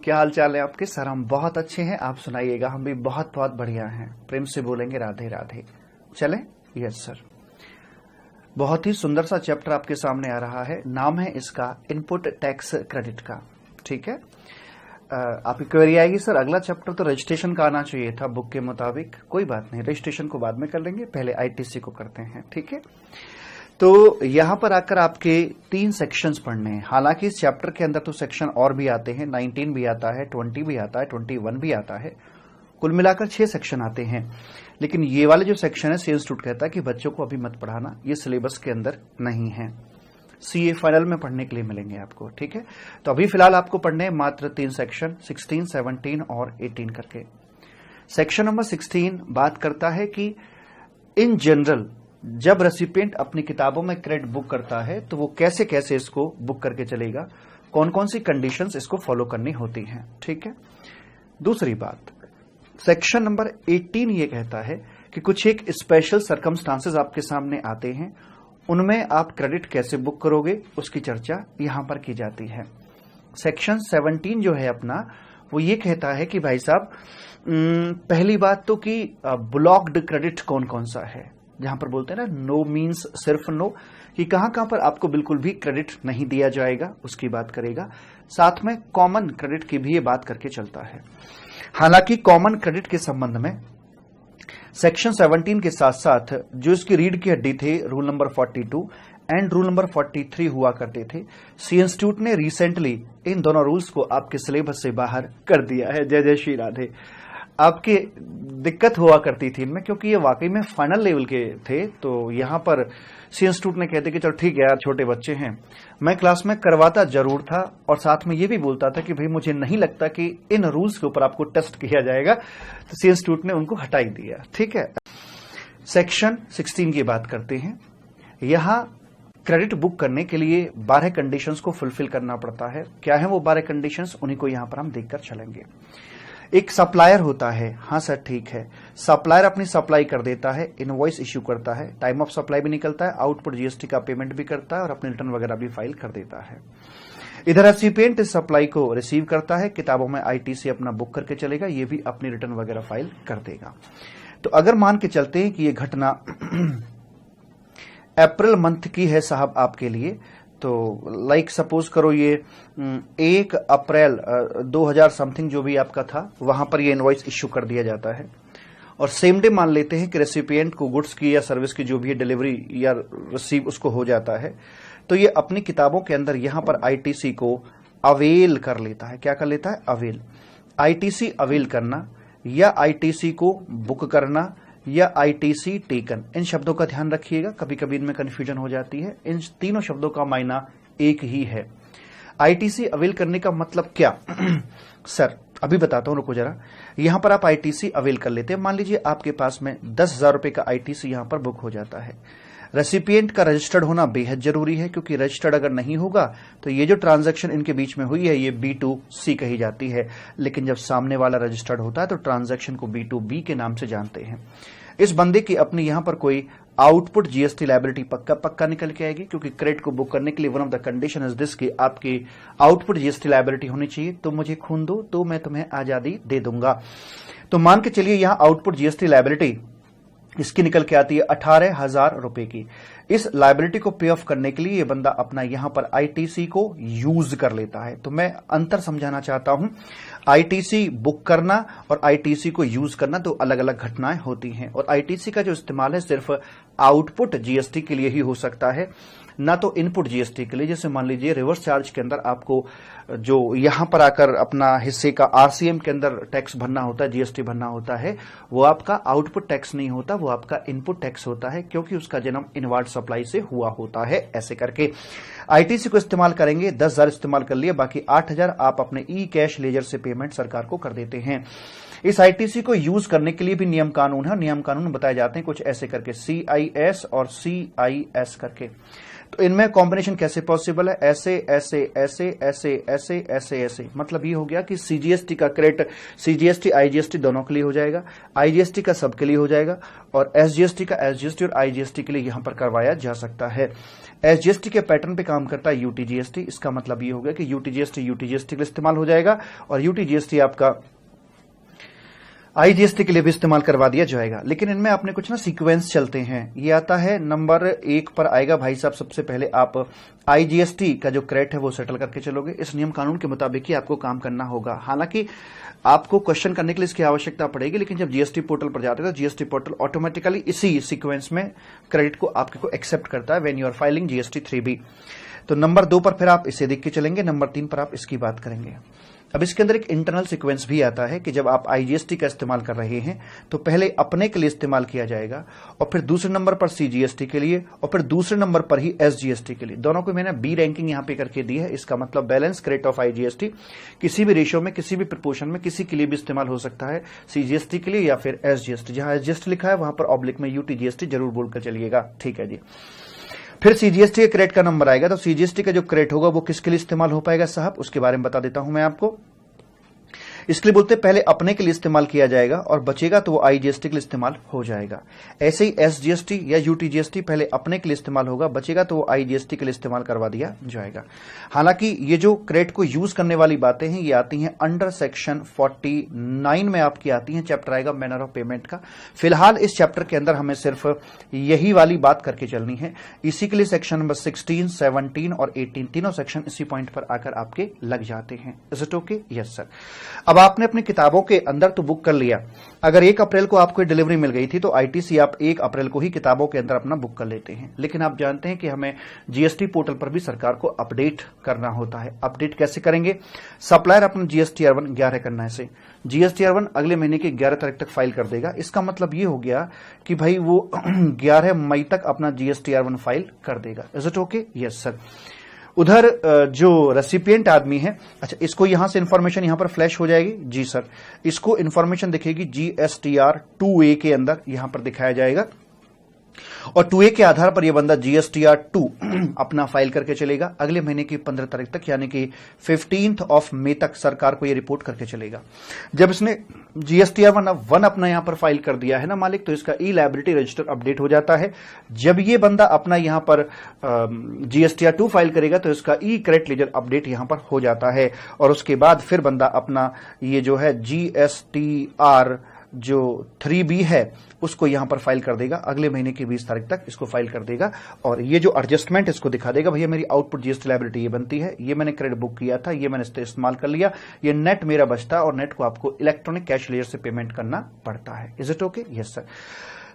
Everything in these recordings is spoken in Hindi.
क्या हाल चाल है आपके? सर हम बहुत अच्छे हैं, आप सुनाइएगा। हम भी बहुत बहुत बढ़िया हैं। प्रेम से बोलेंगे राधे राधे। चलें? Yes sir. बहुत ही सुंदर सा चैप्टर आपके सामने आ रहा है। नाम है इसका इनपुट टैक्स क्रेडिट का। ठीक है, आपकी क्वेरी आएगी सर अगला चैप्टर तो रजिस्ट्रेशन का आना चाहिए था बुक के मुताबिक। कोई बात नहीं, रजिस्ट्रेशन को बाद में कर लेंगे, पहले आईटीसी को करते हैं। ठीक है, तो यहां पर आकर आपके 3 सेक्शंस पढ़ने हैं। हालांकि इस चैप्टर के अंदर तो सेक्शन और भी आते हैं, 19 भी आता है, 20 भी आता है, 21 भी आता है, कुल मिलाकर 6 सेक्शन आते हैं। लेकिन ये वाले जो सेक्शन है, सी इंस्टीट्यूट कहता है कि बच्चों को अभी मत पढ़ाना, ये सिलेबस के अंदर नहीं है, सीए फाइनल में पढ़ने के लिए मिलेंगे आपको। ठीक है, तो अभी फिलहाल आपको पढ़ने हैं मात्र 3 सेक्शन, 16, 17 और 18 करके। सेक्शन नंबर 16 बात करता है कि इन जनरल जब रेसिपिएंट अपनी किताबों में क्रेडिट बुक करता है तो वो कैसे कैसे इसको बुक करके चलेगा, कौन कौन सी कंडीशंस इसको फॉलो करनी होती हैं। ठीक है, दूसरी बात, सेक्शन नंबर 18 ये कहता है कि कुछ एक स्पेशल सर्कमस्टांसेस आपके सामने आते हैं, उनमें आप क्रेडिट कैसे बुक करोगे उसकी चर्चा यहां पर की जाती है। सेक्शन 17 जो है अपना, वो ये कहता है कि भाई साहब पहली बात तो कि ब्लॉक्ड क्रेडिट कौन कौन सा है, जहां पर बोलते हैं ना नो मीन्स सिर्फ नो, कि कहां कहां पर आपको बिल्कुल भी क्रेडिट नहीं दिया जाएगा उसकी बात करेगा। साथ में कॉमन क्रेडिट की भी ये बात करके चलता है। हालांकि कॉमन क्रेडिट के संबंध में सेक्शन 17 के साथ साथ जो इसकी रीढ़ की हड्डी थे rule number 42 and rule number 43 हुआ करते थे, सी इंस्टीट्यूट ने रिसेंटली इन दोनों रूल्स को आपके सिलेबस से बाहर कर दिया है। जय जय श्री राधे। आपकी दिक्कत हुआ करती थी इनमें क्योंकि ये वाकई में फाइनल लेवल के थे, तो यहां पर सी इंस्टीट्यूट ने कहते कि चलो ठीक है यार, छोटे बच्चे हैं। मैं क्लास में करवाता जरूर था और साथ में ये भी बोलता था कि भाई मुझे नहीं लगता कि इन रूल्स के ऊपर आपको टेस्ट किया जाएगा, तो सी इंस्टीट्यूट ने उनको हटा ही दिया। ठीक है, सेक्शन 16 की बात करते हैं। यहां क्रेडिट बुक करने के लिए 12 कंडीशंस को फुलफिल करना पड़ता है। क्या है वो 12 कंडीशंस, उन्हीं को यहां पर हम देखकर चलेंगे। एक सप्लायर होता है, हाँ सर ठीक है, सप्लायर अपनी सप्लाई कर देता है, इनवॉइस इश्यू करता है, टाइम ऑफ सप्लाई भी निकलता है, आउटपुट जीएसटी का पेमेंट भी करता है और अपनी रिटर्न वगैरह भी फाइल कर देता है। इधर रेसिपिएंट इस सप्लाई को रिसीव करता है, किताबों में आईटीसी अपना बुक करके चलेगा, ये भी अपनी रिटर्न वगैरह फाइल कर देगा। तो अगर मान के चलते हैं कि ये घटना अप्रैल मंथ की है साहब आपके लिए, तो लाइक सपोज करो ये 1 अप्रैल 2000 समथिंग जो भी आपका था, वहां पर ये इनवॉइस इश्यू कर दिया जाता है और सेम डे मान लेते हैं कि रेसिपिएंट को गुड्स की या सर्विस की जो भी डिलीवरी या रिसीव उसको हो जाता है, तो ये अपनी किताबों के अंदर यहां पर आईटीसी को अवेल कर लेता है। क्या कर लेता है? अवेल। आईटीसी अवेल करना या आईटीसी को बुक करना या आईटीसी टेकन, इन शब्दों का ध्यान रखिएगा, कभी कभी इनमें कंफ्यूजन हो जाती है। इन तीनों शब्दों का मायना एक ही है। आईटीसी अवेल करने का मतलब क्या सर अभी बताता हूं, रुको जरा। यहां पर आप आईटीसी अवेल कर लेते हैं। मान लीजिए आपके पास में 10,000 रुपए का आईटीसी यहां पर बुक हो जाता है। रेसिपिएंट का रजिस्टर्ड होना बेहद जरूरी है, क्योंकि रजिस्टर्ड अगर नहीं होगा तो ये जो ट्रांजैक्शन इनके बीच में हुई है ये B2C कही जाती है, लेकिन जब सामने वाला रजिस्टर्ड होता है तो ट्रांजैक्शन को B2B के नाम से जानते हैं। इस बंदे की अपनी यहां पर कोई आउटपुट जीएसटी लायबिलिटी पक्का निकल के आएगी, क्योंकि क्रेडिट को बुक करने के लिए one of the condition is this कि आपकी आउटपुट जीएसटी लायबिलिटी होनी चाहिए। तुम मुझे खून दो तो मैं तुम्हें आजादी दे दूंगा। तो मान के चलिए यहां आउटपुट जीएसटी लायबिलिटी इसकी निकल के आती है 18,000 रुपए की। इस लायबिलिटी को पे ऑफ करने के लिए ये बंदा अपना यहां पर आईटीसी को यूज कर लेता है। तो मैं अंतर समझाना चाहता हूं, आईटीसी बुक करना और आईटीसी को यूज करना दो अलग अलग घटनाएं होती हैं, और आईटीसी का जो इस्तेमाल है सिर्फ आउटपुट जीएसटी के लिए ही हो सकता है, ना तो इनपुट जीएसटी के लिए। जैसे मान लीजिए रिवर्स चार्ज के अंदर आपको जो यहां पर आकर अपना हिस्से का आरसीएम के अंदर टैक्स भरना होता है, जीएसटी भरना होता है, वो आपका आउटपुट टैक्स नहीं होता, वो आपका इनपुट टैक्स होता है, क्योंकि उसका जन्म इनवर्ड सप्लाई से हुआ होता है। ऐसे करके आईटीसी को इस्तेमाल करेंगे, 10,000 इस्तेमाल कर लिए, बाकी 8,000 आप अपने ई कैश लेजर से पेमेंट सरकार को कर देते हैं। इस आईटीसी को यूज करने के लिए भी नियम कानून है, नियम कानून बताए जाते हैं कुछ ऐसे करके, CIS और CIS करके। तो इनमें कॉम्बिनेशन कैसे पॉसिबल है? ऐसे ऐसे ऐसे ऐसे ऐसे ऐसे ऐसे, मतलब ये हो गया कि सीजीएसटी का क्रेडिट सीजीएसटी आईजीएसटी दोनों के लिए हो जाएगा, आईजीएसटी का सबके लिए हो जाएगा, और एसजीएसटी का एसजीएसटी और आईजीएसटी के लिए यहां पर करवाया जा सकता है। एसजीएसटी के पैटर्न पे काम करता है यूटीजीएसटी। इसका मतलब ये हो गया कि यूटीजीएसटी यूटीजीएसटी के लिए इस्तेमाल हो जाएगा और यूटीजीएसटी आपका आईजीएसटी के लिए भी इस्तेमाल करवा दिया जाएगा। लेकिन इनमें आपने कुछ ना सीक्वेंस चलते हैं। ये आता है नंबर 1 पर आएगा भाई साहब, सबसे पहले आप आईजीएसटी का जो क्रेडिट है वो सेटल करके चलोगे। इस नियम कानून के मुताबिक ही आपको काम करना होगा। हालांकि आपको क्वेश्चन करने के लिए इसकी आवश्यकता पड़ेगी, लेकिन जब जीएसटी पोर्टल पर जाते हैं तो जीएसटी पोर्टल ऑटोमेटिकली इसी सीक्वेंस में क्रेडिट को आपके को एक्सेप्ट करता है when you are filing GST 3B। तो नंबर 2 पर फिर आप इसे देख के चलेंगे, नंबर 3 पर आप इसकी बात करेंगे। अब इसके अंदर एक इंटरनल सीक्वेंस भी आता है कि जब आप आईजीएसटी का इस्तेमाल कर रहे हैं तो पहले अपने के लिए इस्तेमाल किया जाएगा और फिर दूसरे नंबर पर सीजीएसटी के लिए और फिर दूसरे नंबर पर ही एसजीएसटी के लिए। दोनों को मैंने बी रैंकिंग यहां पे करके दी है। इसका मतलब बैलेंस क्रेडिट ऑफ आईजीएसटी किसी भी रेशियो में, किसी भी प्रपोर्शन में, किसी के लिए भी इस्तेमाल हो सकता है, सीजीएसटी के लिए या फिर एसजीएसटी। जहां एसजीएसटी लिखा है वहां पर ऑब्लिक में यूटीजीएसटी जरूर बोलकर चलिएगा, ठीक है जी। फिर सीजीएसटी के क्रेडिट का नंबर आएगा तो सीजीएसटी का जो क्रेडिट होगा वो किसके लिए इस्तेमाल हो पाएगा साहब, उसके बारे में बता देता हूं मैं आपको। इसके लिए बोलते हैं पहले अपने के लिए इस्तेमाल किया जाएगा और बचेगा तो वो आईजीएसटी के लिए इस्तेमाल हो जाएगा। ऐसे ही एसजीएसटी या यूटीजीएसटी पहले अपने के लिए इस्तेमाल होगा, बचेगा तो वो आईजीएसटी के लिए इस्तेमाल करवा दिया जाएगा। हालांकि ये जो क्रेडिट को यूज करने वाली बातें हैं ये आती हैं अंडर सेक्शन 49 में आपकी आती हैं। चैप्टर आएगा मैनर ऑफ पेमेंट का। फिलहाल इस चैप्टर के अंदर हमें सिर्फ यही वाली बात करके चलनी है। इसी के लिए सेक्शन नंबर 16, 17 और 18 तीनों सेक्शन इसी पॉइंट पर आकर आपके लग जाते हैं। Is it okay? Yes sir. अब आपने अपनी किताबों के अंदर तो बुक कर लिया। अगर 1 अप्रैल को आपको डिलीवरी मिल गई थी तो आईटीसी आप 1 अप्रैल को ही किताबों के अंदर अपना बुक कर लेते हैं। लेकिन आप जानते हैं कि हमें जीएसटी पोर्टल पर भी सरकार को अपडेट करना होता है। अपडेट कैसे करेंगे? सप्लायर अपना जीएसटीआर1 11 करना है। जीएसटीआर1 अगले महीने की 11 तारीख तक फाइल कर देगा। इसका मतलब ये हो गया कि भाई वो 11 मई तक अपना जीएसटीआर1 फाइल कर देगा। Is it okay? Yes sir. उधर जो रेसिपिएंट आदमी है, अच्छा इसको यहां से इंफॉर्मेशन यहां पर फ्लैश हो जाएगी जी सर। इसको इंफॉर्मेशन दिखेगी जीएसटीआर 2A के अंदर, यहां पर दिखाया जाएगा और 2A के आधार पर यह बंदा जीएसटीआर 2 अपना फाइल करके चलेगा। अगले महीने की 15 तारीख तक यानी कि 15 मई तक सरकार को यह रिपोर्ट करके चलेगा। जब इसने जीएसटीआर 1 अपना यहां पर फाइल कर दिया है ना मालिक, तो इसका ई लायबिलिटी रजिस्टर अपडेट हो जाता है। जब ये बंदा अपना यहां पर जीएसटीआर 2 फाइल करेगा तो इसका ई क्रेडिट लेजर अपडेट यहां पर हो जाता है और उसके बाद फिर बंदा अपना ये जो है जीएसटीआर जो 3B है उसको यहां पर फाइल कर देगा। अगले महीने की 20 तारीख तक इसको फाइल कर देगा और ये जो एडजस्टमेंट इसको दिखा देगा, भैया मेरी आउटपुट जीएसटी लायबिलिटी ये बनती है, ये मैंने क्रेडिट बुक किया था, ये मैंने इस्तेमाल कर लिया, ये नेट मेरा बचता है और नेट को आपको इलेक्ट्रॉनिक कैश लेजर से पेमेंट करना पड़ता है। Is it okay? Yes sir.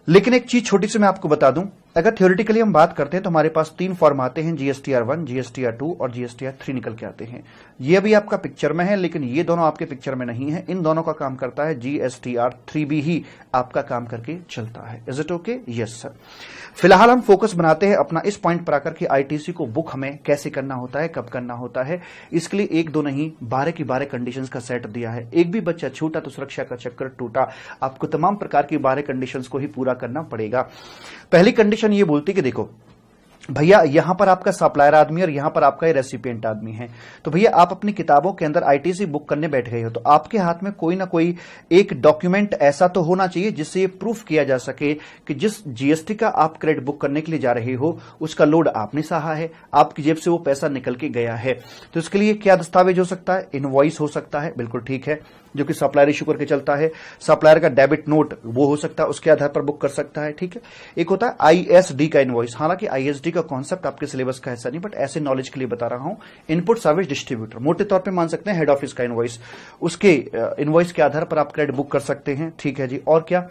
लेकिन एक चीज छोटी सी मैं आपको बता दूं, अगर थ्योरेटिकली हम बात करते हैं तो हमारे पास 3 फॉर्म आते हैं, जीएसटीआर1, जीएसटीआर 2 और जीएसटीआर 3 निकल के आते हैं। ये अभी आपका पिक्चर में है लेकिन ये दोनों आपके पिक्चर में नहीं है। इन दोनों का काम करता है जीएसटीआर 3B ही आपका काम करके चलता है। Is it okay? Yes sir. फिलहाल हम फोकस बनाते हैं अपना इस पॉइंट पर आकर कि आईटीसी को बुक हमें कैसे करना होता है, कब करना होता है। इसके लिए 1 2 नहीं 12 की 12 कंडीशंस का सेट दिया है। एक भी बच्चा छूटा तो सुरक्षा का चक्कर टूटा। आपको तमाम प्रकार की 12 कंडीशंस को ही पूरा करना पड़ेगा। पहली कंडीशन ये बोलती कि देखो भैया यहां पर आपका सप्लायर आदमी और यहां पर आपका रेसिपिएंट आदमी है, तो भैया आप अपनी किताबों के अंदर आईटीसी बुक करने बैठ गए हो तो आपके हाथ में कोई ना कोई एक डॉक्यूमेंट ऐसा तो होना चाहिए जिससे ये प्रूफ किया जा सके कि जिस जीएसटी का आप क्रेडिट बुक करने के लिए जा रहे हो उसका लोड आपने सहा है, आपकी जेब से वो पैसा निकल के गया है। तो इसके लिए क्या दस्तावेज हो सकता है? इनवॉइस हो सकता है, बिल्कुल ठीक है, जो कि सप्लायर इशू करके चलता है। सप्लायर का डेबिट नोट वो हो सकता है, उसके आधार पर बुक कर सकता है, ठीक है। एक होता है आईएसडी का इनवॉइस। हालांकि आईएसडी का कॉन्सेप्ट आपके सिलेबस का हिस्सा नहीं, बट ऐसे नॉलेज के लिए बता रहा हूं। इनपुट सर्विस डिस्ट्रीब्यूटर मोटे तौर पे मान सकते हैं हेड ऑफिस का इनवॉइस, उसके इनवॉइस के आधार पर आप क्रेडिट बुक कर सकते हैं, ठीक है जी। और क्या?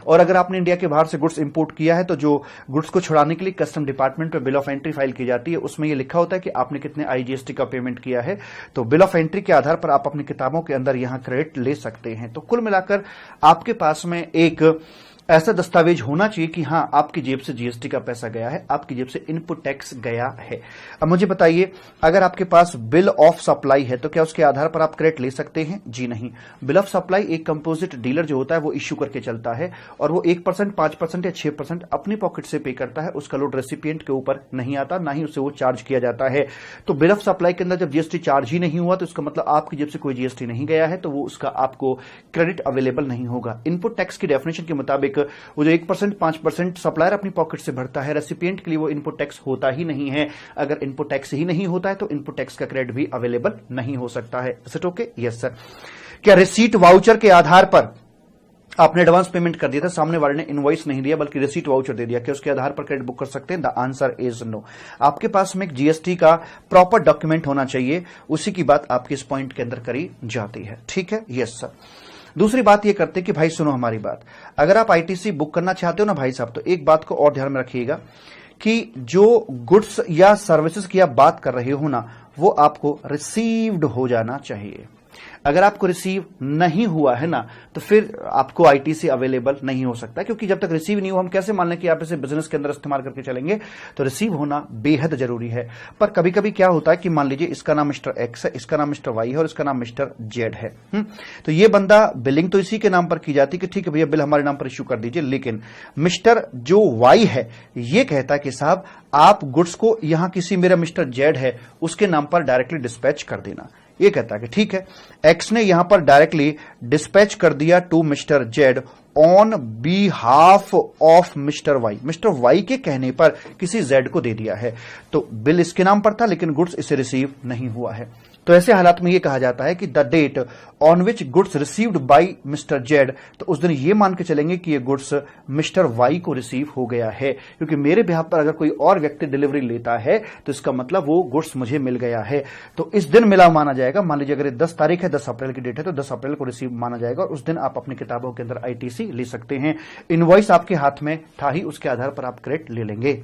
और अगर आपने इंडिया के बाहर से गुड्स इंपोर्ट किया है तो जो गुड्स को छुड़ाने के लिए कस्टम डिपार्टमेंट में बिल ऑफ एंट्री फाइल की जाती है, उसमें ये लिखा होता है कि आपने कितने आईजीएसटी का पेमेंट किया है। तो बिल ऑफ एंट्री के आधार पर आप अपनी किताबों के अंदर यहां क्रेडिट ले सकते हैं। तो कुल मिलाकर आपके पास में एक ऐसा दस्तावेज होना चाहिए कि हां आपकी जेब से जीएसटी का पैसा गया है, आपकी जेब से इनपुट टैक्स गया है। अब मुझे बताइए, अगर आपके पास बिल ऑफ सप्लाई है तो क्या उसके आधार पर आप क्रेडिट ले सकते हैं? जी नहीं। बिल ऑफ सप्लाई एक कंपोजिट डीलर जो होता है वो इश्यू करके चलता है और वो 1%, 5% या 6% अपनी पॉकेट से पे करता है। उसका लोड रेसिपिएंट के ऊपर नहीं आता, ना ही उससे वो चार्ज किया जाता है। तो बिल ऑफ सप्लाई के अंदर जब जीएसटी चार्ज ही नहीं हुआ तो इसका मतलब आपकी जेब से कोई जीएसटी नहीं गया है, तो वो उसका आपको क्रेडिट अवेलेबल नहीं होगा। इनपुट टैक्स की डेफिनेशन के मुताबिक वो जो 1% 5% सप्लायर अपनी पॉकेट से भरता है, रेसिपिएंट के लिए वो इनपुट टैक्स होता ही नहीं है। अगर इनपुट टैक्स ही नहीं होता है तो इनपुट टैक्स का क्रेडिट भी अवेलेबल नहीं हो सकता है। Is it okay? Yes sir. क्या रिसीट वाउचर के आधार पर आपने एडवांस पेमेंट कर दिया था, सामने वाले ने इनवॉइस नहीं दिया बल्कि रिसीट वाउचर दे दिया, कि उसके आधार पर क्रेडिट बुक कर सकते हैं? The answer is no. आपके पास में एक जीएसटी का प्रॉपर डॉक्यूमेंट होना चाहिए, उसी की बात आपकी इस पॉइंट के अंदर करी जाती है। ठीक है? Yes sir. दूसरी बात ये करते कि भाई सुनो हमारी बात, अगर आप आईटीसी बुक करना चाहते हो ना भाई साहब, तो एक बात को और ध्यान में रखिएगा कि जो गुड्स या सर्विसेज की आप बात कर रहे हो ना, वो आपको रिसीव्ड हो जाना चाहिए। अगर आपको रिसीव नहीं हुआ है ना, तो फिर आपको आईटीसी अवेलेबल नहीं हो सकता, क्योंकि जब तक रिसीव नहीं हुआ, हम कैसे मान लें कि आप इसे बिजनेस के अंदर इस्तेमाल करके चलेंगे? तो रिसीव होना बेहद जरूरी है। पर कभी कभी क्या होता है कि मान लीजिए इसका नाम मिस्टर एक्स है, इसका नाम मिस्टर वाई है और इसका नाम मिस्टर जेड है। तो ये बंदा बिलिंग तो इसी के नाम पर की जाती है कि ठीक है भैया बिल हमारे नाम पर इश्यू कर दीजिए, लेकिन मिस्टर जो वाई है ये कहता है कि साहब आप गुड्स को यहां किसी मेरा मिस्टर जेड है उसके नाम पर डायरेक्टली डिस्पैच कर देना। ये कहता है कि ठीक है, एक्स ने यहां पर डायरेक्टली डिस्पैच कर दिया to mister Z on behalf of mister Y. Mister Y के कहने पर किसी जेड को दे दिया है, तो बिल इसके नाम पर था लेकिन गुड्स इसे रिसीव नहीं हुआ है। तो ऐसे हालात में यह कहा जाता है कि the date on which goods received by mister Z, तो उस दिन ये मान के चलेंगे कि ये गुड्स मिस्टर वाई को रिसीव हो गया है, क्योंकि मेरे बिहाफ पर अगर कोई और व्यक्ति डिलीवरी लेता है तो इसका मतलब वो गुड्स मुझे मिल गया है। तो इस दिन मिला माना जाएगा। मान लीजिए अगर 10 तारीख है, 10 अप्रैल की डेट है, तो 10 अप्रैल को रिसीव माना जाएगा और उस दिन आप अपनी किताबों के अंदर आईटीसी ले सकते हैं। इनवॉइस आपके हाथ में था ही, उसके आधार पर आप क्रेडिट ले लेंगे।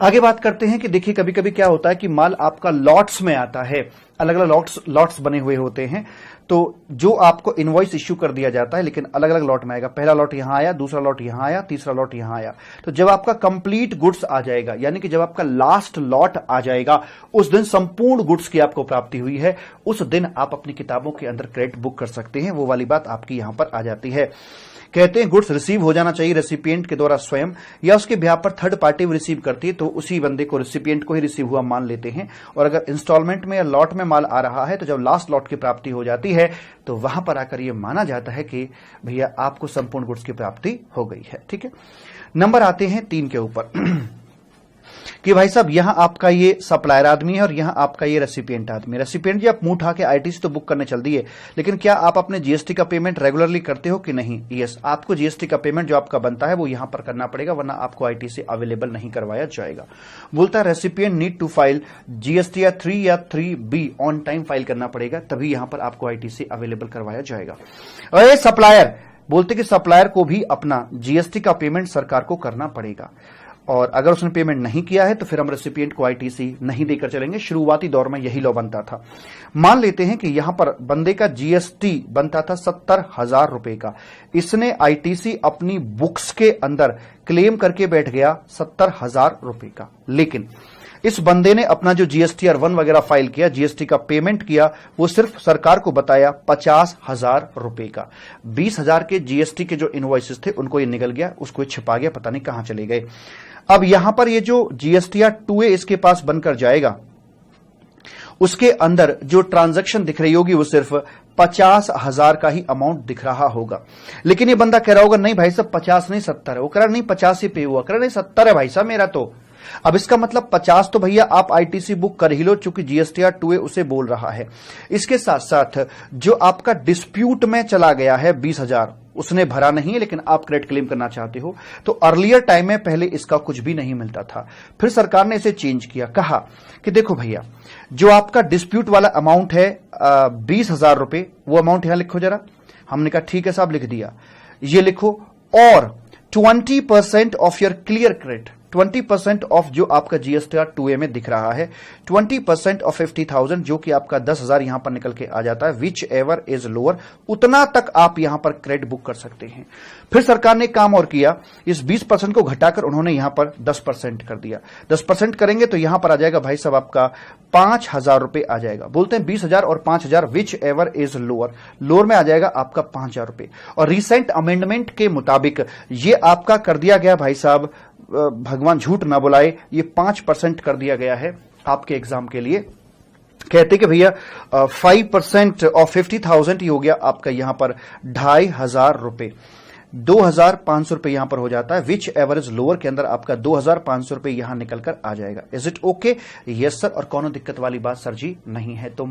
आगे बात करते हैं कि देखिए कभी कभी क्या होता है कि माल आपका लॉट्स में आता है, अलग अलग लॉट्स बने हुए होते हैं। तो जो आपको इनवॉइस इश्यू कर दिया जाता है लेकिन अलग अलग लॉट में आएगा, पहला लॉट यहां आया, दूसरा लॉट यहां आया, तीसरा लॉट यहां आया। तो जब आपका कंप्लीट गुड्स आ जाएगा, यानी कि जब आपका लास्ट लॉट आ जाएगा, उस दिन संपूर्ण गुड्स की आपको प्राप्ति हुई है, उस दिन आप अपनी किताबों के अंदर क्रेडिट बुक कर सकते हैं। वो वाली बात आपकी यहां पर आ जाती है। कहते हैं गुड्स रिसीव हो जाना चाहिए रेसिपिएंट के द्वारा स्वयं या उसके बिहाफ पर थर्ड पार्टी रिसीव करती है, तो उसी बंदे को रेसिपिएंट को ही रिसीव हुआ मान लेते हैं। और अगर इंस्टॉलमेंट में या लॉट में माल आ रहा है, तो जब लास्ट लॉट की प्राप्ति हो जाती है तो वहां पर आकर यह माना जाता है कि भैया आपको संपूर्ण गुड्स की प्राप्ति हो गई है। ठीक है, नंबर आते हैं 3 के ऊपर कि भाई साहब यहां आपका ये सप्लायर आदमी है और यहां आपका ये रेसिपिएंट आदमी। रेसिपिएंट जी आप मुंह उठा के आईटीसी तो बुक करने चल दिए, लेकिन क्या आप अपने जीएसटी का पेमेंट रेगुलरली करते हो कि नहीं? यस, आपको जीएसटी का पेमेंट जो आपका बनता है वो यहां पर करना पड़ेगा, वरना आपको आईटीसी अवेलेबल नहीं करवाया जाएगा। बोलता है recipient need to file GST 3 या 3B ऑन टाइम फाइल करना पड़ेगा, तभी यहां पर आपको आईटीसी अवेलेबल करवाया जाएगा। अरे सप्लायर बोलते कि सप्लायर को भी अपना जीएसटी का पेमेंट सरकार को करना पड़ेगा, और अगर उसने पेमेंट नहीं किया है तो फिर हम रेसिपिएंट को आईटीसी नहीं देकर चलेंगे। शुरुआती दौर में यही लॉ बनता था। मान लेते हैं कि यहां पर बंदे का जीएसटी बनता था 70,000 रुपए का, इसने आईटीसी अपनी बुक्स के अंदर क्लेम करके बैठ गया 70,000 रुपए का, लेकिन इस बंदे ने अपना जो जीएसटीआर 1 वगैरह फाइल किया, जीएसटी का पेमेंट किया, वो सिर्फ सरकार को बताया 50,000 रुपए का। 20,000 के जीएसटी के जो इनवॉइसेस थे उनको ये निकल गया, उसको ये छिपा गया, पता नहीं कहां चले गए। अब यहां पर ये जो जीएसटीआर 2A इसके पास बनकर जाएगा, उसके अंदर जो ट्रांजैक्शन दिख रही होगी वो सिर्फ 50,000 का ही अमाउंट दिख रहा होगा। लेकिन ये बंदा कह रहा होगा नहीं भाई साहब 50 नहीं 70 है, वो कह रहा नहीं 50 ही पे हुआ, कह रहा नहीं 70 है भाई साहब मेरा तो। अब इसका मतलब 50 तो भैया आप आईटीसी बुक कर ही लो, चूंकि जीएसटीआर 2A उसे बोल रहा है। इसके साथ साथ जो आपका डिस्प्यूट में चला गया है 20,000, उसने भरा नहीं है लेकिन आप क्रेडिट क्लेम करना चाहते हो, तो अर्लियर टाइम में पहले इसका कुछ भी नहीं मिलता था। फिर सरकार ने इसे चेंज किया, कहा कि देखो भैया जो आपका डिस्प्यूट वाला अमाउंट है 20,000 रुपए, वो अमाउंट यहां लिखो जरा। हमने कहा ठीक है साहब, लिख दिया। ये लिखो और 20% of your clear credit, 20% of जो आपका जीएसटीआर 2A में दिख रहा है, 20% ऑफ 50,000 जो कि आपका 10,000 यहां पर निकल के आ जाता है, विच एवर इज लोअर, उतना तक आप यहां पर क्रेडिट बुक कर सकते हैं। फिर सरकार ने काम और किया, इस 20% को घटाकर उन्होंने यहां पर 10% कर दिया। 10% करेंगे तो यहां पर आ जाएगा भाई साहब आपका 5,000 रुपए आ जाएगा। बोलते हैं 20,000 और 5,000 which ever is lower, lower में आ जाएगा आपका 5,000 रुपए। और रिसेंट अमेंडमेंट के मुताबिक ये आपका कर दिया गया भाई साहब, भगवान झूठ ना बुलाए, ये 5% कर दिया गया है आपके एग्जाम के लिए। कहते कि भैया 5% ऑफ 50,000 ही हो गया आपका यहां पर 2,500 रुपए। 2,500 रुपए यहां पर हो जाता है, विच एवर इज लोअर के अंदर आपका 2,500 रुपए यहां निकल कर आ जाएगा। Is it okay? Yes sir. और कौन दिक्कत वाली बात सर जी नहीं है। तो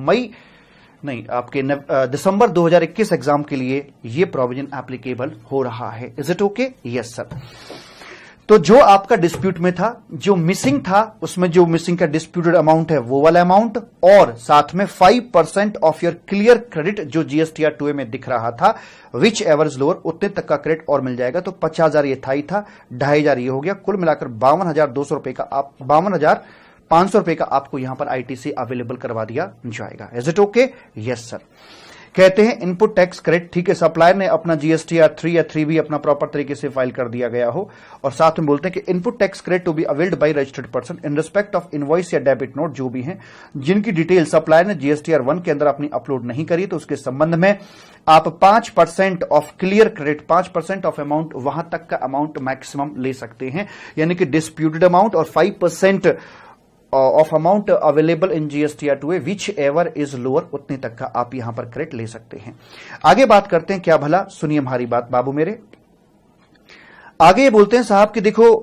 आपके दिसंबर 2021 एग्जाम के लिए ये प्रोविजन एप्लीकेबल हो रहा है। Is it okay? Yes sir. तो जो आपका डिस्प्यूट में था, जो मिसिंग था, उसमें जो मिसिंग का डिस्प्यूटेड अमाउंट है वो वाला अमाउंट, और साथ में 5% ऑफ योर क्लियर क्रेडिट जो जीएसटीआर 2A में दिख रहा था, विच एवर इज लोअर, उतने तक का क्रेडिट और मिल जाएगा। तो 50,000 ये था ही था, 2,500 ये हो गया, कुल मिलाकर 52,200 रुपए का 52,500 रुपए का आपको यहां पर आईटीसी अवेलेबल करवा दिया जाएगा। Is it okay? Yes sir. कहते हैं इनपुट टैक्स क्रेडिट, ठीक है, सप्लायर ने अपना जीएसटीआर 3 या 3B अपना प्रॉपर तरीके से फाइल कर दिया गया हो, और साथ में बोलते हैं कि input tax credit to be availed by registered person in respect of invoice या डेबिट नोट जो भी हैं, जिनकी डिटेल सप्लायर ने जीएसटीआर 1 के अंदर अपनी अपलोड नहीं करी, तो उसके संबंध में आप 5% of clear credit, 5% of amount, वहां तक का अमाउंट मैक्सिमम ले सकते हैं, यानी कि डिस्प्यूटेड अमाउंट और 5% of amount available in GSTR 2A which ever is lower, उतने तक का आप यहां पर क्रेडिट ले सकते हैं। आगे बात करते हैं, क्या भला, सुनिए हमारी बात बाबू मेरे। आगे ये बोलते हैं साहब कि देखो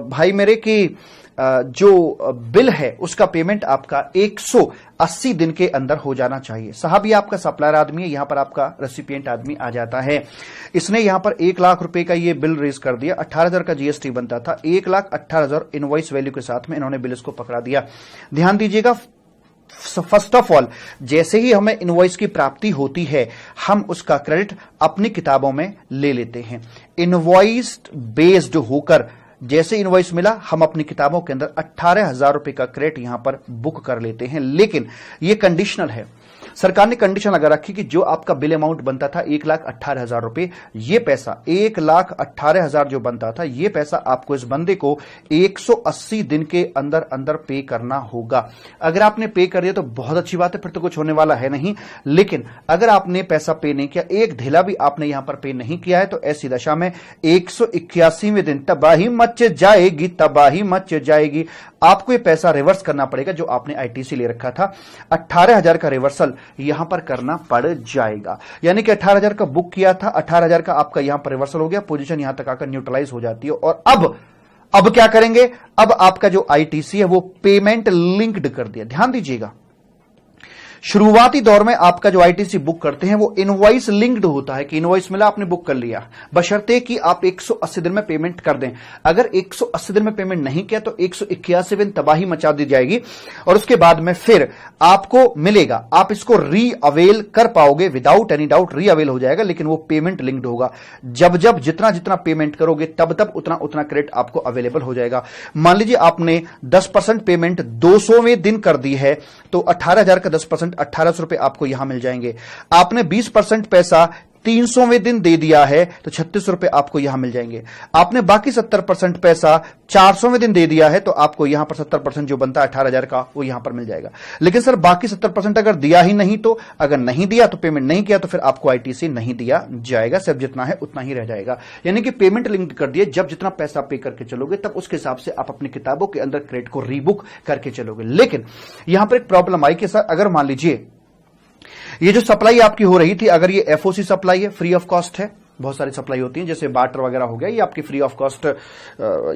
भाई मेरे कि जो बिल है उसका पेमेंट आपका 180 दिन के अंदर हो जाना चाहिए। साहब ये आपका सप्लायर आदमी है, यहां पर आपका रेसिपिएंट आदमी आ जाता है, इसने यहां पर 1 लाख रुपए का ये बिल रेज कर दिया, 18,000 का जीएसटी बनता था, 1,18,000 इनवॉइस वैल्यू के साथ में इन्होंने बिल इसको पकड़ा दिया। ध्यान दीजिएगा, फर्स्ट ऑफ ऑल जैसे ही हमें इनवॉइस की प्राप्ति होती है, हम उसका क्रेडिट अपनी किताबों में ले लेते हैं। इनवॉइस बेस्ड होकर जैसे इनवॉइस मिला, हम अपनी किताबों के अंदर 18,000 रुपए का क्रेडिट यहां पर बुक कर लेते हैं। लेकिन यह कंडीशनल है, सरकार ने कंडीशन लगा रखी कि जो आपका बिल अमाउंट बनता था 1,18,000 रुपए, ये पैसा 1,18,000 जो बनता था, ये पैसा आपको इस बंदे को 180 दिन के अंदर अंदर पे करना होगा। अगर आपने पे कर दिया तो बहुत अच्छी बात है, फिर तो कुछ होने वाला है नहीं। लेकिन अगर आपने पैसा पे नहीं किया, एक ढेला भी आपने यहां पर पे नहीं किया है, तो ऐसी दशा में 181वें दिन तबाही मच जाएगी, तबाही मच जाएगी। आपको ये पैसा रिवर्स करना पड़ेगा जो आपने आईटीसी ले रखा था। 18,000 का रिवर्सल यहां पर करना पड़ जाएगा, यानी कि 18,000 का बुक किया था, 18,000 का आपका यहां पर रिवर्सल हो गया, पोजीशन यहां तक आकर न्यूट्रलाइज हो जाती है। और अब क्या करेंगे, अब आपका जो आईटीसी है वो पेमेंट लिंक्ड कर दिया। ध्यान दीजिएगा, शुरुआती दौर में आपका जो आईटीसी बुक करते हैं वो इनवॉइस लिंक्ड होता है कि इनवॉइस मिला, आपने बुक कर लिया, बशर्ते कि आप 180 दिन में पेमेंट कर दें। अगर 180 दिन में पेमेंट नहीं किया तो 181वें दिन तबाही मचा दी जाएगी, और उसके बाद में फिर आपको मिलेगा, आप इसको री अवेल कर पाओगे, विदाउट एनी डाउट री अवेल हो जाएगा, लेकिन वो पेमेंट लिंक्ड होगा। जब जितना पेमेंट करोगे तब उतना क्रेडिट आपको अवेलेबल हो जाएगा। मान लीजिए आपने 10% पेमेंट 200वें दिन कर दी है, तो 18,000 का 10% 1,800 रुपए आपको यहां मिल जाएंगे। आपने 20% पैसा 300वें दिन दे दिया है तो 36 रुपए आपको यहां मिल जाएंगे। आपने बाकी 70% पैसा 400वें दिन दे दिया है तो आपको यहां पर 70% जो बनता है 18,000 का वो यहां पर मिल जाएगा। लेकिन सर बाकी 70% अगर दिया ही नहीं, तो अगर नहीं दिया तो पेमेंट नहीं किया तो फिर आपको आईटीसी नहीं दिया जाएगा, सिर्फ जितना है उतना ही रह जाएगा। यानी कि पेमेंट लिंक कर दिए, जब जितना पैसा पे करके चलोगे तब उसके हिसाब से आप अपनी किताबों के अंदर क्रेडिट को रीबुक करके चलोगे। लेकिन यहां पर एक प्रॉब्लम आई कि सर अगर मान लीजिए ये जो सप्लाई आपकी हो रही थी, अगर ये एफओसी सप्लाई है, फ्री ऑफ कॉस्ट है, बहुत सारी सप्लाई होती है जैसे बाटर वगैरह हो गया, ये आपकी फ्री ऑफ कॉस्ट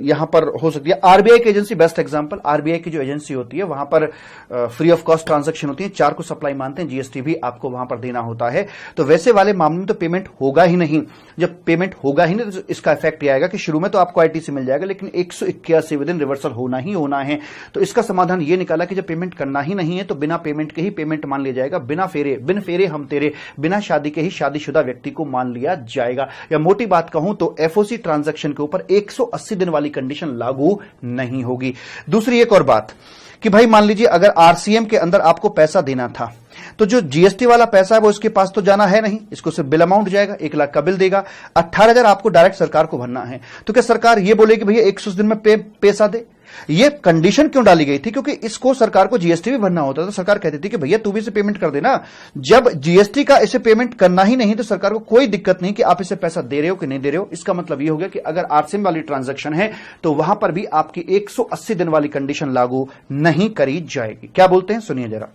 यहां पर हो सकती है। आरबीआई की एजेंसी बेस्ट एग्जांपल, आरबीआई की जो एजेंसी होती है वहां पर फ्री ऑफ कॉस्ट ट्रांजैक्शन होती है, 4 को सप्लाई मानते हैं, जीएसटी भी आपको वहां पर देना होता है। तो वैसे वाले मामले में तो पेमेंट होगा ही नहीं। जब पेमेंट होगा ही नहीं तो इसका इफेक्ट यह आएगा कि शुरू में तो आपको आईटीसी मिल जाएगा, लेकिन 181वें दिन रिवर्सल होना ही होना है। तो इसका समाधान यह निकाला कि जब पेमेंट करना ही नहीं है तो बिना पेमेंट के ही पेमेंट मान लिया जाएगा, बिन फेरे हम तेरे, बिना शादी के ही शादीशुदा व्यक्ति को मान लिया जाएगा। या मोटी बात कहूं तो एफओसी ट्रांजैक्शन के ऊपर 180 दिन वाली कंडीशन लागू नहीं होगी। दूसरी एक और बात कि भाई मान लीजिए अगर आरसीएम के अंदर आपको पैसा देना था तो जो जीएसटी वाला पैसा है वो इसके पास तो जाना है नहीं, इसको सिर्फ बिल अमाउंट जाएगा, 1 लाख का बिल देगा, 18,000 आपको डायरेक्ट सरकार को भरना है। तो क्या सरकार ये बोलेगी भैया 180 दिन में पैसा दे? ये कंडीशन क्यों डाली गई थी? क्योंकि इसको सरकार को जीएसटी भी भरना होता था। तो सरकार कहती थी कि भैया तू भी इसे पेमेंट कर देना। जब जीएसटी का इसे पेमेंट करना ही नहीं तो सरकार को कोई दिक्कत नहीं कि आप इसे पैसा दे रहे हो कि नहीं दे रहे हो। इसका मतलब यह हो गया कि अगर आरसीएम वाली ट्रांजैक्शन है तो वहां पर भी आपकी 180 दिन वाली कंडीशन लागू नहीं करी जाएगी। क्या बोलते हैं सुनिए जरा।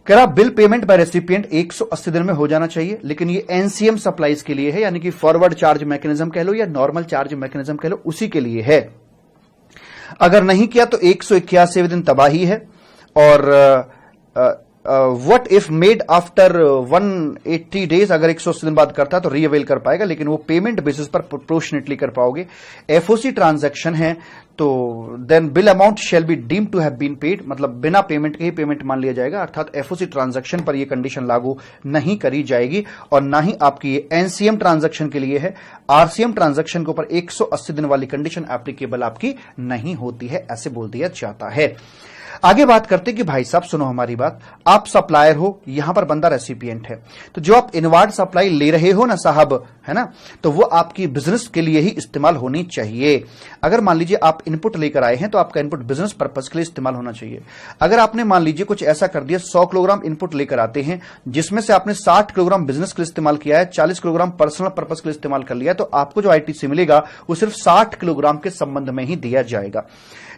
कह रहा बिल पेमेंट बाय रेसिपिएंट 180 दिन में हो जाना चाहिए, लेकिन ये एनसीएम सप्लाईज के लिए है, यानी कि फॉरवर्ड चार्ज मैकेनिज्म कह लो या नॉर्मल चार्ज मैकेनिज्म कह लो, उसी के लिए है। अगर नहीं किया तो 181 दिन तबाही है। और what if made after 180 days, अगर 180 दिन बाद करता है तो रीअवेल कर पाएगा, लेकिन वो पेमेंट बेसिस पर प्रोपोर्शनेटली कर पाओगे। एफओसी ट्रांजैक्शन है तो then bill amount shall be deemed to have been paid, मतलब बिना पेमेंट के ही पेमेंट मान लिया जाएगा, अर्थात एफओसी ट्रांजैक्शन पर यह कंडीशन लागू नहीं करी जाएगी। और ना ही आपकी ये एनसीएम ट्रांजैक्शन के लिए है। आरसीएम ट्रांजैक्शन के ऊपर 180 दिन वाली कंडीशन एप्लीकेबल आपकी नहीं होती है, ऐसे बोल दिया जाता है। आगे बात करते कि भाई साहब सुनो हमारी बात, आप सप्लायर हो, यहां पर बंदा रेसिपिएंट है, तो जो आप इनवार्ड सप्लाई ले रहे हो ना साहब, है ना, तो वो आपकी बिजनेस के लिए ही इस्तेमाल होनी चाहिए। अगर मान लीजिए आप इनपुट लेकर आए हैं तो आपका इनपुट बिजनेस पर्पस के लिए इस्तेमाल होना चाहिए। अगर आपने मान लीजिए कुछ ऐसा कर दिया, 100 किलोग्राम इनपुट लेकर आते हैं जिसमें से आपने 60 किलोग्राम बिजनेस के लिए इस्तेमाल किया है, 40 किलोग्राम पर्सनल पर्पस के लिए इस्तेमाल कर लिया, तो आपको जो आईटीसी मिलेगा वो सिर्फ 60 किलोग्राम के संबंध में ही दिया जाएगा।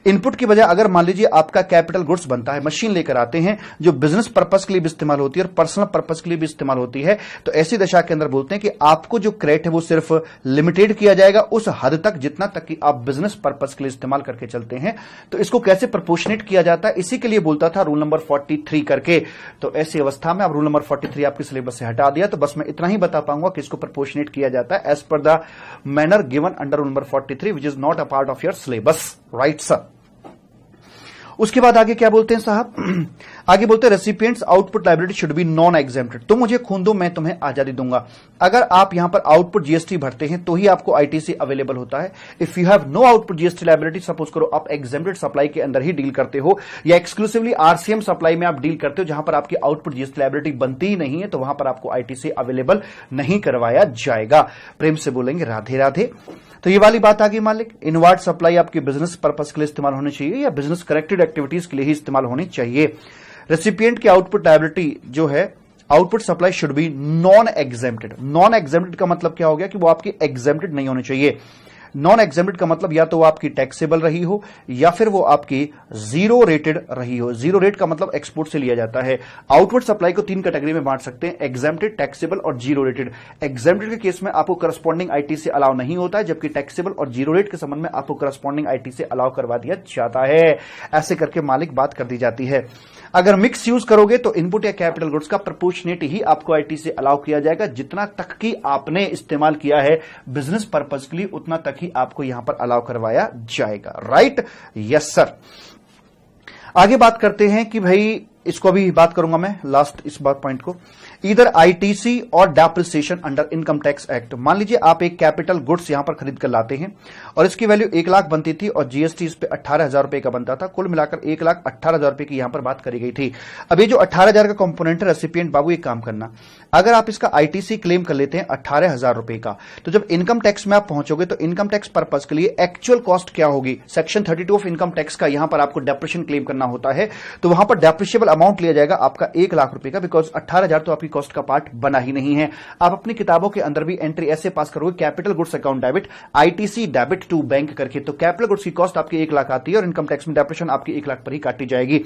इनपुट की बजाय अगर मान लीजिए आपका कैपिटल गुड्स बनता है, मशीन लेकर आते हैं जो बिजनेस पर्पस के लिए भी इस्तेमाल होती है और पर्सनल पर्पस के लिए भी इस्तेमाल होती है, तो ऐसी दशा के अंदर बोलते हैं कि आपको जो क्रेडिट है वो सिर्फ लिमिटेड किया जाएगा उस हद तक जितना तक कि आप बिजनेस पर्पस के लिए इस्तेमाल करके चलते हैं। तो इसको कैसे प्रोपोर्शनेट किया जाता है, इसी के लिए बोलता था रूल नंबर 43 करके। तो ऐसी अवस्था में अब रूल नंबर 43 आपके सिलेबस से हटा दिया, तो बस मैं इतना ही बता पाऊंगा कि इसको प्रोपोर्शनेट किया जाता है as per the manner given under rule number 43 which is not a part of your syllabus, right sir. उसके बाद आगे क्या बोलते हैं साहब, आगे बोलते हैं recipients output liability should be non exempted. तो मुझे खून दो, मैं तुम्हें आजादी दूंगा। अगर आप यहां पर आउटपुट जीएसटी भरते हैं तो ही आपको आईटीसी अवेलेबल होता है। If you have no output GST liability, suppose करो आप एग्जेम्प्टेड सप्लाई के अंदर ही डील करते हो या एक्सक्लूसिवली आरसीएम सप्लाई में आप डील करते हो जहां पर आपकी आउटपुट जीएसटी लायबिलिटी बनती ही नहीं है, तो वहां पर आपको आईटीसी अवेलेबल नहीं करवाया जाएगा। प्रेम से बोलेंगे राधे राधे। तो ये वाली बात आ गई मालिक, इनवार्ड सप्लाई आपके बिजनेस पर्पस के लिए इस्तेमाल होनी चाहिए या बिजनेस करेक्टेड एक्टिविटीज के लिए ही इस्तेमाल होनी चाहिए। रेसिपिएंट की आउटपुट लायबिलिटी जो है, output supply should be non exempted. Non exempted का मतलब क्या हो गया कि वो आपकी एग्जेम्प्टेड नहीं होनी चाहिए। नॉन एग्जेम्प्टेड का मतलब या तो वो आपकी टैक्सेबल रही हो या फिर वो आपकी जीरो रेटेड रही हो। जीरो रेट का मतलब एक्सपोर्ट से लिया जाता है। आउटवर्ड सप्लाई को 3 कैटेगरी में बांट सकते हैं, एग्जेम्प्टेड, टैक्सेबल और जीरो रेटेड। एग्जेम्प्टेड के केस में आपको करस्पॉन्डिंग आईटीसी अलाउ नहीं होता है, जबकि टैक्सेबल और जीरो रेट के संबंध में आपको करस्पॉन्डिंग आईटीसी अलाउ करवा दिया जाता है। ऐसे करके मालिक बात कर दी जाती है। अगर मिक्स यूज करोगे तो इनपुट या कैपिटल गुड्स का प्रोपोर्शनेट ही आपको आईटीसी अलाउ किया जाएगा। जितना तक की आपने इस्तेमाल किया है बिजनेस पर्पस के लिए उतना तक ही आपको यहां पर अलाउ करवाया जाएगा, राइट। Yes sir. आगे बात करते हैं कि भाई इसको अभी बात करूंगा मैं लास्ट इस बात पॉइंट को, इधर आईटीसी और depreciation under income tax act. मान लीजिए आप एक कैपिटल गुड्स यहां पर खरीद कर लाते हैं और इसकी वैल्यू 1 लाख बनती थी और जीएसटी इस पे 18,000 रुपए का बनता था। कुल मिलाकर 1,18,000 रुपए की यहां पर बात करी गई थी। अब ये जो 18,000 का कंपोनेंट है, रेसिपिएंट बाबू एक काम करना, अगर आप इसका आईटीसी क्लेम कर लेते हैं 18,000 रुपए का, तो जब इनकम टैक्स में आप पहुंचोगे तो इनकम टैक्स पर्पज के लिए एक्चुअल कॉस्ट क्या होगी, सेक्शन 32 ऑफ इनकम टैक्स का यहां पर आपको डेप्रिसिएशन क्लेम करना होता है, तो वहां पर डेप्रिशिएबल अमाउंट लिया जाएगा आपका 1 लाख रुपए का, बिकॉज 18,000 तो आपकी कॉस्ट का पार्ट बना ही नहीं है। आप अपनी किताबों के अंदर भी एंट्री ऐसे पास करोगे, capital goods account debit, ITC debit to bank करके, तो कैपिटल गुड्स की कॉस्ट आपकी 1 लाख आती है और इनकम टैक्स में डेप्रिसिएशन आपकी 1 लाख पर ही काटी जाएगी।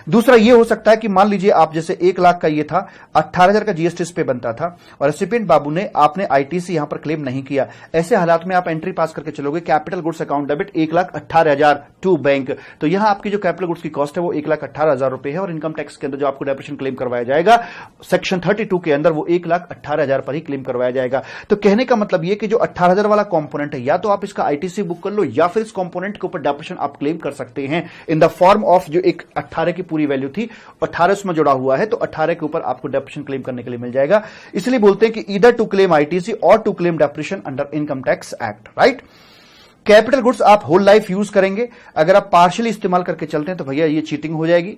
दूसरा ये हो सकता है कि मान लीजिए आप जैसे 1 लाख का ये था, 18,000 का जीएसटी इस पे बनता था और रेसिपिएंट बाबू ने आपने आईटीसी यहां पर क्लेम नहीं किया। ऐसे हालात में आप एंट्री पास करके चलोगे, capital goods account debit 1,18,000 to bank, तो यहां आपकी जो कैपिटल गुड्स की कॉस्ट है वो 1,18,000 रुपए है और इनकम टैक्स के अंदर जो आपको डेप्रिसिएशन क्लेम करवाया जाएगा सेक्शन 32 के अंदर वो 1,18,000 पर ही क्लेम करवाया जाएगा। तो कहने का मतलब ये कि जो 18,000 वाला कंपोनेंट है, या तो आप इसका आईटीसी बुक कर लो या फिर इस कंपोनेंट के ऊपर डेप्रिसिएशन आप क्लेम कर सकते हैं इन द फॉर्म ऑफ जो एक 18 की पूरी वैल्यू थी, 18 उसमें जुड़ा हुआ है, तो 18 के ऊपर आपको डेप्रिसिएशन क्लेम करने के लिए मिल जाएगा। इसलिए बोलते हैं कि ईदर टू क्लेम आईटीसी और to claim depreciation under income tax act, right. Capital goods आप होल लाइफ यूज करेंगे, अगर आप पार्शियली इस्तेमाल करके चलते हैं तो भैया ये चीटिंग हो जाएगी।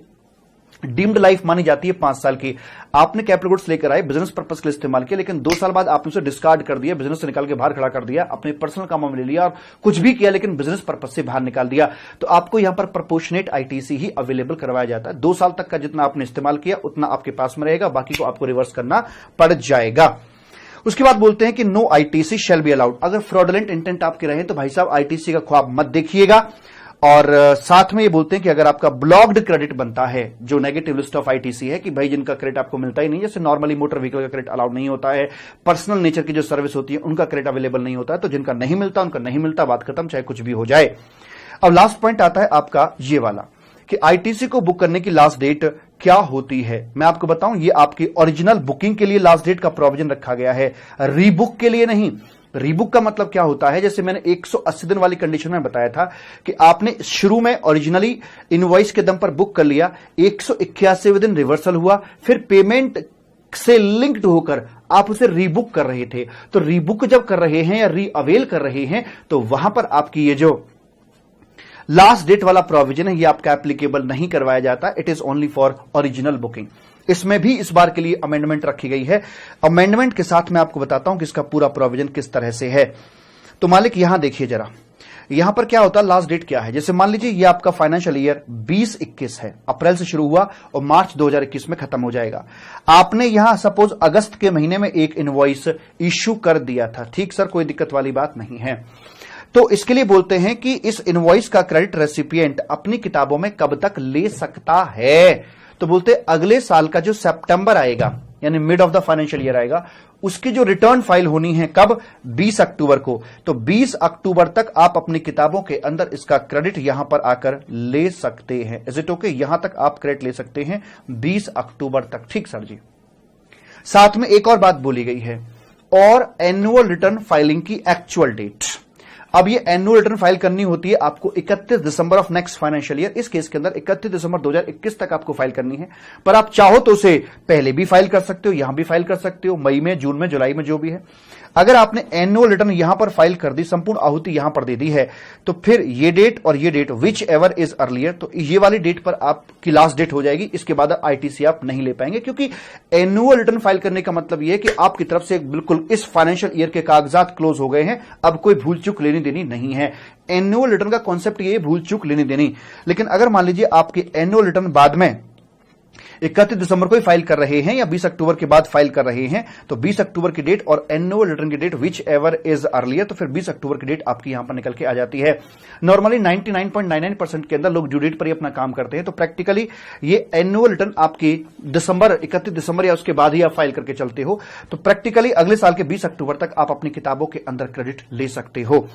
डीम्ड लाइफ मानी जाती है 5 साल की। आपने कैपिटल गुड्स लेकर आए, बिजनेस पर्पस के लिए इस्तेमाल किया, लेकिन 2 साल बाद आपने उसे डिस्कार्ड कर दिया, बिजनेस से निकाल के बाहर खड़ा कर दिया, अपने पर्सनल कामों में ले लिया और कुछ भी किया लेकिन बिजनेस पर्पस से बाहर निकाल दिया, तो आपको यहां पर प्रोपोर्शनेट आईटीसी ही अवेलेबल करवाया जाता है। 2 साल तक का जितना आपने इस्तेमाल किया उतना आपके पास में रहेगा, बाकी को आपको रिवर्स करना पड़ जाएगा। उसके बाद बोलते हैं कि no ITC shall be allowed. अगर फ्रॉडुलेंट इंटेंट आपके रहे तो भाई साहब आईटीसी का ख्वाब मत देखिएगा और साथ में ये बोलते हैं कि अगर आपका ब्लॉक्ड क्रेडिट बनता है, जो नेगेटिव लिस्ट ऑफ आईटीसी है, कि भाई जिनका क्रेडिट आपको मिलता ही नहीं, जैसे नॉर्मली मोटर व्हीकल का क्रेडिट अलाउड नहीं होता है, पर्सनल नेचर की जो सर्विस होती है उनका क्रेडिट अवेलेबल नहीं होता है, तो जिनका नहीं मिलता उनका नहीं मिलता, बात खत्म, चाहे कुछ भी हो जाए। अब लास्ट पॉइंट आता है आपका ये वाला कि आईटीसी को बुक करने की लास्ट डेट क्या होती है। मैं आपको बताऊं, ये आपकी ओरिजिनल बुकिंग के लिए लास्ट डेट का प्रोविजन रखा गया है, रीबुक के लिए नहीं। रीबुक का मतलब क्या होता है, जैसे मैंने 180 दिन वाली कंडीशन में बताया था कि आपने शुरू में ओरिजिनली इनवॉइस के दम पर बुक कर लिया, 181वें दिन रिवर्सल हुआ, फिर पेमेंट से लिंक्ड होकर आप उसे रीबुक कर रहे थे। तो रीबुक जब कर रहे हैं या री अवेल कर रहे हैं, तो वहां पर आपकी ये जो लास्ट डेट वाला प्रोविजन है ये आपका एप्लीकेबल नहीं करवाया जाता। It is only for original booking. इसमें भी इस बार के लिए अमेंडमेंट रखी गई है। अमेंडमेंट के साथ मैं आपको बताता हूं कि इसका पूरा प्रोविजन किस तरह से है। तो मालिक यहां देखिए जरा, यहां पर क्या होता है, लास्ट डेट क्या है। जैसे मान लीजिए ये आपका फाइनेंशियल ईयर 20-21 है, अप्रैल से शुरू हुआ और मार्च 2021 में खत्म हो जाएगा। आपने यहां सपोज अगस्त के महीने में एक इनवॉइस इश्यू कर दिया था, ठीक सर, कोई दिक्कत वाली बात नहीं है। तो इसके लिए बोलते हैं कि इस इनवॉइस का क्रेडिट रेसिपिएंट अपनी किताबों में कब तक ले सकता है। तो बोलते अगले साल का जो सितंबर आएगा, यानी mid of the financial year आएगा, उसकी जो रिटर्न फाइल होनी है कब, 20 अक्टूबर को। तो 20 अक्टूबर तक आप अपनी किताबों के अंदर इसका क्रेडिट यहां पर आकर ले सकते हैं। Is it okay? यहां तक आप क्रेडिट ले सकते हैं 20 अक्टूबर तक। ठीक सर जी। साथ में एक और बात बोली गई है, और एनुअल रिटर्न फाइलिंग की एक्चुअल डेट। अब ये एनुअल रिटर्न फाइल करनी होती है आपको 31 December of next financial year. इस केस के अंदर 31 दिसंबर 2021 तक आपको फाइल करनी है, पर आप चाहो तो उसे पहले भी फाइल कर सकते हो, यहां भी फाइल कर सकते हो, मई में, जून में, जुलाई में, जो भी है। अगर आपने एनुअल रिटर्न यहां पर फाइल कर दी, संपूर्ण आहुति यहां पर दे दी है, तो फिर ये डेट और ये date whichever is earlier, तो ये वाली डेट पर आपकी लास्ट डेट हो जाएगी। इसके बाद आईटीसी आप नहीं ले पाएंगे, क्योंकि एनुअल रिटर्न फाइल करने का मतलब यह है कि आपकी तरफ से बिल्कुल इस फाइनेंशियल ईयर के कागजात क्लोज हो गए हैं, अब कोई भूल चूक लेनी देनी नहीं है। एनुअल रिटर्न का कॉन्सेप्ट ये भूल चूक लेनी देनी। लेकिन अगर मान लीजिए आपकी एनुअल रिटर्न बाद में 31 दिसंबर को ही फाइल कर रहे हैं या 20 अक्टूबर के बाद फाइल कर रहे हैं, तो 20 अक्टूबर की डेट और एनुअल रिटर्न की date whichever is earlier, तो फिर 20 अक्टूबर की डेट आपकी यहां पर निकल के आ जाती है। नॉर्मली 99.99% के अंदर लोग ड्यू डेट पर ही अपना काम करते हैं, तो प्रैक्टिकली ये एनुअल रिटर्न आपकी 31 दिसंबर या उसके बाद ही आप फाइल करके चलते हो, तो प्रैक्टिकली अगले साल के 20 अक्टूबर तक आप अपनी किताबों के अंदर क्रेडिट ले सकते हो।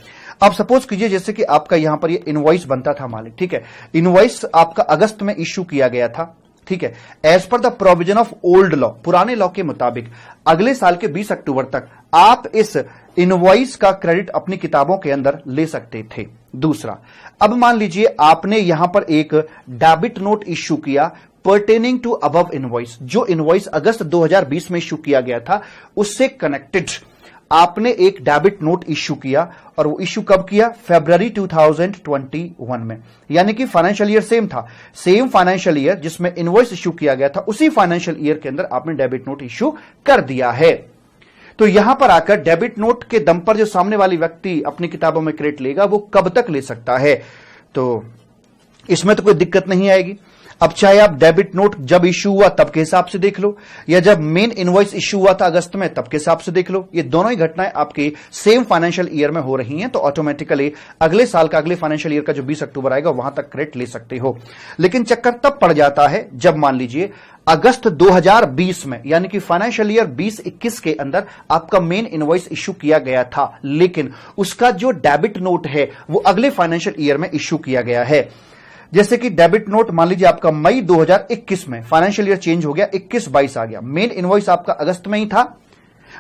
अब सपोज कीजिए जैसे कि आपका यहां पर ये इनवॉइस बनता था मालिक, ठीक है, इनवॉइस आपका अगस्त में इश्यू किया गया था, ठीक है, as per the provision of old law, पुराने लॉ के मुताबिक अगले साल के 20 अक्टूबर तक आप इस इनवॉइस का क्रेडिट अपनी किताबों के अंदर ले सकते थे। दूसरा, अब मान लीजिए आपने यहां पर एक डेबिट नोट इश्यू किया पर्टेनिंग टू अबव इनवॉइस, जो इनवॉइस अगस्त 2020 में इश्यू किया गया था उससे कनेक्टेड आपने एक डेबिट नोट इश्यू किया, और वो इश्यू कब किया, फरवरी 2021 में, यानी कि फाइनेंशियल ईयर सेम था, सेम फाइनेंशियल ईयर जिसमें इनवॉइस इश्यू किया गया था, उसी फाइनेंशियल ईयर के अंदर आपने डेबिट नोट इश्यू कर दिया है। तो यहां पर आकर डेबिट नोट के दम पर जो सामने वाली व्यक्ति अपनी किताबों में क्रेडिट लेगा वो कब तक ले सकता है, तो इसमें तो कोई दिक्कत नहीं आएगी। अब चाहे आप डेबिट नोट जब इश्यू हुआ तब के हिसाब से देख लो, या जब मेन इनवॉइस इश्यू हुआ था अगस्त में तब के हिसाब से देख लो, ये दोनों ही घटनाएं आपके सेम फाइनेंशियल ईयर में हो रही हैं, तो ऑटोमेटिकली अगले साल का, अगले फाइनेंशियल ईयर का जो 20 अक्टूबर आएगा वहां तक क्रेडिट ले सकते हो। लेकिन चक्कर तब पड़ जाता है जब मान लीजिए अगस्त 2020 में, यानी कि फाइनेंशियल ईयर 2021 के अंदर आपका मेन इनवॉइस इश्यू किया गया था, लेकिन उसका जो डेबिट नोट है वो अगले फाइनेंशियल ईयर में इश्यू किया गया है। जैसे कि डेबिट नोट मान लीजिए आपका मई 2021 में, फाइनेंशियल ईयर चेंज हो गया, 21-22 आ गया, मेन इनवॉइस आपका अगस्त में ही था,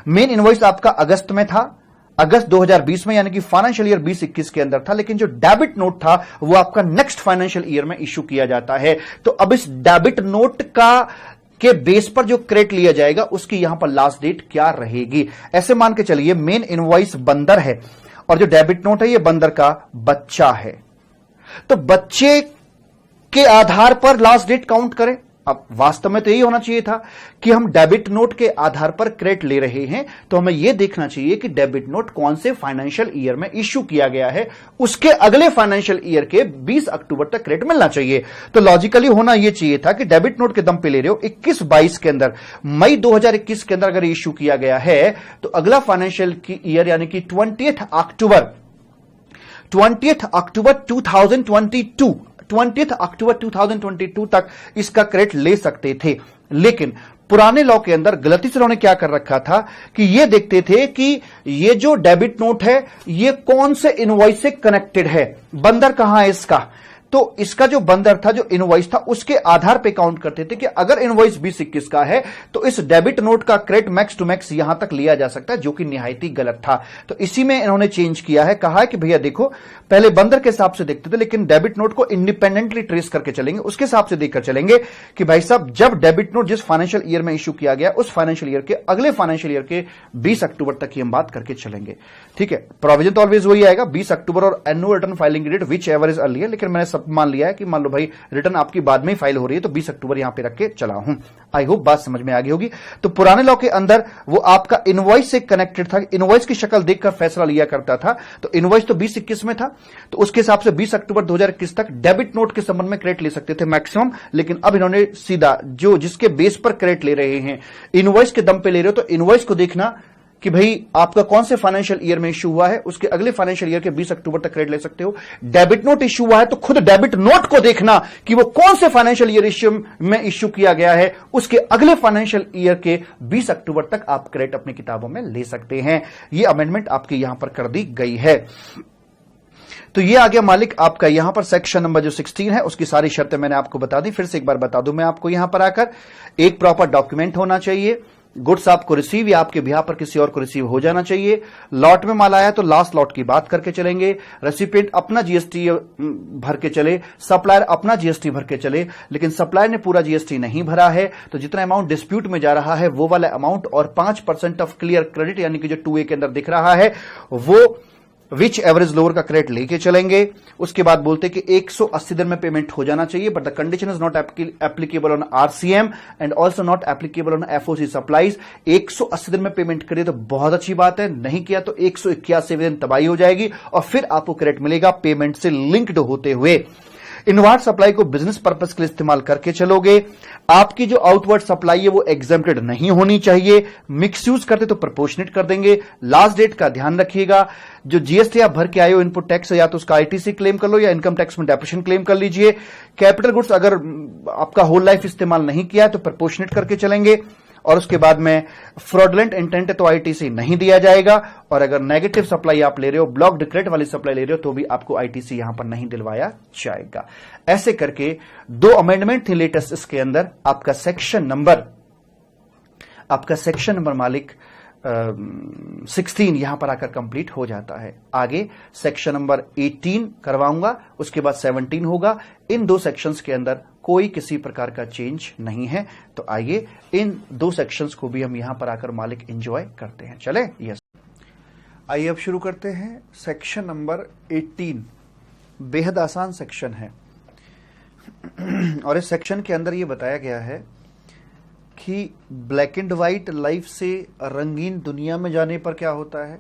मेन इनवॉइस आपका अगस्त में था, अगस्त 2020 में, यानी कि फाइनेंशियल ईयर 2021 के अंदर था, लेकिन जो डेबिट नोट था वो आपका नेक्स्ट फाइनेंशियल ईयर में इश्यू किया जाता है। तो अब इस डेबिट नोट के बेस पर जो क्रेडिट लिया जाएगा उसकी यहां पर लास्ट डेट क्या रहेगी। ऐसे मान के चलिए मेन इनवॉइस बंदर है और जो डेबिट नोट है ये बंदर का बच्चा है, तो बच्चे के आधार पर लास्ट डेट काउंट करें। अब वास्तव में तो यही होना चाहिए था कि हम डेबिट नोट के आधार पर क्रेडिट ले रहे हैं, तो हमें यह देखना चाहिए कि डेबिट नोट कौन से फाइनेंशियल ईयर में इश्यू किया गया है, उसके अगले फाइनेंशियल ईयर के 20 अक्टूबर तक क्रेडिट मिलना चाहिए। तो लॉजिकली होना यह चाहिए था कि डेबिट नोट के दम पे ले रहे हो 21-22 के अंदर, मई 2021 के अंदर अगर इश्यू किया गया है, तो अगला फाइनेंशियल ईयर यानी कि 20 अक्टूबर अक्टूबर 2022 तक इसका क्रेडिट ले सकते थे। लेकिन पुराने लॉ के अंदर गलती से उन्होंने क्या कर रखा था कि ये देखते थे कि ये जो डेबिट नोट है ये कौन से इनवॉइस से कनेक्टेड है, बंदर कहां है इसका। तो इसका जो बंदर था, जो इनवॉइस था, उसके आधार पे काउंट करते थे कि अगर इनवॉइस 2021 का है तो इस डेबिट नोट का क्रेडिट मैक्स टू मैक्स यहां तक लिया जा सकता है, जो कि निहायत ही गलत था। तो इसी में इन्होंने चेंज किया है, कहा है कि भैया देखो पहले बंदर के हिसाब से देखते थे, लेकिन डेबिट नोट को इंडिपेंडेंटली ट्रेस करके चलेंगे, उसके हिसाब से देखकर चलेंगे कि भाई साहब जब डेबिट नोट जिस फाइनेंशियल ईयर में इश्यू किया गया उस फाइनेंशियल ईयर के अगले फाइनेंशियल ईयर के 20 अक्टूबर तक की हम बात करके चलेंगे। ठीक है, प्रोविजन तो ऑलवेज वही आएगा 20 अक्टूबर और annual return filing date whichever is earlier, लेकिन मैंने सब मान लिया है कि मान लो भाई रिटर्न आपकी बाद में ही फाइल हो रही है तो 20 अक्टूबर यहां पे रख के चला हूं। आई होप बात समझ में आ गई होगी। तो पुराने लॉ के अंदर वो आपका इनवॉइस से कनेक्टेड था, इनवॉइस की शक्ल देखकर फैसला लिया करता था। तो इनवॉइस तो 2021 में था, तो उसके हिसाब से 20 अक्टूबर 2021 तक डेबिट नोट के संबंध में क्रेडिट ले सकते थे मैक्सिमम। लेकिन अब इन्होंने सीधा जो जिसके बेस पर क्रेडिट ले रहे हैं, इनवॉइस के दम पे ले रहे हो, तो इनवॉइस को देखना कि भाई आपका कौन से फाइनेंशियल ईयर में इश्यू हुआ है, उसके अगले फाइनेंशियल ईयर के 20 अक्टूबर तक क्रेडिट ले सकते हो। डेबिट नोट इश्यू हुआ है तो खुद डेबिट नोट को देखना कि वो कौन से फाइनेंशियल ईयर में इश्यू किया गया है, उसके अगले फाइनेंशियल ईयर के 20 अक्टूबर तक आप क्रेडिट अपनी किताबों में ले सकते हैं। ये अमेंडमेंट आपके यहां पर कर दी गई है। तो ये आ गया मालिक आपका यहां पर सेक्शन नंबर जो 16 है, उसकी सारी शर्तें मैंने आपको बता दी। फिर से एक बार बता दूं मैं आपको यहां पर आकर, एक प्रॉपर डॉक्यूमेंट होना चाहिए, गुड्स आपको रिसीव या आपके बिहाफ पर किसी और को रिसीव हो जाना चाहिए, लॉट में माल आया तो लास्ट लॉट की बात करके चलेंगे, रेसिपिएंट अपना जीएसटी भर के चले, सप्लायर अपना जीएसटी भर के चले। लेकिन सप्लायर ने पूरा जीएसटी नहीं भरा है तो जितना अमाउंट डिस्प्यूट में जा रहा है वो वाला अमाउंट और 5% ऑफ क्लियर क्रेडिट यानी कि जो 2A के अंदर दिख रहा है वो विच एवरेज लोअर का क्रेडिट लेके चलेंगे। उसके बाद बोलते कि 180 दिन में पेमेंट हो जाना चाहिए, but the condition is not applicable on RCM and also not applicable on FOC supplies. 180 दिन में पेमेंट करिए तो बहुत अच्छी बात है, नहीं किया तो 181 दिन तबाही हो जाएगी और फिर आपको क्रेडिट मिलेगा पेमेंट से लिंक्ड होते हुए। इनवार्ड सप्लाई को बिजनेस पर्पस के लिए इस्तेमाल करके चलोगे। आपकी जो आउटवर्ड सप्लाई है वो एग्जेम्प्टेड नहीं होनी चाहिए, मिक्स यूज करते तो प्रोपोर्शनेट कर देंगे। लास्ट डेट का ध्यान रखिएगा, जो जीएसटी आप भर के आए हो इनपुट टैक्स या तो उसका आईटीसी क्लेम कर लो या इनकम टैक्स में डेप्रेशन क्लेम कर लीजिए। कैपिटल गुड्स अगर आपका होल लाइफ इस्तेमाल नहीं किया है तो प्रोपोर्शनेट करके चलेंगे। और उसके बाद में फ्रॉडलेंट इंटेंट है तो आईटीसी नहीं दिया जाएगा, और अगर नेगेटिव सप्लाई आप ले रहे हो, ब्लॉक डिक्लेरेट वाली सप्लाई ले रहे हो तो भी आपको आईटीसी यहां पर नहीं दिलवाया जाएगा। ऐसे करके 2 अमेंडमेंट थे लेटेस्ट इसके अंदर। आपका सेक्शन नंबर मालिक 16 यहां पर आकर कंप्लीट हो जाता है। आगे सेक्शन नंबर 18 करवाऊंगा, उसके बाद 17 होगा। इन 2 सेक्शंस के अंदर कोई किसी प्रकार का चेंज नहीं है। तो आइए इन 2 सेक्शंस को भी हम यहां पर आकर मालिक एंजॉय करते हैं। चले, यस, आइए अब शुरू करते हैं। सेक्शन नंबर 18 बेहद आसान सेक्शन है और इस सेक्शन के अंदर यह बताया गया है कि ब्लैक एंड व्हाइट लाइफ से रंगीन दुनिया में जाने पर क्या होता है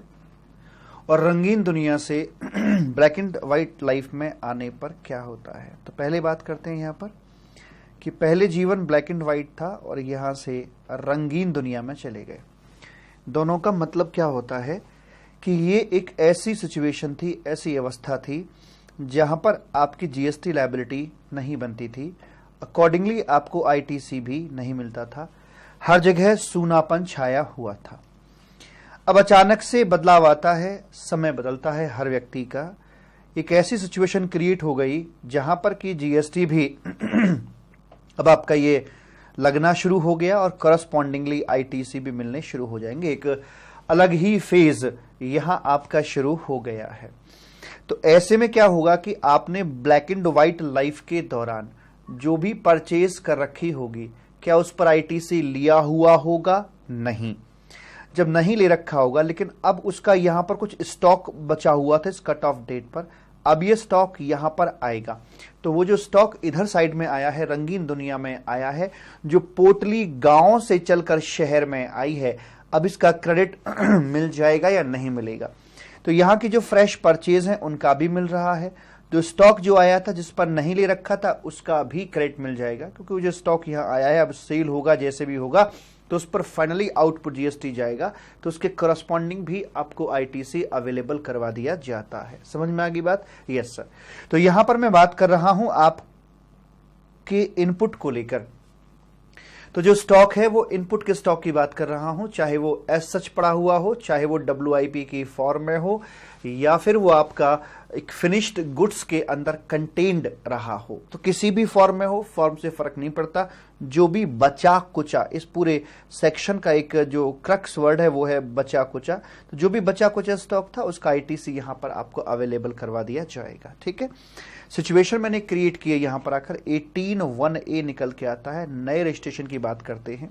और रंगीन दुनिया से ब्लैक एंड व्हाइट लाइफ में आने पर क्या होता है। तो पहले बात करते हैं यहां पर कि पहले जीवन ब्लैक एंड व्हाइट था और यहां से रंगीन दुनिया में चले गए। दोनों का मतलब क्या होता है कि ये एक ऐसी सिचुएशन थी, ऐसी अवस्था थी जहां पर आपकी जीएसटी लायबिलिटी नहीं बनती थी, अकॉर्डिंगली आपको आईटीसी भी नहीं मिलता था, हर जगह सूनापन छाया हुआ था। अब अचानक से बदलाव आता है, समय बदलता है हर व्यक्ति का, एक ऐसी सिचुएशन क्रिएट हो गई जहां पर कि जीएसटी भी अब आपका ये लगना शुरू हो गया और करस्पॉन्डिंगली आईटीसी भी मिलने शुरू हो जाएंगे। एक अलग ही फेज यहां आपका शुरू हो गया है। तो ऐसे में क्या होगा कि आपने ब्लैक एंड व्हाइट लाइफ के दौरान जो भी परचेज कर रखी होगी, क्या उस पर आईटीसी लिया हुआ होगा? नहीं। जब नहीं ले रखा होगा, लेकिन अब उसका यहां पर कुछ स्टॉक बचा हुआ था इस कट ऑफ डेट पर, अब ये स्टॉक यहां पर आएगा। तो वो जो स्टॉक इधर साइड में आया है, रंगीन दुनिया में आया है, जो पोटली गांव से चलकर शहर में आई है, अब इसका क्रेडिट मिल जाएगा या नहीं मिलेगा। तो यहां की जो फ्रेश परचेज है उनका भी मिल रहा है, जो स्टॉक जो आया था जिस पर नहीं ले रखा था उसका भी क्रेडिट मिल जाएगा, क्योंकि वो जो स्टॉक यहां आया है अब सेल होगा, जैसे भी होगा तो उस पर फाइनली आउटपुट जीएसटी जाएगा, तो उसके करस्पॉन्डिंग भी आपको आईटीसी अवेलेबल करवा दिया जाता है। समझ में आ गई बात? Yes sir. तो यहां पर मैं बात कर रहा हूं आपके इनपुट को लेकर। तो जो स्टॉक है वो इनपुट के स्टॉक की बात कर रहा हूं, चाहे वो एज सच पड़ा हुआ हो, चाहे वो WIP की फॉर्म में हो, या फिर वो आपका एक फिनिश्ड गुड्स के अंदर कंटेन्ड रहा हो। तो किसी भी फॉर्म में हो, फॉर्म से फर्क नहीं पड़ता। जो भी बचा कुचा, इस पूरे सेक्शन का एक जो क्रक्स वर्ड है वो है बचा कुचा। तो जो भी बचा कुचा स्टॉक था उसका आईटीसी यहां पर आपको अवेलेबल करवा दिया जाएगा। ठीक है, सिचुएशन मैंने क्रिएट की है। यहां पर आकर 18(1)A निकल के आता है। नए रजिस्ट्रेशन की बात करते हैं।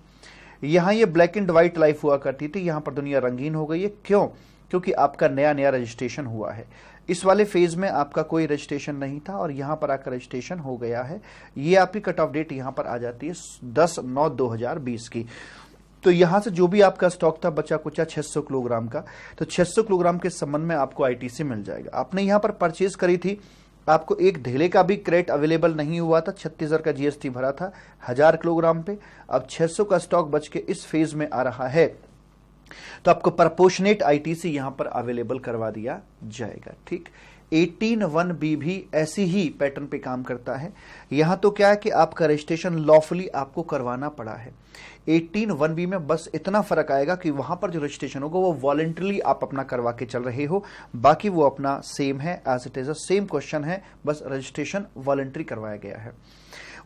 यहां ये ब्लैक एंड व्हाइट लाइफ हुआ करती थी, यहां पर दुनिया रंगीन हो गई है। क्यों? क्योंकि आपका नया नया रजिस्ट्रेशन हुआ है। इस वाले फेज में आपका कोई रजिस्ट्रेशन नहीं था और यहां पर आकर रजिस्ट्रेशन हो गया है। ये आपकी कट ऑफ डेट यहां पर आ जाती है 10/9/2020 की। तो यहां से जो भी आपका स्टॉक था बचा कुचा 600 किलोग्राम का, तो 600 किलोग्राम के संबंध में आपको आईटीसी मिल जाएगा। आपने यहां पर परचेज करी थी, आपको एक ढेले का भी क्रेट अवेलेबल नहीं हुआ था, 36,000 का जीएसटी भरा था 1000 किलोग्राम पे। अब 600 का स्टॉक बच के इस फेज में आ रहा है, तो आपको प्रपोर्शनेट आईटीसी यहां पर अवेलेबल करवा दिया जाएगा। ठीक, 18(1)B भी ऐसी ही पैटर्न पे काम करता है। यहां तो क्या है कि आपका रजिस्ट्रेशन लॉफुली आपको करवाना पड़ा है। 18(1)B में बस इतना फर्क आएगा कि वहां पर जो रजिस्ट्रेशन होगा वो वॉलंटरली आप अपना करवा के चल रहे हो, बाकी वो अपना सेम है, as it is same question है, बस रजिस्ट्रेशन वॉलंटरी करवाया गया है।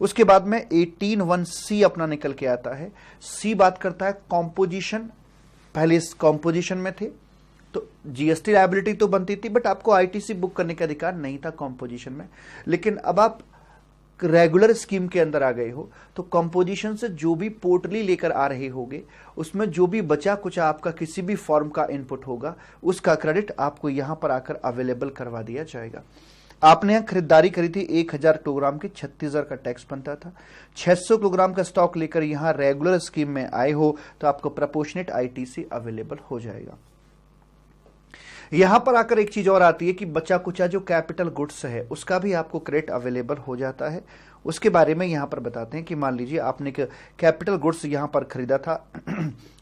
उसके बाद में 18(1)C अपना निकल के आता है। सी बात करता है कॉम्पोजिशन। पहले इस कॉम्पोजिशन में थे तो जीएसटी लायबिलिटी तो बनती थी, बट आपको आईटीसी बुक करने का अधिकार नहीं था कॉम्पोजिशन में। लेकिन अब आप रेगुलर स्कीम के अंदर आ गए हो, तो कंपोजिशन से जो भी पोर्टली लेकर आ रहे होगे उसमें जो भी बचा कुचा आपका किसी भी फॉर्म का इनपुट होगा उसका क्रेडिट आपको यहां पर आकर अवेलेबल करवा दिया जाएगा। आपने यहां खरीदारी करी थी 1000 किलोग्राम की, 36,000 का टैक्स बनता था। 600 किलोग्राम का स्टॉक लेकर यहां रेगुलर स्कीम में आए हो तो आपको प्रपोर्शनेट आईटीसी अवेलेबल हो जाएगा। यहां पर आकर एक चीज और आती है कि बचा कुचा जो कैपिटल गुड्स है उसका भी आपको क्रेडिट अवेलेबल हो जाता है। उसके बारे में यहां पर बताते हैं कि मान लीजिए आपने कैपिटल गुड्स यहां पर खरीदा था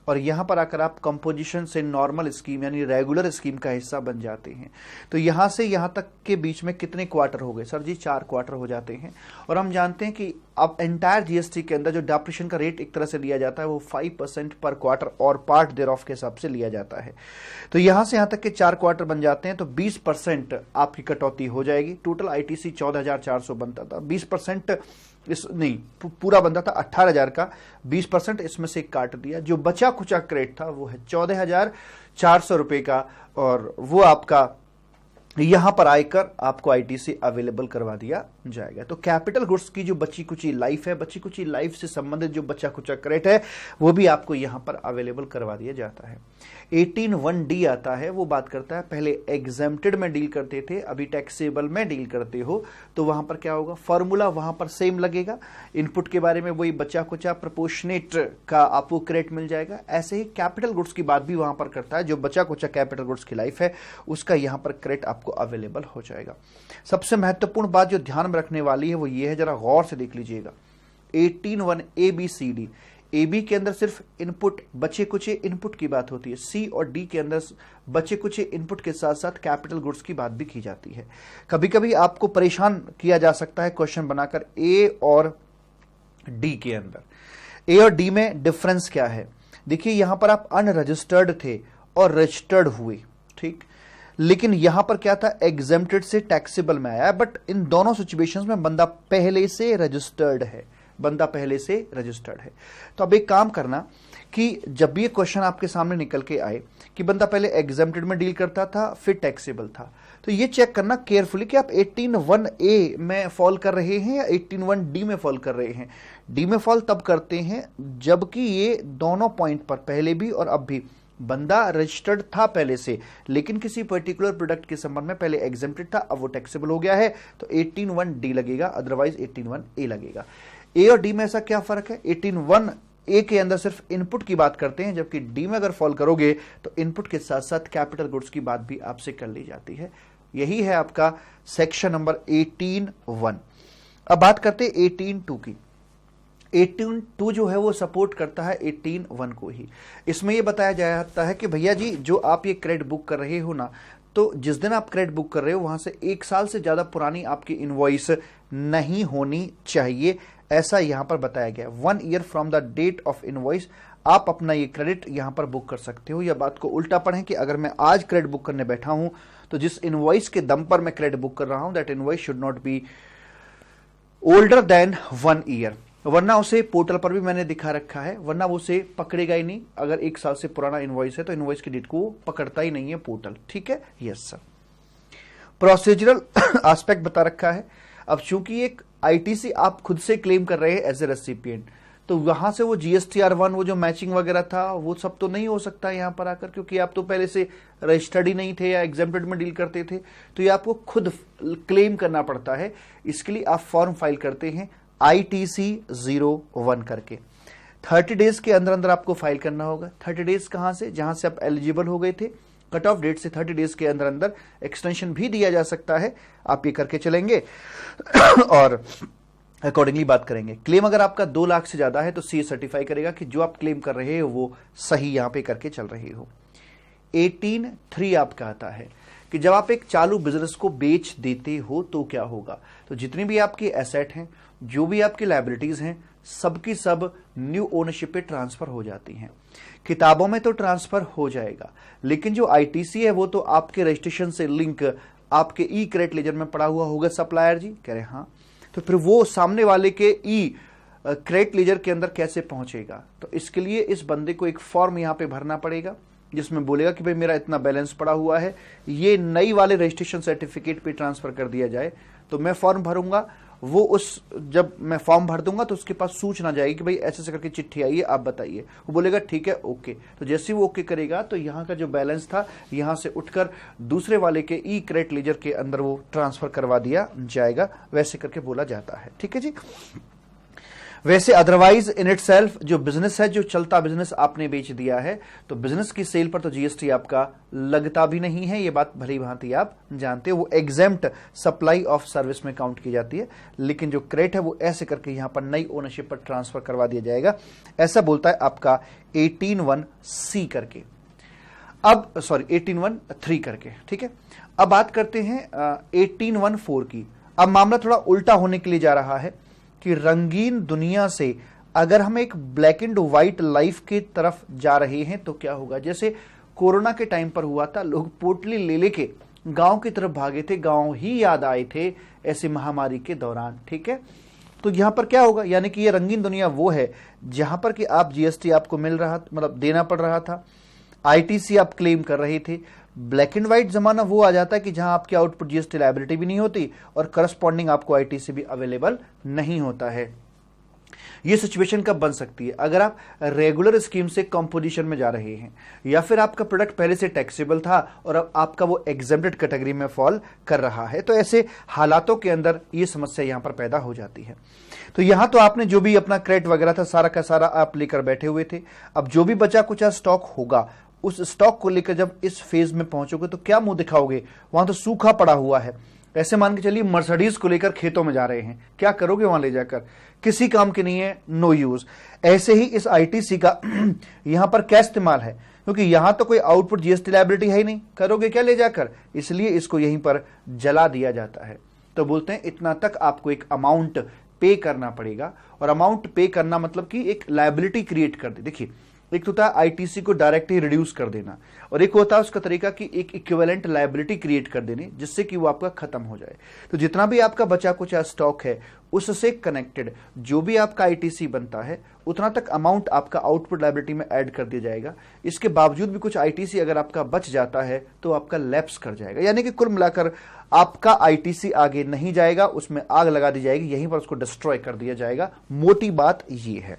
और यहां पर आकर आप कंपोजिशन से नॉर्मल स्कीम यानी रेगुलर स्कीम का हिस्सा बन जाते हैं, तो यहां से यहां तक के बीच में कितने क्वार्टर हो गए? सर जी 4 क्वार्टर हो जाते हैं। और हम जानते हैं कि अब एंटायर जीएसटी के अंदर जो डेप्रिसिएशन का रेट एक तरह से लिया जाता है वो 5% पर क्वार्टर और पार्ट देयर ऑफ के हिसाब से लिया जाता है। तो यहां से यहां तक के 4 क्वार्टर बन जाते हैं तो 20% आपकी कटौती हो जाएगी। टोटल आईटीसी 14,400 बनता था, 20% पूरा बनता था 18,000 का, 20% इसमें से काट दिया। जो बचा कुचा क्रेडिट था वो है 14,400 रुपए का, और वो आपका यहां पर आकर आपको आईटीसी अवेलेबल करवा दिया जाएगा। तो कैपिटल गुड्स की जो बची कुची लाइफ है, बची कुची लाइफ से संबंधित जो बचा कुचा क्रेडिट है वो भी आपको यहां पर अवेलेबल करवा दिया जाता है। 18(1)D आता है, वो बात करता है पहले एग्जेम्प्टेड में डील करते थे, अभी टैक्सेबल में डील करते हो, तो वहां पर क्या होगा? फॉर्मूला वहां पर सेम लगेगा। इनपुट के बारे में वही बचा कुचा प्रपोर्शनेट का आपको क्रेडिट मिल जाएगा। ऐसे ही कैपिटल गुड्स की बात भी वहां पर करता है, जो बचा कुचा कैपिटल गुड्स की लाइफ है उसका यहां पर क्रेडिट आपको अवेलेबल हो जाएगा। सबसे महत्वपूर्ण बात जो ध्यान में रखने वाली है वो ये है, जरा गौर से देख लीजिएगा। 18(1)ABCD, AB के अंदर सिर्फ इनपुट बचे कुचे इनपुट की बात होती है, C और D के अंदर बचे कुचे इनपुट के साथ साथ कैपिटल गुड्स की बात भी की जाती है। कभी कभी आपको परेशान किया जा सकता है क्वेश्चन बनाकर A और D के अंदर। A और D में डिफरेंस क्या है? देखिए यहां पर आप अनरजिस्टर्ड थे और रजिस्टर्ड हुए, ठीक, लेकिन यहां पर क्या था? एग्जेम्प्टेड से टैक्सेबल में आया। बट इन दोनों सिचुएशंस में बंदा पहले से रजिस्टर्ड है, बंदा पहले से रजिस्टर्ड है। तो अब एक काम करना कि जब ये क्वेश्चन आपके सामने निकल के आए कि बंदा पहले एग्जेम्प्टेड में डील करता था फिर टैक्सेबल था, तो ये चेक करना केयरफुली कि आप 18(1)A में फॉल कर रहे हैं या 18(1)D में फॉल कर रहे हैं। डी में फॉल तब करते हैं जबकि ये दोनों पॉइंट पर पहले भी और अब भी बंदा रजिस्टर्ड था पहले से, लेकिन किसी पर्टिकुलर प्रोडक्ट के संबंध में पहले एग्जेम्प्टेड था, अब वो टैक्सेबल हो गया है, तो 18(1)D लगेगा, अदरवाइज 18(1)A लगेगा। ए और डी में ऐसा क्या फर्क है? 18(1)A के अंदर सिर्फ इनपुट की बात करते हैं, जबकि डी में अगर फॉल करोगे तो इनपुट के साथ साथ कैपिटल गुड्स की बात भी आपसे कर ली जाती है। यही है आपका सेक्शन नंबर 18(1). अब बात करते हैं 18(2) की। 18(2) जो है वो सपोर्ट करता है 18(1) को ही। इसमें ये बताया जाता है कि भैया जी जो आप ये क्रेडिट बुक कर रहे हो ना, तो जिस दिन आप क्रेडिट बुक कर रहे हो वहां से 1 साल से ज्यादा पुरानी आपकी इनवॉइस नहीं होनी चाहिए, ऐसा यहां पर बताया गया। 1 year from the date of invoice आप अपना ये क्रेडिट यहां पर बुक कर सकते हो। या बात को उल्टा पढ़ें कि अगर मैं आज क्रेडिट बुक करने बैठा हूं तो जिस इनवॉइस के दम पर मैं क्रेडिट बुक कर रहा हूं, that invoice should not be older than 1 year, वरना उसे पोर्टल पर भी मैंने दिखा रखा है, वरना वो उसे पकड़ेगा ही नहीं। अगर 1 साल से पुराना इनवॉइस है तो इनवॉइस की डेट को पकड़ता ही नहीं है पोर्टल, ठीक है। Yes sir. प्रोसीजरल एस्पेक्ट बता रखा है। अब चूंकि एक आईटीसी आप खुद से क्लेम कर रहे हैं एज ए रेसिपिएंट, तो वहां से वो GSTR1 वो जो मैचिंग वगैरह था वो सब तो नहीं हो सकता यहां पर आकर, क्योंकि आप तो पहले से रजिस्टर्ड ही नहीं थे या एग्जेम्प्टेड में डील करते थे, तो ये आपको खुद क्लेम करना पड़ता है। इसके लिए आप फॉर्म फाइल करते हैं ITC01 करके। 30 डेज के अंदर अंदर आपको फाइल करना होगा। 30 डेज कहां से? जहां से आप एलिजिबल हो गए थे, कट ऑफ डेट से 30 डेज के अंदर अंदर एक्सटेंशन भी दिया जा सकता है। आप ये करके चलेंगे और अकॉर्डिंगली बात करेंगे। क्लेम अगर आपका 2 लाख से ज्यादा है तो CA सर्टिफाई करेगा कि जो आप क्लेम कर रहे हो वो सही यहां पे करके चल रहे हो। 18(3) आपका आता है कि जब आप एक चालू बिजनेस को बेच देते हो तो क्या होगा। तो जितनी भी आपकी एसेट हैं, जो भी आपकी लायबिलिटीज हैं, सबकी सब न्यू ओनरशिप पे ट्रांसफर हो जाती हैं। किताबों में तो ट्रांसफर हो जाएगा, लेकिन जो ITC है वो तो आपके रजिस्ट्रेशन से लिंक आपके ई क्रेडिट लेजर में पड़ा हुआ होगा। सप्लायर जी कह रहे हाँ, तो फिर वो सामने वाले के ई क्रेडिट लेजर के अंदर कैसे पहुंचेगा। तो इसके लिए इस बंदे को एक फॉर्म यहां पे भरना पड़ेगा जिसमें बोलेगा कि भाई मेरा इतना बैलेंस पड़ा हुआ है, ये नई वाले रजिस्ट्रेशन सर्टिफिकेट पे ट्रांसफर कर दिया जाए। तो मैं फॉर्म भरूंगा, वो उस जब मैं फॉर्म भर दूंगा तो उसके पास सूचना जाएगी कि भाई ऐसे ऐसे करके चिट्ठी आई है, आप बताइए। वो बोलेगा ठीक है ओके। तो जैसे वो ओके करेगा तो यहाँ का जो बैलेंस था यहां से उठकर दूसरे वाले के ई क्रेडिट लेजर के अंदर वो ट्रांसफर करवा दिया जाएगा, वैसे करके बोला जाता है। ठीक है जी। वैसे अदरवाइज इन इट सेल्फ जो बिजनेस है, जो चलता बिजनेस आपने बेच दिया है, तो बिजनेस की सेल पर तो GST आपका लगता भी नहीं है, ये बात भली भांति आप जानते हो। वो एग्जेम्प्ट सप्लाई ऑफ सर्विस में काउंट की जाती है, लेकिन जो क्रेडिट है वो ऐसे करके यहां पर नई ओनरशिप पर ट्रांसफर करवा दिया जाएगा, ऐसा बोलता है आपका 18(1) करके। अब सॉरी 18(1) करके। ठीक है। अब बात करते हैं 18(1) की। अब मामला थोड़ा उल्टा होने के लिए जा रहा है कि रंगीन दुनिया से अगर हम एक ब्लैक एंड व्हाइट लाइफ की तरफ जा रहे हैं तो क्या होगा। जैसे कोरोना के टाइम पर हुआ था, लोग पोटली ले लेके गांव की तरफ भागे थे, गांव ही याद आए थे ऐसी महामारी के दौरान। ठीक है। तो यहां पर क्या होगा, यानी कि ये रंगीन दुनिया वो है जहां पर कि आप GST आपको मिल रहा, मतलब देना पड़ रहा था, ITC आप क्लेम कर रहे थे। ब्लैक एंड व्हाइट जमाना वो आ जाता है कि जहां आपकी आउटपुट GST लायबिलिटी भी नहीं होती और करस्पॉन्डिंग आपको ITC भी अवेलेबल नहीं होता है। ये सिचुएशन कब बन सकती है, अगर आप रेगुलर स्कीम से कंपोजिशन में जा रहे हैं, या फिर आपका प्रोडक्ट पहले से टैक्सेबल था और अब आपका वो एग्जेम्प्टेड कैटेगरी में फॉल कर रहा है। तो ऐसे हालातों के अंदर ये समस्या यहां पर पैदा हो जाती है। तो यहां तो आपने जो भी अपना क्रेडिट वगैरह था सारा का सारा आप लेकर बैठे हुए थे। अब जो भी बचा कुचा स्टॉक होगा, उस स्टॉक को लेकर जब इस फेज में पहुंचोगे तो क्या मुंह दिखाओगे, वहां तो सूखा पड़ा हुआ है। ऐसे मान के चलिए मर्सिडीज को लेकर खेतों में जा रहे हैं, क्या करोगे वहां ले जाकर, किसी काम के नहीं है, नो यूज। ऐसे ही इस ITC का यहां पर क्या इस्तेमाल है, क्योंकि यहां तो कोई आउटपुट GST लायबिलिटी है ही नहीं, करोगे क्या ले जाकर, इसलिए इसको यहीं पर जला दिया जाता है। तो बोलते हैं इतना तक आपको एक अमाउंट पे करना पड़ेगा, और अमाउंट पे करना मतलब कि एक लायबिलिटी क्रिएट कर दे। देखिए एक तो होता है ITC को डायरेक्ट ही रिड्यूस कर देना, और एक होता है उसका तरीका कि एक इक्विवेलेंट लायबिलिटी क्रिएट कर देने जिससे कि वो आपका खत्म हो जाए। तो जितना भी आपका बचा कुचा स्टॉक है उससे कनेक्टेड जो भी आपका ITC बनता है उतना तक अमाउंट आपका आउटपुट लायबिलिटी में ऐड कर दिया जाएगा। इसके बावजूद भी कुछ ITC अगर आपका बच जाता है तो आपका लैप्स कर जाएगा, यानी कि कुल मिलाकर आपका ITC आगे नहीं जाएगा, उसमें आग लगा दी जाएगी, यहीं पर उसको डिस्ट्रॉय कर दिया जाएगा। मोटी बात ये है।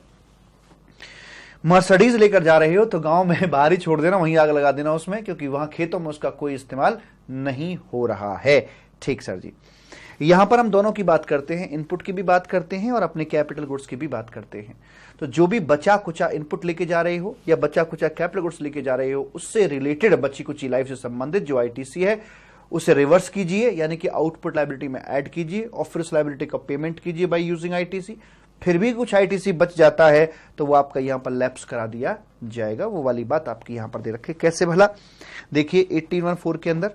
मर्सिडीज लेकर जा रहे हो तो गांव में बाहर ही छोड़ देना, वहीं आग लगा देना उसमें, क्योंकि वहां खेतों में उसका कोई इस्तेमाल नहीं हो रहा है। ठीक सर जी। यहां पर हम दोनों की बात करते हैं, इनपुट की भी बात करते हैं और अपने कैपिटल गुड्स की भी बात करते हैं। तो जो भी बचा कुचा इनपुट लेके जा रहे हो या बचा कुचा कैपिटल गुड्स लेके जा रहे हो, उससे रिलेटेड बची कुची लाइफ से संबंधित जो ITC है उसे रिवर्स कीजिए, यानी कि आउटपुट लायबिलिटी में ऐड कीजिए और फिर उस लायबिलिटी का पेमेंट कीजिए बाय यूजिंग ITC। फिर भी कुछ आईटीसी बच जाता है तो वो आपका यहां पर लैप्स करा दिया जाएगा। वो वाली बात आपकी यहां पर दे रखी। कैसे भला? देखिए 1814 के अंदर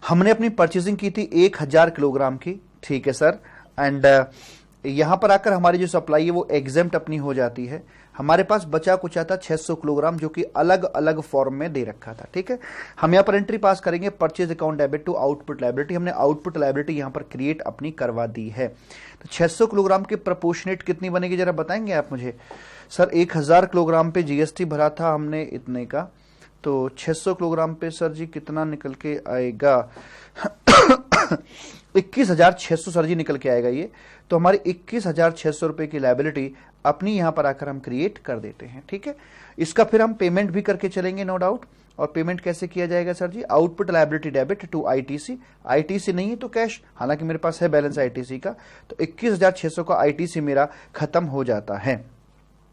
हमने अपनी परचेसिंग की थी 1000 किलोग्राम की, ठीक है सर, एंड यहां पर आकर हमारी जो सप्लाई है वो एग्जेम्प्ट अपनी हो जाती है। हमारे पास बचा कुछ आता 600 किलोग्राम जो कि अलग अलग फॉर्म में दे रखा था, ठीक है। हम यहां पर एंट्री पास करेंगे purchase account debit to output liability. हमने आउटपुट लायबिलिटी यहां पर क्रिएट अपनी करवा दी है। तो 600 किलोग्राम की प्रोपोर्शनेट कितनी बनेगी जरा बताएंगे आप मुझे? सर 1000 किलोग्राम पे जीएसटी भरा था हमने इतने का, तो 600 किलोग्राम पे सर जी कितना निकल के आएगा? 21,600 सर जी निकल के आएगा ये। तो हमारी 21,600 रुपए की लायबिलिटी अपनी यहां पर आकर हम क्रिएट कर देते हैं, ठीक है। इसका फिर हम पेमेंट भी करके चलेंगे नो डाउट। और पेमेंट कैसे किया जाएगा sir ji? Output liability debit to ITC. ITC नहीं है तो कैश, हालांकि मेरे पास है बैलेंस आईटीसी का, तो 21,600 का आईटीसी मेरा खत्म हो जाता है।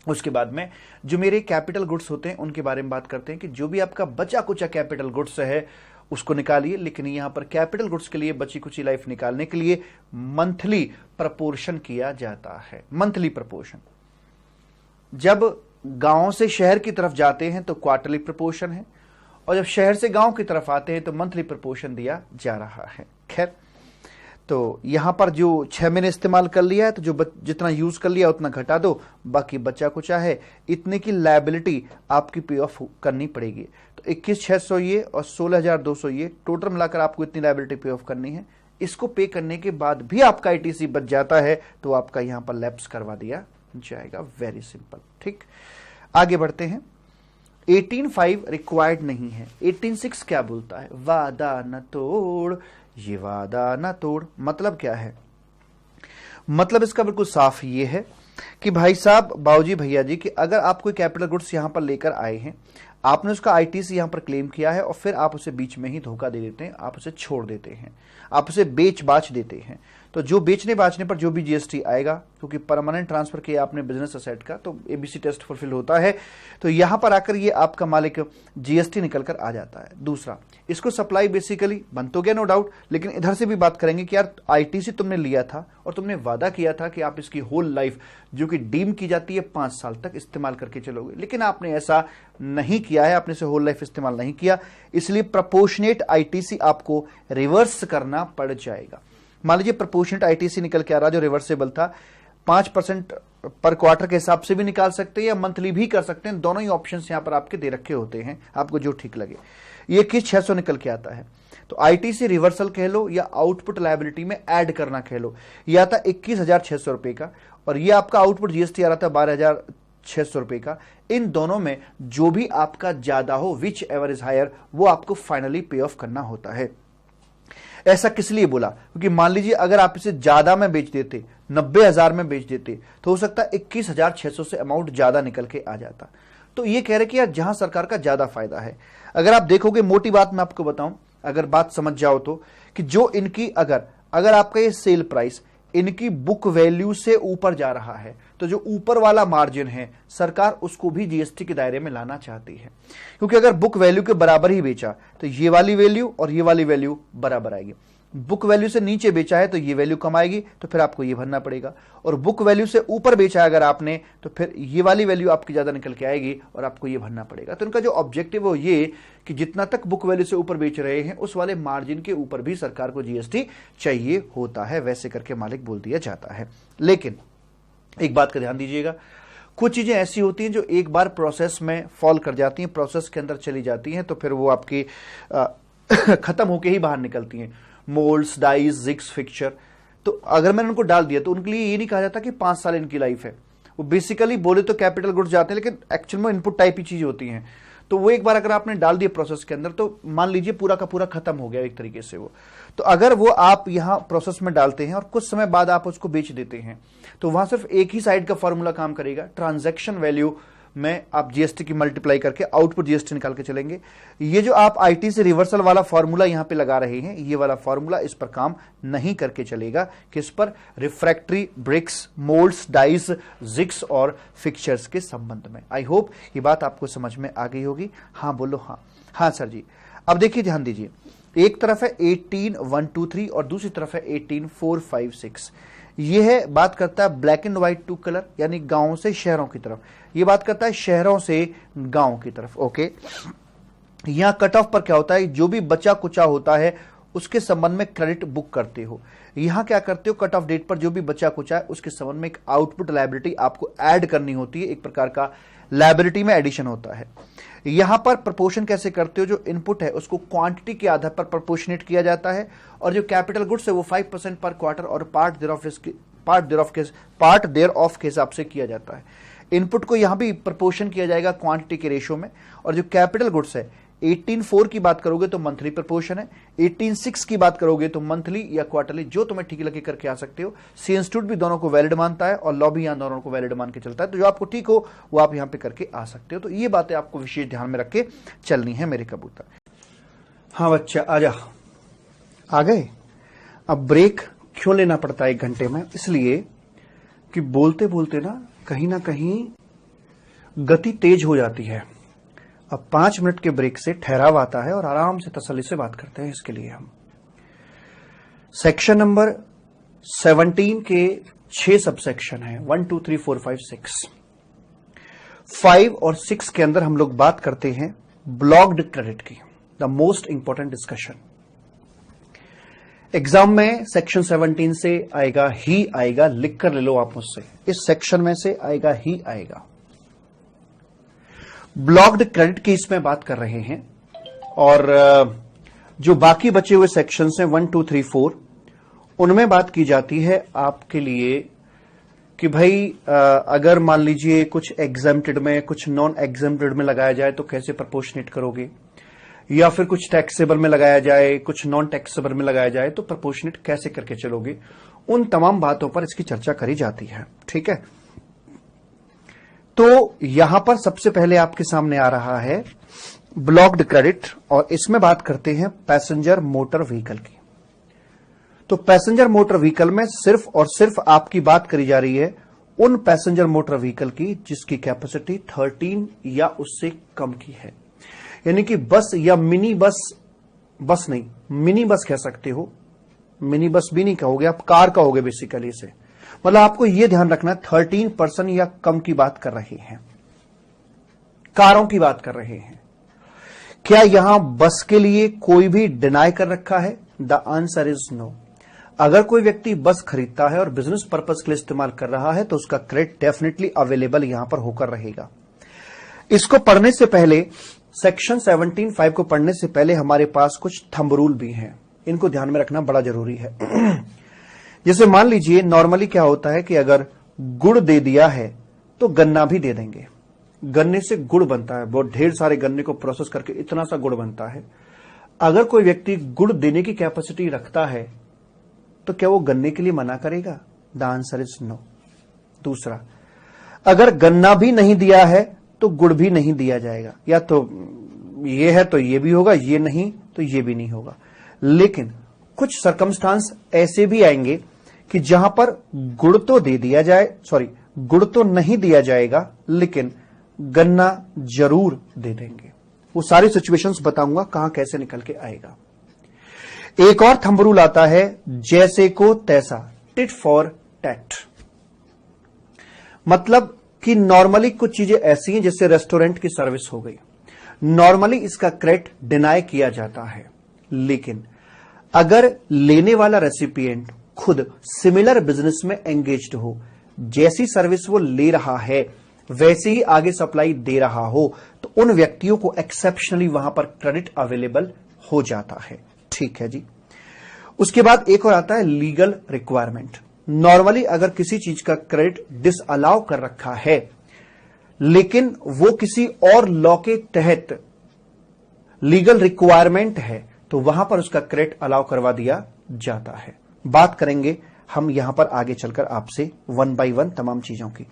उसके बाद में जो मेरे कैपिटल गुड्स होते हैं उनके बारे में बात करते हैं कि जो भी आपका बचा कुचा कैपिटल गुड्स है उसको निकालिए। लेकिन यहां पर कैपिटल गुड्स के लिए बची कुची लाइफ निकालने के लिए मंथली प्रपोर्शन किया जाता है। मंथली प्रपोर्शन जब गांव से शहर की तरफ जाते हैं तो क्वार्टरली प्रपोर्शन है, और जब शहर से गांव की तरफ आते हैं तो मंथली प्रपोर्शन दिया जा रहा है। खैर, तो यहां पर जो 6 महीने इस्तेमाल कर लिया है तो जो जितना यूज कर लिया उतना घटा दो, बाकी बचा कुचा है इतने की लायबिलिटी आपकी पे ऑफ करनी पड़ेगी। तो 21,600 ये और 16,200 ये टोटल मिलाकर आपको इतनी लायबिलिटी पे ऑफ करनी है। इसको पे करने के बाद भी आपका आईटीसी बच जाता है तो आपका यहां पर लैप्स करवा दिया जाएगा। वेरी सिंपल, ठीक। आगे बढ़ते हैं। 18.5 रिक्वायर्ड नहीं है। 18.6 क्या बोलता है? वादा न तोड़, ये वादा न तोड़। मतलब क्या है? मतलब इसका बिल्कुल साफ ये है कि भाई साहब, बाबूजी, भैया जी, कि अगर आप कोई कैपिटल गुड्स यहां पर लेकर आए हैं, आपने उसका आईटीसी यहां पर क्लेम किया है और फिर आप उसे बीच में ही धोखा दे देते हैं, आप उसे छोड़ देते हैं, आप उसे बेच बाच देते हैं, तो जो बेचने बाचने पर जो भी जीएसटी आएगा, क्योंकि परमानेंट ट्रांसफर किया आपने बिजनेस असेट का तो एबीसी टेस्ट फुलफिल होता है, तो यहां पर आकर ये आपका मालिक जीएसटी निकल कर आ जाता है। दूसरा, इसको सप्लाई बेसिकली बन तो गया नो डाउट, लेकिन इधर से भी बात करेंगे कि यार आईटीसी तुमने लिया था और तुमने वादा किया था कि आप इसकी होल लाइफ जो कि डीम की जाती है 5 साल तक इस्तेमाल करके चलोगे, लेकिन आपने ऐसा नहीं किया है, आपने इसे होल लाइफ इस्तेमाल नहीं किया, इसलिए प्रोपोर्शनेट आईटीसी आपको रिवर्स करना पड़ जाएगा। मान लीजिए प्रोपोर्शनेट आईटीसी निकल के आ रहा जो रिवर्सेबल था, 5% पर क्वार्टर के हिसाब से भी निकाल सकते हैं या मंथली भी कर सकते हैं, दोनों ही ऑप्शंस यहां पर आपके दे रखे होते हैं, आपको जो ठीक लगे। ये 21,600 निकल के आता है, तो आईटीसी रिवर्सल कह लो या आउटपुट लायबिलिटी में ऐड करना कह लो। ये आता 21,600 रुपए का, और ये आपका आउटपुट जीएसटी आ रहा था 12,600 रुपए का। इन दोनों में जो भी आपका ज्यादा हो, विच एवर इज हायर, वो आपको फाइनली पे ऑफ करना होता है। ऐसा किस लिए बोला? क्योंकि मान लीजिए अगर आप इसे ज्यादा में बेच देते, 90,000 में बेच देते, तो हो सकता है 21,600 से अमाउंट ज्यादा निकल के आ जाता। तो ये कह रहे कि यार जहां सरकार का ज्यादा फायदा है, अगर आप देखोगे, मोटी बात मैं आपको बताऊं, अगर बात समझ जाओ तो, कि जो इनकी अगर आपका ये सेल प्राइस इनकी बुक वैल्यू से ऊपर जा रहा है, तो जो ऊपर वाला मार्जिन है सरकार उसको भी जीएसटी के दायरे में लाना चाहती है। क्योंकि अगर बुक वैल्यू के बराबर ही बेचा तो ये वाली वैल्यू और ये वाली वैल्यू बराबर आएगी। बुक वैल्यू से नीचे बेचा है तो ये वैल्यू कम आएगी, तो फिर आपको ये भरना पड़ेगा, और बुक वैल्यू से ऊपर बेचा है अगर आपने तो फिर ये वाली वैल्यू आपकी ज्यादा निकल के आएगी और आपको ये भरना पड़ेगा। तो इनका जो ऑब्जेक्टिव है ये कि जितना तक बुक वैल्यू से ऊपर बेच रहे हैं उस वाले मार्जिन के ऊपर भी सरकार को जीएसटी चाहिए होता है, वैसे करके मालिक बोल दिया जाता है। लेकिन एक बात का ध्यान दीजिएगा, कुछ चीजें ऐसी होती हैं जो एक बार प्रोसेस में फॉल कर जाती हैं, प्रोसेस के अंदर चली जाती हैं, तो फिर वो आपकी खत्म होके ही बाहर निकलती हैं। मोल्ड्स, डाइज, जिग्स, फिक्चर, तो अगर मैंने उनको डाल दिया तो उनके लिए ये नहीं कहा जाता कि 5 साल इनकी लाइफ है। वो बेसिकली बोले तो कैपिटल गुड्स जाते हैं, लेकिन एक्चुअल में इनपुट टाइप ही चीज होती हैं। तो वो एक बार अगर आपने डाल दिया प्रोसेस के अंदर तो मान लीजिए पूरा का पूरा खत्म हो गया एक तरीके से वो। तो अगर वो आप यहां प्रोसेस में डालते हैं और कुछ समय बाद आप उसको बेच देते हैं, तो वहां सिर्फ एक ही साइड का फॉर्मूला काम करेगा, ट्रांजैक्शन वैल्यू में आप जीएसटी की मल्टीप्लाई करके आउटपुट जीएसटी निकाल के चलेंगे। ये जो आप आईटी से रिवर्सल वाला फॉर्मूला यहां पे लगा रहे हैं, ये वाला फॉर्मूला इस पर काम नहीं करके चलेगा। किस पर? Refractory, bricks, moulds, dies, jigs और फिक्चर्स के संबंध में। आई होप ये बात आपको समझ में आ गई होगी। हाँ बोलो। हाँ सर जी। अब देखिए, ध्यान दीजिए, एक तरफ है 18.123 और दूसरी तरफ है 18.456। ये है बात करता है black and white to colour, यानी गांवों से शहरों की तरफ। ये बात करता है शहरों से गांव की तरफ। ओके, यहां कट ऑफ पर क्या होता है, जो भी बचा कुचा होता है उसके संबंध में क्रेडिट बुक करते हो। यहां क्या करते हो, कट ऑफ डेट पर जो भी बचा कुचा है उसके संबंध में एक आउटपुट लायबिलिटी आपको ऐड करनी होती है, एक प्रकार का लायबिलिटी में एडिशन होता है। यहां पर प्रपोर्शन कैसे करते हो, जो इनपुट है उसको क्वांटिटी के आधार पर प्रपोर्शनेट किया जाता है, और जो कैपिटल गुड्स है वो 5% पर क्वार्टर और पार्ट देयर ऑफ के हिसाब से किया जाता है। इनपुट को यहां भी प्रपोर्शन किया जाएगा क्वांटिटी के रेशियो में, और जो कैपिटल गुड्स है 18.4 की बात करोगे तो मंथली प्रपोर्शन है, 18.6 की बात करोगे तो मंथली या क्वार्टरली, जो तुम्हें ठीक लगे करके आ सकते हो। सी इंस्टीट्यूट भी दोनों को वैलिड मानता है और लॉ भी यहां दोनों को वैलिड मान के चलता है, तो जो आपको ठीक हो वो आप यहां पे करके आ सकते हो। तो ये बातें आपको विशेष ध्यान में रख के चलनी है मेरे कबूतर। हाँ बच्चा आजा, आ गए। अब ब्रेक क्यों लेना पड़ता है 1 घंटे में, इसलिए कि बोलते बोलते ना कहीं गति तेज हो जाती है। अब 5 मिनट के ब्रेक से ठहराव आता है और आराम से तसल्ली से बात करते हैं। इसके लिए हम सेक्शन नंबर 17 के 6 सब सेक्शन है, 1 2 3 4 5 6। 5 और 6 के अंदर हम लोग बात करते हैं ब्लॉक्ड क्रेडिट की, the most important discussion. Exam में सेक्शन 17 से आएगा ही आएगा, लिख कर ले लो आप मुझसे, इस सेक्शन में से आएगा ही आएगा। ब्लॉक्ड क्रेडिट की इसमें बात कर रहे हैं, और जो बाकी बचे हुए सेक्शंस हैं 1 2 3 4, उनमें बात की जाती है आपके लिए कि भाई अगर मान लीजिए कुछ एग्जेम्प्टेड में कुछ नॉन एग्जेम्प्टेड में लगाया जाए तो कैसे प्रपोर्शनेट करोगे, या फिर कुछ टैक्सेबल में लगाया जाए कुछ नॉन टैक्सेबल में लगाया जाए तो प्रपोर्शनेट कैसे करके चलोगे। उन तमाम बातों पर इसकी चर्चा करी जाती है। ठीक है, तो यहां पर सबसे पहले आपके सामने आ रहा है ब्लॉक्ड क्रेडिट, और इसमें बात करते हैं पैसेंजर मोटर व्हीकल की। तो पैसेंजर मोटर व्हीकल में सिर्फ और सिर्फ आपकी बात करी जा रही है उन पैसेंजर मोटर व्हीकल की जिसकी कैपेसिटी 13 या उससे कम की है, यानी कि बस या मिनी बस, बस नहीं मिनी बस कह सकते हो, मिनी बस भी नहीं कहोगे आप, कार कहोगे बेसिकली इसे। मतलब आपको यह ध्यान रखना 13% या कम की बात कर रहे हैं, कारों की बात कर रहे हैं। क्या यहां बस के लिए कोई भी डिनाई कर रखा है? The answer is no. अगर कोई व्यक्ति बस खरीदता है और बिजनेस पर्पस के लिए इस्तेमाल कर रहा है तो उसका क्रेडिट डेफिनेटली अवेलेबल यहां पर होकर रहेगा। इसको पढ़ने से पहले, सेक्शन 17(5) को पढ़ने से पहले हमारे पास कुछ थंब रूल भी हैं, इनको ध्यान में रखना बड़ा जरूरी है। जैसे मान लीजिए नॉर्मली क्या होता है कि अगर गुड़ दे दिया है तो गन्ना भी दे देंगे। गन्ने से गुड़ बनता है, बहुत ढेर सारे गन्ने को प्रोसेस करके इतना सा गुड़ बनता है। अगर कोई व्यक्ति गुड़ देने की कैपेसिटी रखता है तो क्या वो गन्ने के लिए मना करेगा? The answer is no. दूसरा, अगर गन्ना भी नहीं दिया है तो गुड़ भी नहीं दिया जाएगा, या तो ये है तो ये भी होगा, ये नहीं तो ये भी नहीं होगा। लेकिन कुछ सर्कमस्टांस ऐसे भी आएंगे कि जहां पर गुड़ तो दे दिया जाए, गुड़ तो नहीं दिया जाएगा लेकिन गन्ना जरूर दे देंगे। वो सारी सिचुएशंस बताऊंगा कहां कैसे निकल के आएगा। एक और थंब रूल आता है जैसे को तैसा, टिट फॉर टैट। मतलब कि नॉर्मली कुछ चीजें ऐसी हैं जैसे रेस्टोरेंट की सर्विस हो गई, नॉर्मली इसका क्रेडिट डिनाई किया जाता है, लेकिन अगर लेने वाला रेसिपिएंट खुद सिमिलर बिजनेस में एंगेज्ड हो, जैसी सर्विस वो ले रहा है वैसे ही आगे सप्लाई दे रहा हो, तो उन व्यक्तियों को एक्सेप्शनली वहां पर क्रेडिट अवेलेबल हो जाता है। ठीक है जी। उसके बाद एक और आता है लीगल रिक्वायरमेंट। नॉर्मली अगर किसी चीज का क्रेडिट डिसअलाउ कर रखा है लेकिन वो किसी और लॉ के तहत लीगल रिक्वायरमेंट है तो वहां पर उसका क्रेडिट अलाउ करवा दिया जाता है। बात करेंगे हम यहां पर आगे चलकर आपसे 1 by 1 तमाम चीजों की।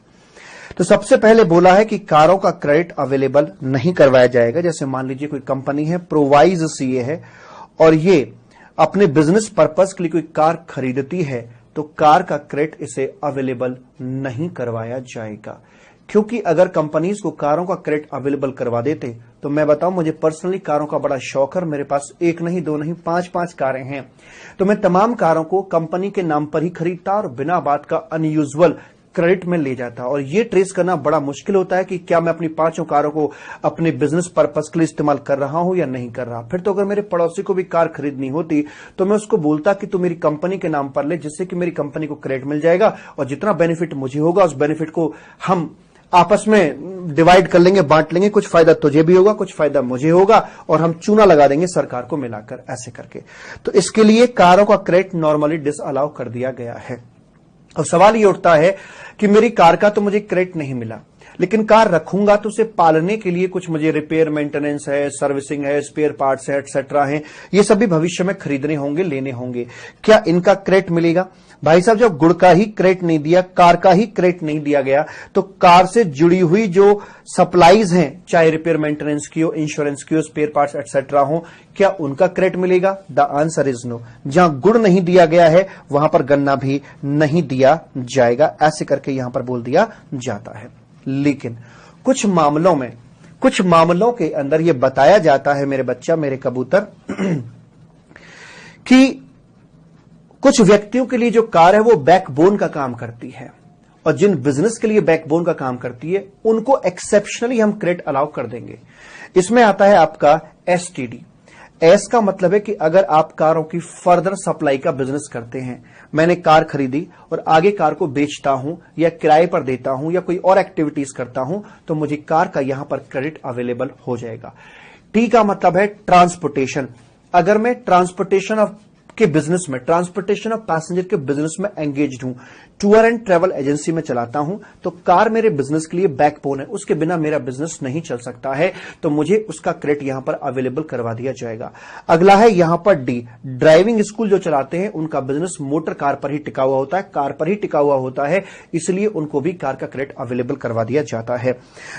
तो सबसे पहले बोला है कि कारों का क्रेडिट अवेलेबल नहीं करवाया जाएगा। जैसे मान लीजिए कोई कंपनी है, प्रोवाइज सीए है, और ये अपने बिजनेस पर्पस के लिए कोई कार खरीदती है तो कार का क्रेडिट इसे अवेलेबल नहीं करवाया जाएगा, क्योंकि अगर कंपनीज को कारों का क्रेडिट अवेलेबल करवा देते तो मैं बताऊं, मुझे पर्सनली कारों का बड़ा शौक है। मेरे पास एक नहीं, दो नहीं, पांच कारें हैं। तो मैं तमाम कारों को कंपनी के नाम पर ही खरीदता और बिना बात का अनयूजुअल क्रेडिट में ले जाता। और ये ट्रेस करना बड़ा मुश्किल होता है कि क्या मैं अपनी 5 कारों को अपने बिजनेस पर्पस के लिए इस्तेमाल कर रहा हूं या नहीं कर रहा। फिर तो अगर मेरे पड़ोसी को भी कार खरीदनी होती तो मैं उसको बोलता कि तू मेरी कंपनी के नाम पर ले, जिससे कि मेरी कंपनी को क्रेडिट मिल जाएगा और जितना बेनिफिट मुझे होगा उस बेनिफिट को हम आपस में डिवाइड कर लेंगे, बांट लेंगे। कुछ फायदा तुझे भी होगा, कुछ फायदा मुझे होगा और हम चूना लगा देंगे सरकार को मिलाकर, ऐसे करके। तो इसके लिए कारों का क्रेडिट नॉर्मली डिसअलाउ कर दिया गया है। अब सवाल ये उठता है कि मेरी कार का तो मुझे क्रेडिट नहीं मिला, लेकिन कार रखूंगा तो उसे पालने के लिए कुछ मुझे रिपेयर, मेंटेनेंस है, सर्विसिंग है, स्पेयर पार्ट्स है, एटसेट्रा है, ये सभी भविष्य में खरीदने होंगे, लेने होंगे। क्या इनका क्रेडिट मिलेगा? भाई साहब, जब गुड़ का ही क्रेडिट नहीं दिया, कार का ही क्रेडिट नहीं दिया गया, तो कार से जुड़ी हुई जो सप्लाईज हैं, चाहे रिपेयर मेंटेनेंस की हो, इंश्योरेंस की हो, स्पेयर पार्ट्स एटसेट्रा हो, क्या उनका क्रेडिट मिलेगा? The answer is no. जहां गुड़ नहीं दिया गया है वहां पर गन्ना भी नहीं दिया जाएगा, ऐसे करके यहां पर बोल दिया जाता है। लेकिन कुछ मामलों के अंदर यह बताया जाता है, मेरे बच्चा, मेरे कबूतर, कि कुछ व्यक्तियों के लिए जो कार है वो बैकबोन का काम करती है, और जिन बिजनेस के लिए बैकबोन का काम करती है उनको एक्सेप्शनली हम क्रेडिट अलाउ कर देंगे। इसमें आता है आपका एसटीडी। एस का मतलब है कि अगर आप कारों की फर्दर सप्लाई का बिजनेस करते हैं, मैंने कार खरीदी और आगे कार को बेचता हूं या किराए पर देता हूं या कोई और एक्टिविटीज करता हूं, तो मुझे कार का यहां पर क्रेडिट अवेलेबल हो जाएगा। टी का मतलब है ट्रांसपोर्टेशन। अगर मैं ट्रांसपोर्टेशन के बिजनेस में, ट्रांसपोर्टेशन ऑफ पैसेंजर के बिजनेस में एंगेज्ड हूं, टूर एंड ट्रेवल एजेंसी में चलाता हूं, तो कार मेरे बिजनेस के लिए बैकबोन है, उसके बिना मेरा बिजनेस नहीं चल सकता है, तो मुझे उसका क्रेडिट यहां पर अवेलेबल करवा दिया जाएगा। अगला है यहां पर डी। ड्राइविंग स्कूल जो चलाते हैं उनका बिजनेस मोटर कार पर ही टिका हुआ होता है, कार पर ही टिका हुआ होता है, इसलिए उनको भी कार का क्रेडिट अवेलेबल करवा दिया जाता है।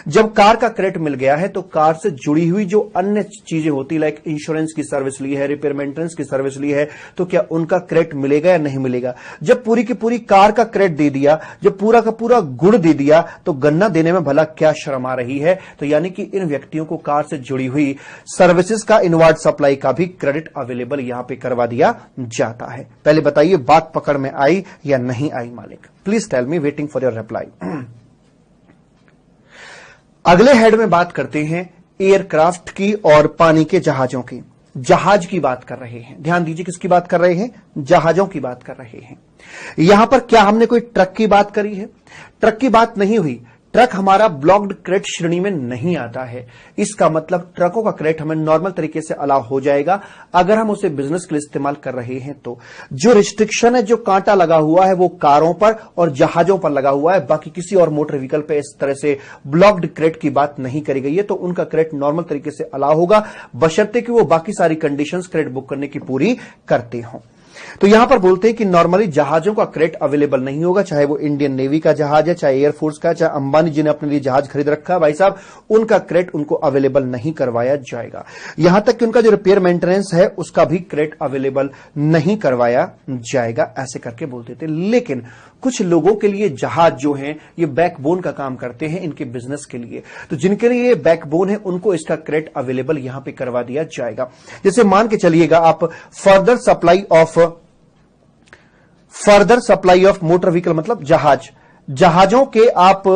जब कार का क्रेडिट मिल गया है तो कार से जुड़ी हुई जो अन्य चीजें होती, लाइक इंश्योरेंस की सर्विस ली है, रिपेयर मेंटेनेंस की सर्विस ली है, तो क्या उनका क्रेडिट मिलेगा या नहीं मिलेगा? जब पूरी की पूरी कार का क्रेडिट दे दिया, जब पूरा का पूरा गुड़ दे दिया, तो गन्ना देने में भला क्या शर्म आ रही है? तो यानी कि इन व्यक्तियों को कार से जुड़ी हुई सर्विसेज का, इनवर्ड सप्लाई का भी क्रेडिट अवेलेबल यहां पे करवा दिया जाता है। पहले बताइए बात पकड़ में आई या नहीं आई मालिक? Please tell me, waiting for your reply. अगले हेड में बात करते हैं एयरक्राफ्ट की और पानी के जहाजों की। जहाज की बात कर रहे हैं, ध्यान दीजिए, किसकी बात कर रहे हैं? जहाजों की बात कर रहे हैं। यहां पर क्या हमने कोई ट्रक की बात करी है? ट्रक की बात नहीं हुई। ट्रक हमारा ब्लॉक्ड क्रेडिट श्रेणी में नहीं आता है। इसका मतलब ट्रकों का क्रेडिट हमें नॉर्मल तरीके से अलाउ हो जाएगा अगर हम उसे बिजनेस के लिए इस्तेमाल कर रहे हैं। तो जो रिस्ट्रिक्शन है, जो कांटा लगा हुआ है, वो कारों पर और जहाजों पर लगा हुआ है। बाकी किसी और मोटर व्हीकल पे इस तरह से ब्लॉक्ड क्रेडिट की बात नहीं करी गई है, तो उनका क्रेडिट नॉर्मल तरीके से अलाउ होगा, बशर्ते कि वो बाकी सारी कंडीशंस क्रेडिट बुक करने की पूरी करते हों। तो यहां पर बोलते हैं कि नॉर्मली जहाजों का क्रेडिट अवेलेबल नहीं होगा, चाहे वो इंडियन नेवी का जहाज है, चाहे एयरफोर्स का, चाहे अंबानी जी ने अपने लिए जहाज खरीद रखा है, भाई साहब, उनका क्रेडिट उनको अवेलेबल नहीं करवाया जाएगा। यहां तक कि उनका जो रिपेयर मेंटेनेंस है उसका भी क्रेडिट अवेलेबल नहीं करवाया जाएगा, ऐसे करके बोलते थे। लेकिन कुछ लोगों के लिए जहाज जो हैं ये बैकबोन का काम करते हैं इनके बिजनेस के लिए, तो जिनके लिए ये बैकबोन है उनको इसका क्रेडिट अवेलेबल यहां पे करवा दिया जाएगा। जैसे मान के चलिएगा आप further supply of motor vehicle, मतलब जहाजों के आप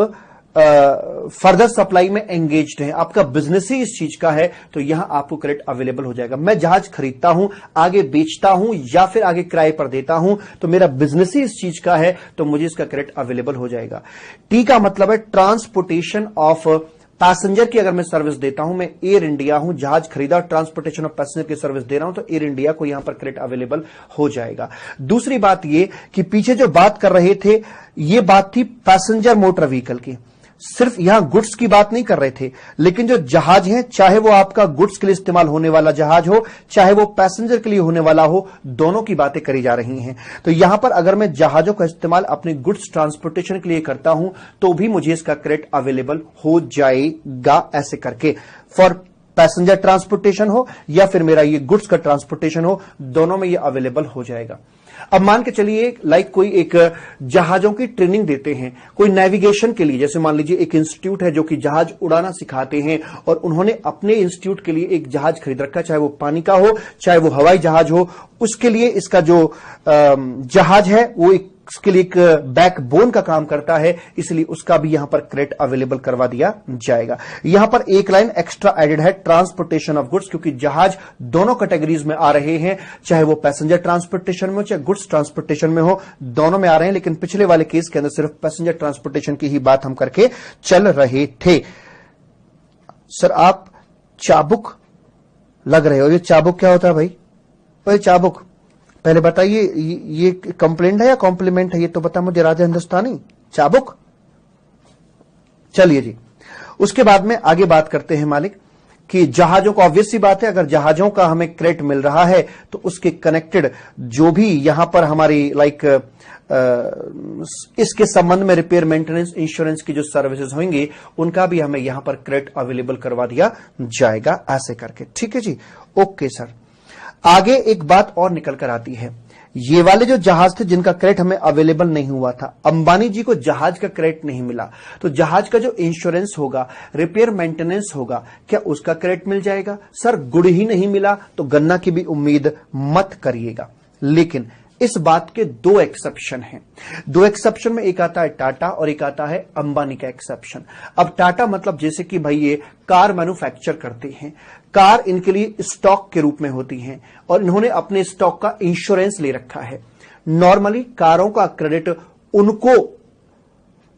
फर्दर सप्लाई में एंगेज्ड हैं, आपका बिजनेस ही इस चीज का है, तो यहां आपको क्रेडिट अवेलेबल हो जाएगा। मैं जहाज खरीदता हूं, आगे बेचता हूं या फिर आगे किराए पर देता हूं, तो मेरा बिजनेस ही इस चीज का है, तो मुझे इसका क्रेडिट अवेलेबल हो जाएगा। टी का मतलब है ट्रांसपोर्टेशन ऑफ पैसेंजर की अगर मैं सर्विस देता हूं, मैं एयर इंडिया हूं, जहाज खरीदा, ट्रांसपोर्टेशन ऑफ पैसेंजर की सर्विस दे रहा हूं, तो एयर इंडिया को यहां पर क्रेडिट अवेलेबल हो जाएगा। दूसरी बात यह कि पीछे जो बात कर रहे थे, यह बात थी पैसेंजर मोटर व्हीकल की, सिर्फ यहां गुड्स की बात नहीं कर रहे थे, लेकिन जो जहाज हैं, चाहे वो आपका गुड्स के लिए इस्तेमाल होने वाला जहाज हो, चाहे वो पैसेंजर के लिए होने वाला हो, दोनों की बातें करी जा रही हैं। तो यहां पर अगर मैं जहाजों का इस्तेमाल अपने गुड्स ट्रांसपोर्टेशन के लिए करता हूं, तो भी मुझे इसका क्रेडिट अवेलेबल हो जाएगा, ऐसे करके। फॉर पैसेंजर ट्रांसपोर्टेशन हो या फिर मेरा ये गुड्स का ट्रांसपोर्टेशन हो, दोनों में ये अवेलेबल हो जाएगा। अब मान के चलिए लाइक कोई एक जहाजों की ट्रेनिंग देते हैं, कोई नेविगेशन के लिए, जैसे मान लीजिए एक इंस्टीट्यूट है जो कि जहाज उड़ाना सिखाते हैं और उन्होंने अपने इंस्टीट्यूट के लिए एक जहाज खरीद रखा, चाहे वो पानी का हो चाहे वो हवाई जहाज हो, उसके लिए इसका जो जहाज है वो इसके लिए एक बैकबोन का काम करता है, इसलिए उसका भी यहां पर क्रेडिट अवेलेबल करवा दिया जाएगा। यहां पर एक लाइन एक्स्ट्रा एडेड है, ट्रांसपोर्टेशन ऑफ गुड्स, क्योंकि जहाज दोनों कैटेगरीज में आ रहे हैं, चाहे वो पैसेंजर ट्रांसपोर्टेशन में हो चाहे गुड्स ट्रांसपोर्टेशन में हो, दोनों में आ रहे हैं। लेकिन पिछले वाले केस के अंदर सिर्फ पैसेंजर ट्रांसपोर्टेशन की ही बात हम करके चल रहे थे। सर आप चाबुक लग रहे हो, ये चाबुक क्या होता है भाई? भाई चाबुक पहले बताइए, ये कंप्लेंट है या कॉम्प्लीमेंट है, ये तो बता मुझे राजा हिंदुस्तानी। चाबुक, चलिए जी। उसके बाद में आगे बात करते हैं मालिक कि जहाजों को, ऑब्वियस सी बात है, अगर जहाजों का हमें क्रेडिट मिल रहा है तो उसके कनेक्टेड जो भी यहां पर हमारी लाइक इसके संबंध में रिपेयर मेंटेनेंस इंश्योरेंस की जो सर्विसेज होंगी उनका भी हमें यहां पर क्रेडिट अवेलेबल करवा दिया जाएगा, ऐसे करके। ठीक है जी, ओके सर। आगे एक बात और निकल कर आती है, ये वाले जो जहाज थे जिनका क्रेडिट हमें अवेलेबल नहीं हुआ था, अंबानी जी को जहाज का क्रेडिट नहीं मिला, तो जहाज का जो इंश्योरेंस होगा, रिपेयर मेंटेनेंस होगा, क्या उसका क्रेडिट मिल जाएगा? सर गुड़ ही नहीं मिला तो गन्ना की भी उम्मीद मत करिएगा। लेकिन इस बात के दो एक्सेप्शन हैं। दो एक्सेप्शन में एक आता है टाटा और एक आता है अंबानी का एक्सेप्शन। अब टाटा मतलब जैसे कि भाई ये कार मैन्युफैक्चर करते हैं, कार इनके लिए स्टॉक के रूप में होती हैं और इन्होंने अपने स्टॉक का इंश्योरेंस ले रखा है। नॉर्मली कारों का क्रेडिट उनको,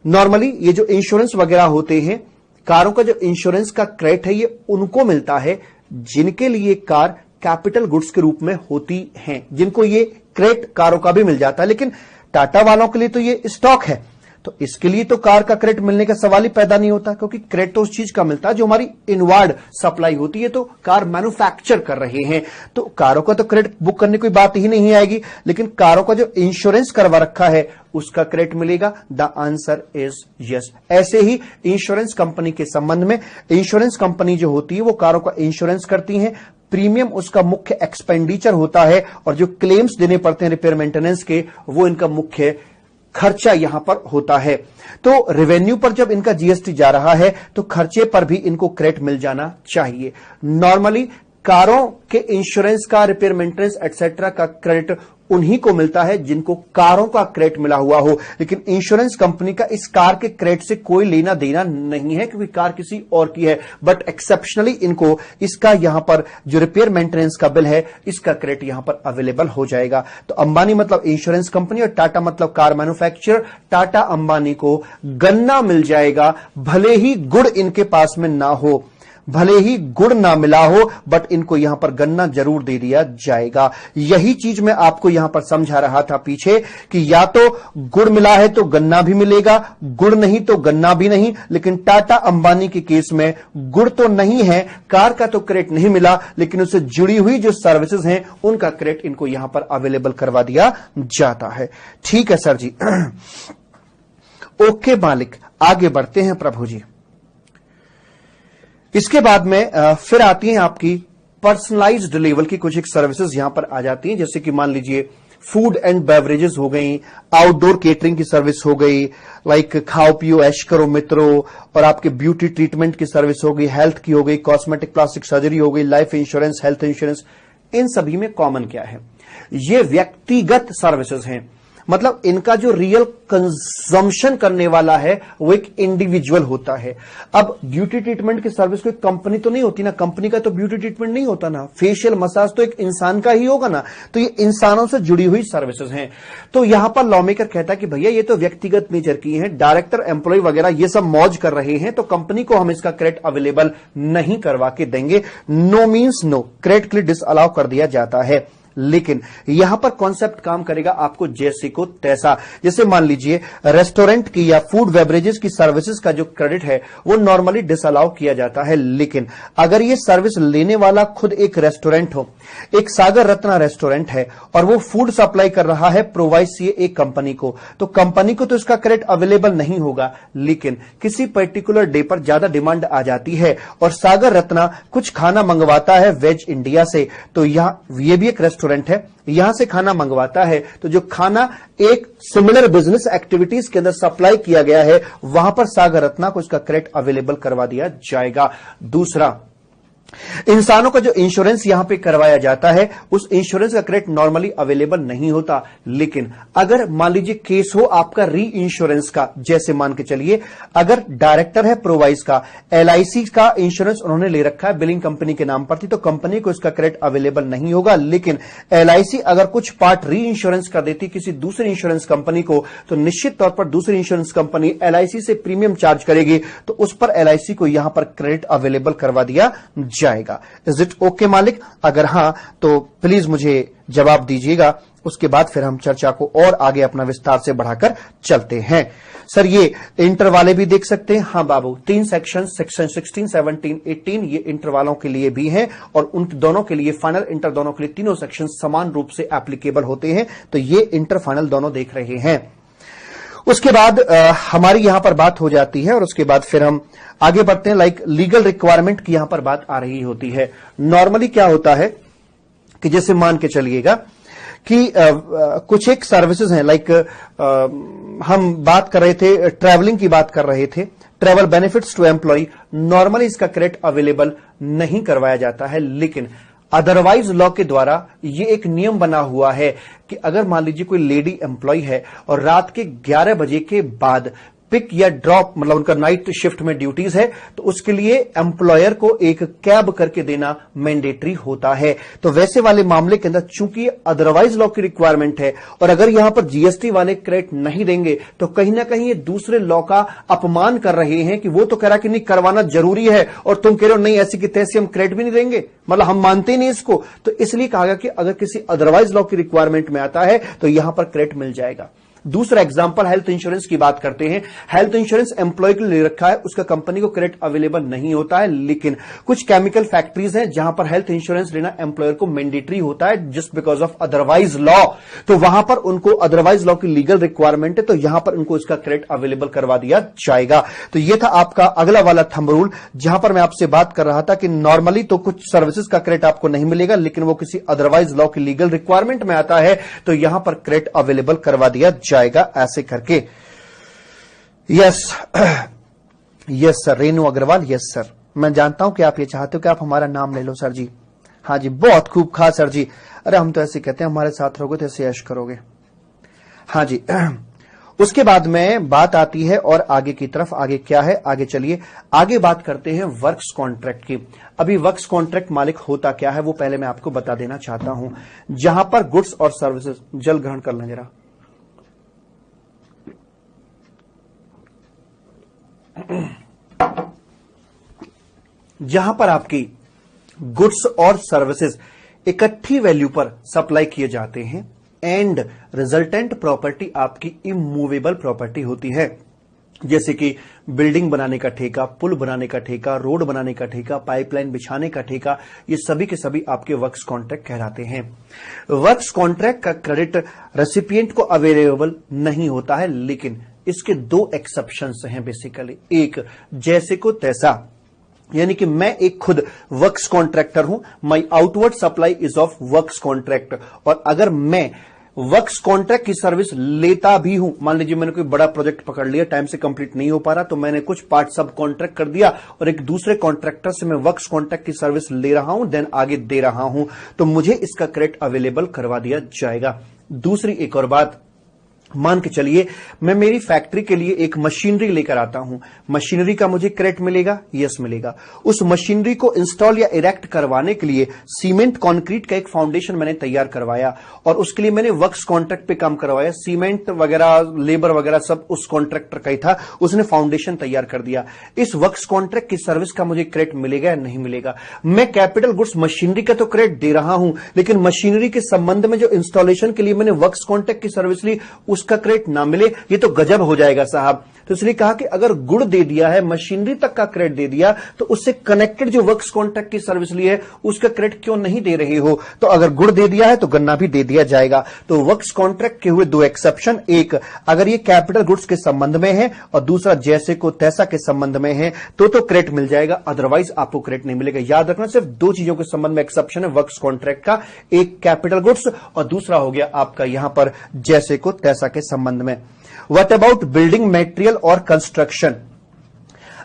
नॉर्मली ये जो इंश्योरेंस वगैरह होते हैं, कारों का जो इंश्योरेंस का क्रेडिट है ये उनको मिलता है जिनके लिए कार कैपिटल गुड्स के रूप में होती हैं, जिनको ये क्रेडिट कारों का भी मिल जाता है। लेकिन टाटा वालों के लिए तो ये स्टॉक है, तो इसके लिए तो कार का क्रेडिट मिलने का सवाल ही पैदा नहीं होता, क्योंकि क्रेडिट तो उस चीज का मिलता है जो हमारी इनवर्ड सप्लाई होती है, तो कार मैन्युफैक्चर कर रहे हैं तो कारों का तो क्रेडिट बुक करने की बात ही नहीं आएगी। लेकिन कारों का जो इंश्योरेंस करवा रखा है उसका क्रेडिट मिलेगा। The answer is yes. ऐसे ही इंश्योरेंस कंपनी के संबंध में, इंश्योरेंस कंपनी जो होती है वो कारों का इंश्योरेंस करती है, प्रीमियम उसका मुख्य एक्सपेंडिचर होता है और जो क्लेम्स देने पड़ते हैं रिपेयर मेंटेनेंस के वो इनका मुख्य खर्चा यहां पर होता है। तो रेवेन्यू पर जब इनका जीएसटी जा रहा है तो खर्चे पर भी इनको क्रेडिट मिल जाना चाहिए। नॉर्मली कारों के इंश्योरेंस का, रिपेयर मेंटेनेंस एटसेट्रा का क्रेडिट उन्हीं को मिलता है जिनको कारों का क्रेडिट मिला हुआ हो, लेकिन इंश्योरेंस कंपनी का इस कार के क्रेडिट से कोई लेना देना नहीं है क्योंकि कार किसी और की है। बट एक्सेप्शनली इनको इसका यहां पर जो रिपेयर मेंटेनेंस का बिल है इसका क्रेडिट यहां पर अवेलेबल हो जाएगा। तो अंबानी मतलब इंश्योरेंस कंपनी और टाटा मतलब कार मैन्युफैक्चरर। टाटा अंबानी को गन्ना मिल जाएगा, भले ही गुड़ इनके पास में ना हो, भले ही गुड़ ना मिला हो, बट इनको यहां पर गन्ना जरूर दे दिया जाएगा। यही चीज मैं आपको यहां पर समझा रहा था पीछे कि या तो गुड़ मिला है तो गन्ना भी मिलेगा, गुड़ नहीं तो गन्ना भी नहीं। लेकिन टाटा अंबानी के केस में गुड़ तो नहीं है, कार का तो क्रेडिट नहीं मिला, लेकिन उससे जुड़ी हुई जो सर्विसेज हैं उनका क्रेडिट इनको यहां पर अवेलेबल करवा दिया जाता है। ठीक है सर जी। ओके मालिक, आगे बढ़ते हैं प्रभु जी। इसके बाद में फिर आती हैं आपकी पर्सनलाइज्ड लेवल की कुछ एक सर्विसेज यहां पर आ जाती हैं, जैसे कि मान लीजिए फूड एंड बेवरेजेस हो गई, आउटडोर केटरिंग की सर्विस हो गई, लाइक खाओ पियो ऐश करो मित्रों, और आपके ब्यूटी ट्रीटमेंट की सर्विस हो गई, हेल्थ की हो गई, कॉस्मेटिक प्लास्टिक सर्जरी हो गई, लाइफ इंश्योरेंस, हेल्थ इंश्योरेंस। इन सभी में कॉमन क्या है? ये व्यक्तिगत सर्विसेज हैं, मतलब इनका जो रियल कंजम्पशन करने वाला है वो एक इंडिविजुअल होता है। अब ब्यूटी ट्रीटमेंट की सर्विस कोई कंपनी तो नहीं होती ना, कंपनी का तो ब्यूटी ट्रीटमेंट नहीं होता ना, फेशियल मसाज तो एक इंसान का ही होगा ना, तो ये इंसानों से जुड़ी हुई सर्विसेज हैं। तो यहां पर लॉ मेकर कहता है कि भैया ये तो व्यक्तिगत नेचर की है, डायरेक्टर एम्प्लॉय वगैरह ये सब मौज कर रहे हैं, तो कंपनी को हम इसका क्रेडिट अवेलेबल नहीं करवा के देंगे। नो मीन्स नो, क्रेडिट के लिए डिसअलाउ कर दिया जाता है। लेकिन यहां पर कॉन्सेप्ट काम करेगा आपको जैसे को तैसा। जैसे मान लीजिए रेस्टोरेंट की या फूड बेवरेजेस की सर्विसेज का जो क्रेडिट है वो नॉर्मली डिसअलाउ किया जाता है, लेकिन अगर ये सर्विस लेने वाला खुद एक रेस्टोरेंट हो, एक सागर रत्ना रेस्टोरेंट है और वो फूड सप्लाई कर रहा है प्रोवाइस ये एक कंपनी को, तो कंपनी को तो इसका क्रेडिट अवेलेबल नहीं होगा। लेकिन किसी पर्टिकुलर डे पर ज्यादा डिमांड आ जाती है और सागर रत्ना कुछ खाना मंगवाता है वेज इंडिया से, तो यहां ये भी एक रेस्टोरेंट रेस्टोरेंट है, यहां से खाना मंगवाता है, तो जो खाना एक सिमिलर बिजनेस एक्टिविटीज के अंदर सप्लाई किया गया है, वहां पर सागर रत्ना को इसका क्रेडिट अवेलेबल करवा दिया जाएगा। दूसरा, इंसानों का जो इंश्योरेंस यहां पे करवाया जाता है, उस इंश्योरेंस का क्रेडिट नॉर्मली अवेलेबल नहीं होता, लेकिन अगर मान लीजिए केस हो आपका री इंश्योरेंस का, जैसे मान के चलिए अगर डायरेक्टर है प्रोवाइज का, एलआईसी का इंश्योरेंस उन्होंने ले रखा है, बिलिंग कंपनी के नाम पर थी, तो कंपनी को इसका क्रेडिट अवेलेबल नहीं होगा। लेकिन एलआईसी अगर कुछ पार्ट री इंश्योरेंस कर देती किसी दूसरी इंश्योरेंस कंपनी को, तो निश्चित तौर पर दूसरी इंश्योरेंस कंपनी एलआईसी से प्रीमियम चार्ज करेगी, तो उस पर एलआईसी को यहां पर क्रेडिट अवेलेबल करवा दिया जाएगा। इज इट ओके मालिक? अगर हां तो प्लीज मुझे जवाब दीजिएगा, उसके बाद फिर हम चर्चा को और आगे अपना विस्तार से बढ़ाकर चलते हैं। सर ये इंटर वाले भी देख सकते हैं? हां बाबू, 3 सेक्शन 16, 17, 18 ये इंटर वालों के लिए भी हैं, और उन दोनों के लिए फाइनल इंटर दोनों के लिए तीनों सेक्शन समान रूप से एप्लीकेबल होते हैं। तो ये इंटर फाइनल दोनों देख रहे हैं। उसके बाद हमारी यहां पर बात हो जाती है, और उसके बाद फिर हम आगे बढ़ते हैं। लाइक लीगल रिक्वायरमेंट की यहां पर बात आ रही होती है। नॉर्मली क्या होता है कि जैसे मान के चलिएगा कि कुछ एक सर्विसेज हैं, लाइक हम बात कर रहे थे, ट्रैवलिंग की बात कर रहे थे, travel benefits to employ, normally इसका क्रेडिट अवेलेबल नहीं करवाया जाता है, लेकिन अदरवाइज लॉ के द्वारा ये एक नियम बना हुआ है कि अगर मान लीजिए कोई लेडी एम्प्लॉय है और रात के 11 बजे के बाद पिक या ड्रॉप, मतलब उनका नाइट शिफ्ट में ड्यूटीज है, तो उसके लिए एम्प्लॉयर को एक कैब करके देना मैंडेटरी होता है। तो वैसे वाले मामले के अंदर चूंकि अदरवाइज लॉ की रिक्वायरमेंट है, और अगर यहां पर जीएसटी वाले क्रेडिट नहीं देंगे, तो कहीं ना कहीं ये दूसरे लॉ का अपमान कर रहे हैं कि वो तो कह रहा कि नहीं करवाना जरूरी है, और तुम कह रहे हो नहीं ऐसी की तैसी हम क्रेडिट भी नहीं देंगे, मतलब हम मानते ही नहीं इसको। तो इसलिए कहा गया कि अगर किसी अदरवाइज लॉ की रिक्वायरमेंट में आता है तो यहां पर क्रेडिट मिल जाएगा। दूसरा एग्जांपल हेल्थ इंश्योरेंस की बात करते हैं। हेल्थ इंश्योरेंस एम्प्लॉय के लिए ले रखा है, उसका कंपनी को क्रेडिट अवेलेबल नहीं होता है, लेकिन कुछ केमिकल फैक्ट्रीज हैं जहां पर हेल्थ इंश्योरेंस लेना एम्प्लॉयर को मैंडेटरी होता है just because of otherwise law. तो वहां पर उनको अदरवाइज लॉ की लीगल रिक्वायरमेंट है, तो यहां पर उनको इसका क्रेडिट अवेलेबल करवा दिया जाएगा। तो यह था आपका अगला वाला थंब रूल, जहां पर मैं आपसे बात कर रहा था कि नॉर्मली तो कुछ सर्विसेज का क्रेडिट आपको नहीं मिलेगा, लेकिन वो किसी अदरवाइज लॉ की लीगल रिक्वायरमेंट में आता है, तो यहां पर क्रेडिट अवेलेबल करवा दिया जाएगा ऐसे करके। Yes yes sir, Renu Agarwal, yes sir, मैं जानता हूं कि आप ये चाहते हो कि आप हमारा नाम ले लो सर जी। हाँ जी, बहुत खूब खा सर जी। अरे हम तो ऐसे कहते हैं, हमारे साथ रहोगे तो ऐसे ऐश करोगे। हाँ जी। उसके बाद में बात आती है और आगे की तरफ, आगे क्या है, आगे चलिए आगे बात करते हैं वर्क्स कॉन्ट्रैक्ट की। अभी वर्क्स कॉन्ट्रैक्ट मालिक होता क्या है वो पहले मैं आपको बता देना चाहता हूं। जहां पर गुड्स और सर्विसेज, जल ग्रहण कर लें जरा, जहां पर आपकी गुड्स और सर्विसेज इकट्ठी वैल्यू पर सप्लाई किए जाते हैं, एंड रिजल्टेंट प्रॉपर्टी आपकी इमूवेबल प्रॉपर्टी होती है, जैसे कि बिल्डिंग बनाने का ठेका, पुल बनाने का ठेका, रोड बनाने का ठेका, पाइपलाइन बिछाने का ठेका, ये सभी के सभी आपके वर्क्स कॉन्ट्रैक्ट कहलाते हैं। वर्क्स कॉन्ट्रैक्ट का क्रेडिट रेसिपिएंट को अवेलेबल नहीं होता है, लेकिन इसके 2 एक्सेप्शंस हैं बेसिकली। एक, जैसे को तैसा, यानी कि मैं एक खुद वर्क्स कॉन्ट्रैक्टर हूं, my outward supply is of works contract, और अगर मैं वर्क्स कॉन्ट्रैक्ट की सर्विस लेता भी हूं, मान लीजिए मैंने कोई बड़ा प्रोजेक्ट पकड़ लिया, टाइम से कंप्लीट नहीं हो पा रहा, तो मैंने कुछ पार्ट सब कॉन्ट्रैक्ट कर दिया और एक दूसरे कॉन्ट्रैक्टर से मैं वर्क्स कॉन्ट्रैक्ट की सर्विस ले रहा हूं, देन आगे दे रहा हूं, तो मुझे इसका क्रेडिट अवेलेबल करवा दिया जाएगा। दूसरी एक और बात, मान के चलिए मैं मेरी फैक्ट्री के लिए एक मशीनरी लेकर आता हूं, मशीनरी का मुझे क्रेडिट मिलेगा, यस मिलेगा। उस मशीनरी को इंस्टॉल या इरेक्ट करवाने के लिए सीमेंट कंक्रीट का एक फाउंडेशन मैंने तैयार करवाया, और उसके लिए मैंने वर्क्स कॉन्ट्रैक्ट पे काम करवाया, सीमेंट वगैरह लेबर वगैरह सब उस कॉन्ट्रैक्टर का ही था, उसने फाउंडेशन तैयार कर दिया। इस वर्क्स कॉन्ट्रैक्ट की सर्विस का मुझे क्रेडिट मिलेगा या नहीं मिलेगा? मैं कैपिटल गुड्स मशीनरी का तो क्रेडिट दे रहा हूं, लेकिन मशीनरी के संबंध में जो इंस्टॉलेशन के लिए मैंने वर्क्स कॉन्ट्रैक्ट की सर्विस ली, उसका क्रेडिट ना मिले, ये तो गजब हो जाएगा साहब। तो इसलिए कहा कि अगर गुड़ दे दिया है, मशीनरी तक का क्रेडिट दे दिया, तो उससे कनेक्टेड जो वर्क्स कॉन्ट्रैक्ट की सर्विस ली है उसका क्रेडिट क्यों नहीं दे रहे हो। तो अगर गुड़ दे दिया है तो गन्ना भी दे दिया जाएगा। तो वर्क्स कॉन्ट्रैक्ट के हुए दो एक्सेप्शन, एक अगर ये कैपिटल गुड्स के संबंध में है और दूसरा जैसे को तैसा के संबंध में है तो क्रेडिट मिल जाएगा, अदरवाइज आपको क्रेडिट नहीं मिलेगा। याद रखना सिर्फ दो चीजों के संबंध में एक्सेप्शन है वर्क्स कॉन्ट्रैक्ट का, एक कैपिटल गुड्स और दूसरा हो गया आपका यहां पर जैसे को तैसा के संबंध में। व्हाट अबाउट बिल्डिंग मटेरियल और कंस्ट्रक्शन?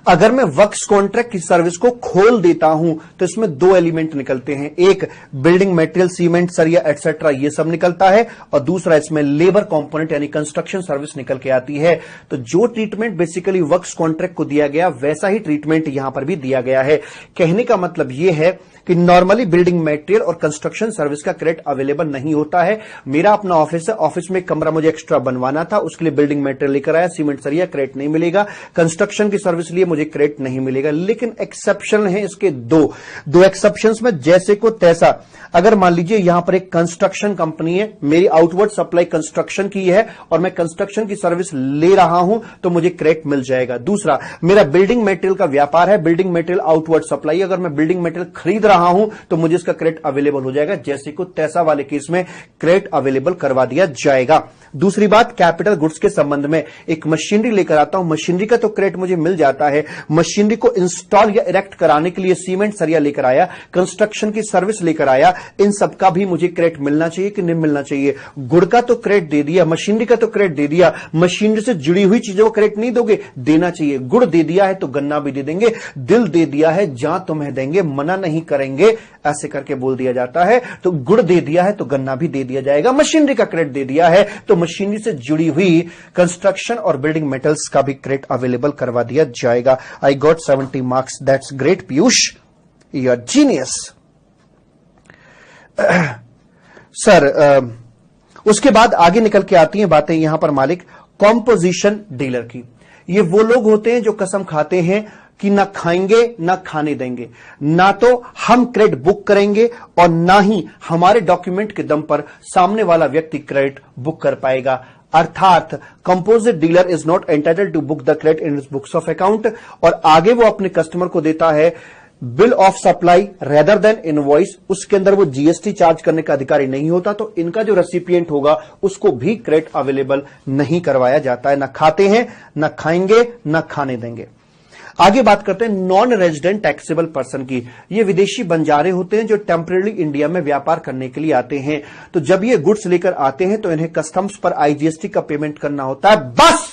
अगर मैं वर्क्स कॉन्ट्रैक्ट की सर्विस को खोल देता हूं तो इसमें दो एलिमेंट निकलते हैं, एक बिल्डिंग मटेरियल, सीमेंट, सरिया एटसेट्रा ये सब निकलता है और दूसरा इसमें लेबर कंपोनेंट यानी कंस्ट्रक्शन सर्विस निकल के आती है। तो जो ट्रीटमेंट बेसिकली वर्क्स कॉन्ट्रैक्ट को दिया गया वैसा ही ट्रीटमेंट यहां पर भी दिया गया है। कहने का मतलब यह है कि नॉर्मली बिल्डिंग मटेरियल और कंस्ट्रक्शन सर्विस का क्रेडिट अवेलेबल नहीं होता है। मेरा अपना ऑफिस है, ऑफिस में एक कमरा मुझे एक्स्ट्रा बनवाना था, उसके लिए बिल्डिंग मटेरियल लेकर आया, सीमेंट सरिया, क्रेडिट नहीं मिलेगा। कंस्ट्रक्शन की सर्विस लिए मुझे क्रेडिट नहीं मिलेगा। लेकिन एक्सेप्शन है इसके दो एक्सेप्शंस में जैसे को तैसा। अगर मान लीजिए यहां पर एक कंस्ट्रक्शन कंपनी है, मेरी आउटवर्ड सप्लाई कंस्ट्रक्शन की है और मैं कंस्ट्रक्शन की सर्विस ले रहा हूं तो मुझे क्रेडिट मिल जाएगा। दूसरा, मेरा बिल्डिंग मटेरियल का व्यापार है, बिल्डिंग मटेरियल आउटवर्ड सप्लाई, अगर मैं बिल्डिंग मटेरियल खरीद रहा हूं तो मुझे इसका क्रेडिट अवेलेबल हो जाएगा। जैसे को तैसा वाले केस में क्रेडिट अवेलेबल करवा दिया जाएगा। दूसरी बात, कैपिटल गुड्स के संबंध में एक मशीनरी लेकर आता हूं, मशीनरी का तो क्रेडिट मुझे मिल जाता है। मशीनरी को इंस्टॉल या इरेक्ट कराने के लिए सीमेंट सरिया लेकर आया, कंस्ट्रक्शन की सर्विस लेकर आया, इन सब का भी मुझे क्रेडिट मिलना चाहिए कि नहीं मिलना चाहिए। गुड़ का तो क्रेडिट दे दिया, मशीनरी का तो क्रेडिट दे दिया, मशीनरी से जुड़ी हुई चीजों को क्रेडिट नहीं दोगे, देना चाहिए। गुड़ दे दिया है तो गन्ना भी दे देंगे, दिल दे दिया है जहां तुम्हें देंगे, मना नहीं करेंगे, ऐसे करके बोल दिया जाता है। तो गुड़ दे दिया है तो गन्ना भी दे दिया जाएगा। मशीनरी का क्रेडिट दे दिया है तो मशीनरी से जुड़ी हुई कंस्ट्रक्शन और बिल्डिंग मेटल्स का भी क्रेडिट अवेलेबल करवा दिया जाएगा। I got 70 marks, that's great Piyush, you are genius. Sir उसके बाद आगे निकल के आती हैं बातें यहां पर मालिक कॉम्पोजिशन डीलर की। ये वो लोग होते हैं जो कसम खाते हैं कि ना खाएंगे ना खाने देंगे, ना तो हम क्रेडिट बुक करेंगे और ना ही हमारे डॉक्यूमेंट के दम पर सामने वाला व्यक्ति क्रेडिट बुक कर पाएगा। अर्थात composite dealer is not entitled to book the credit in his books of account. और आगे वो अपने कस्टमर को देता है bill of supply rather than invoice, उसके अंदर वो जीएसटी चार्ज करने का अधिकारी नहीं होता। तो इनका जो रेसिपिएंट होगा उसको भी क्रेडिट अवेलेबल नहीं करवाया जाता है। ना खाते हैं, ना खाएंगे, ना खाने देंगे। आगे बात करते हैं नॉन रेजिडेंट टैक्सेबल पर्सन की। ये विदेशी बंजारे होते हैं जो टेम्परेरी इंडिया में व्यापार करने के लिए आते हैं। तो जब ये गुड्स लेकर आते हैं तो इन्हें कस्टम्स पर आईजीएसटी का पेमेंट करना होता है। बस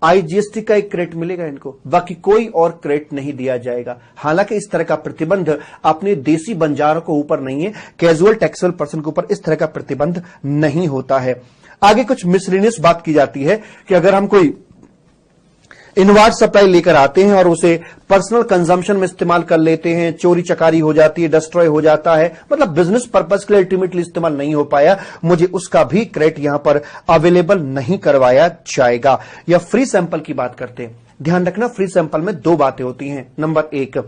आईजीएसटी का एक क्रेडिट मिलेगा इनको, बाकी कोई और क्रेडिट नहीं दिया जाएगा। हालांकि इस तरह का प्रतिबंध अपने देसी बंजारों को ऊपर नहीं है, कैजुअल टैक्सेबल पर्सन के ऊपर इस तरह का प्रतिबंध नहीं होता है। आगे कुछ मिसलेनियस बात की जाती है कि अगर हम कोई इनवार्ड सप्लाई लेकर आते हैं और उसे पर्सनल कंजम्पशन में इस्तेमाल कर लेते हैं, चोरी चकारी हो जाती है, डिस्ट्रॉय हो जाता है, मतलब बिजनेस पर्पस के लिए अल्टीमेटली इस्तेमाल नहीं हो पाया, मुझे उसका भी क्रेडिट यहां पर अवेलेबल नहीं करवाया जाएगा। या फ्री सैंपल की बात करते हैं, ध्यान रखना फ्री सैंपल में दो बातें होती हैं। नंबर एक,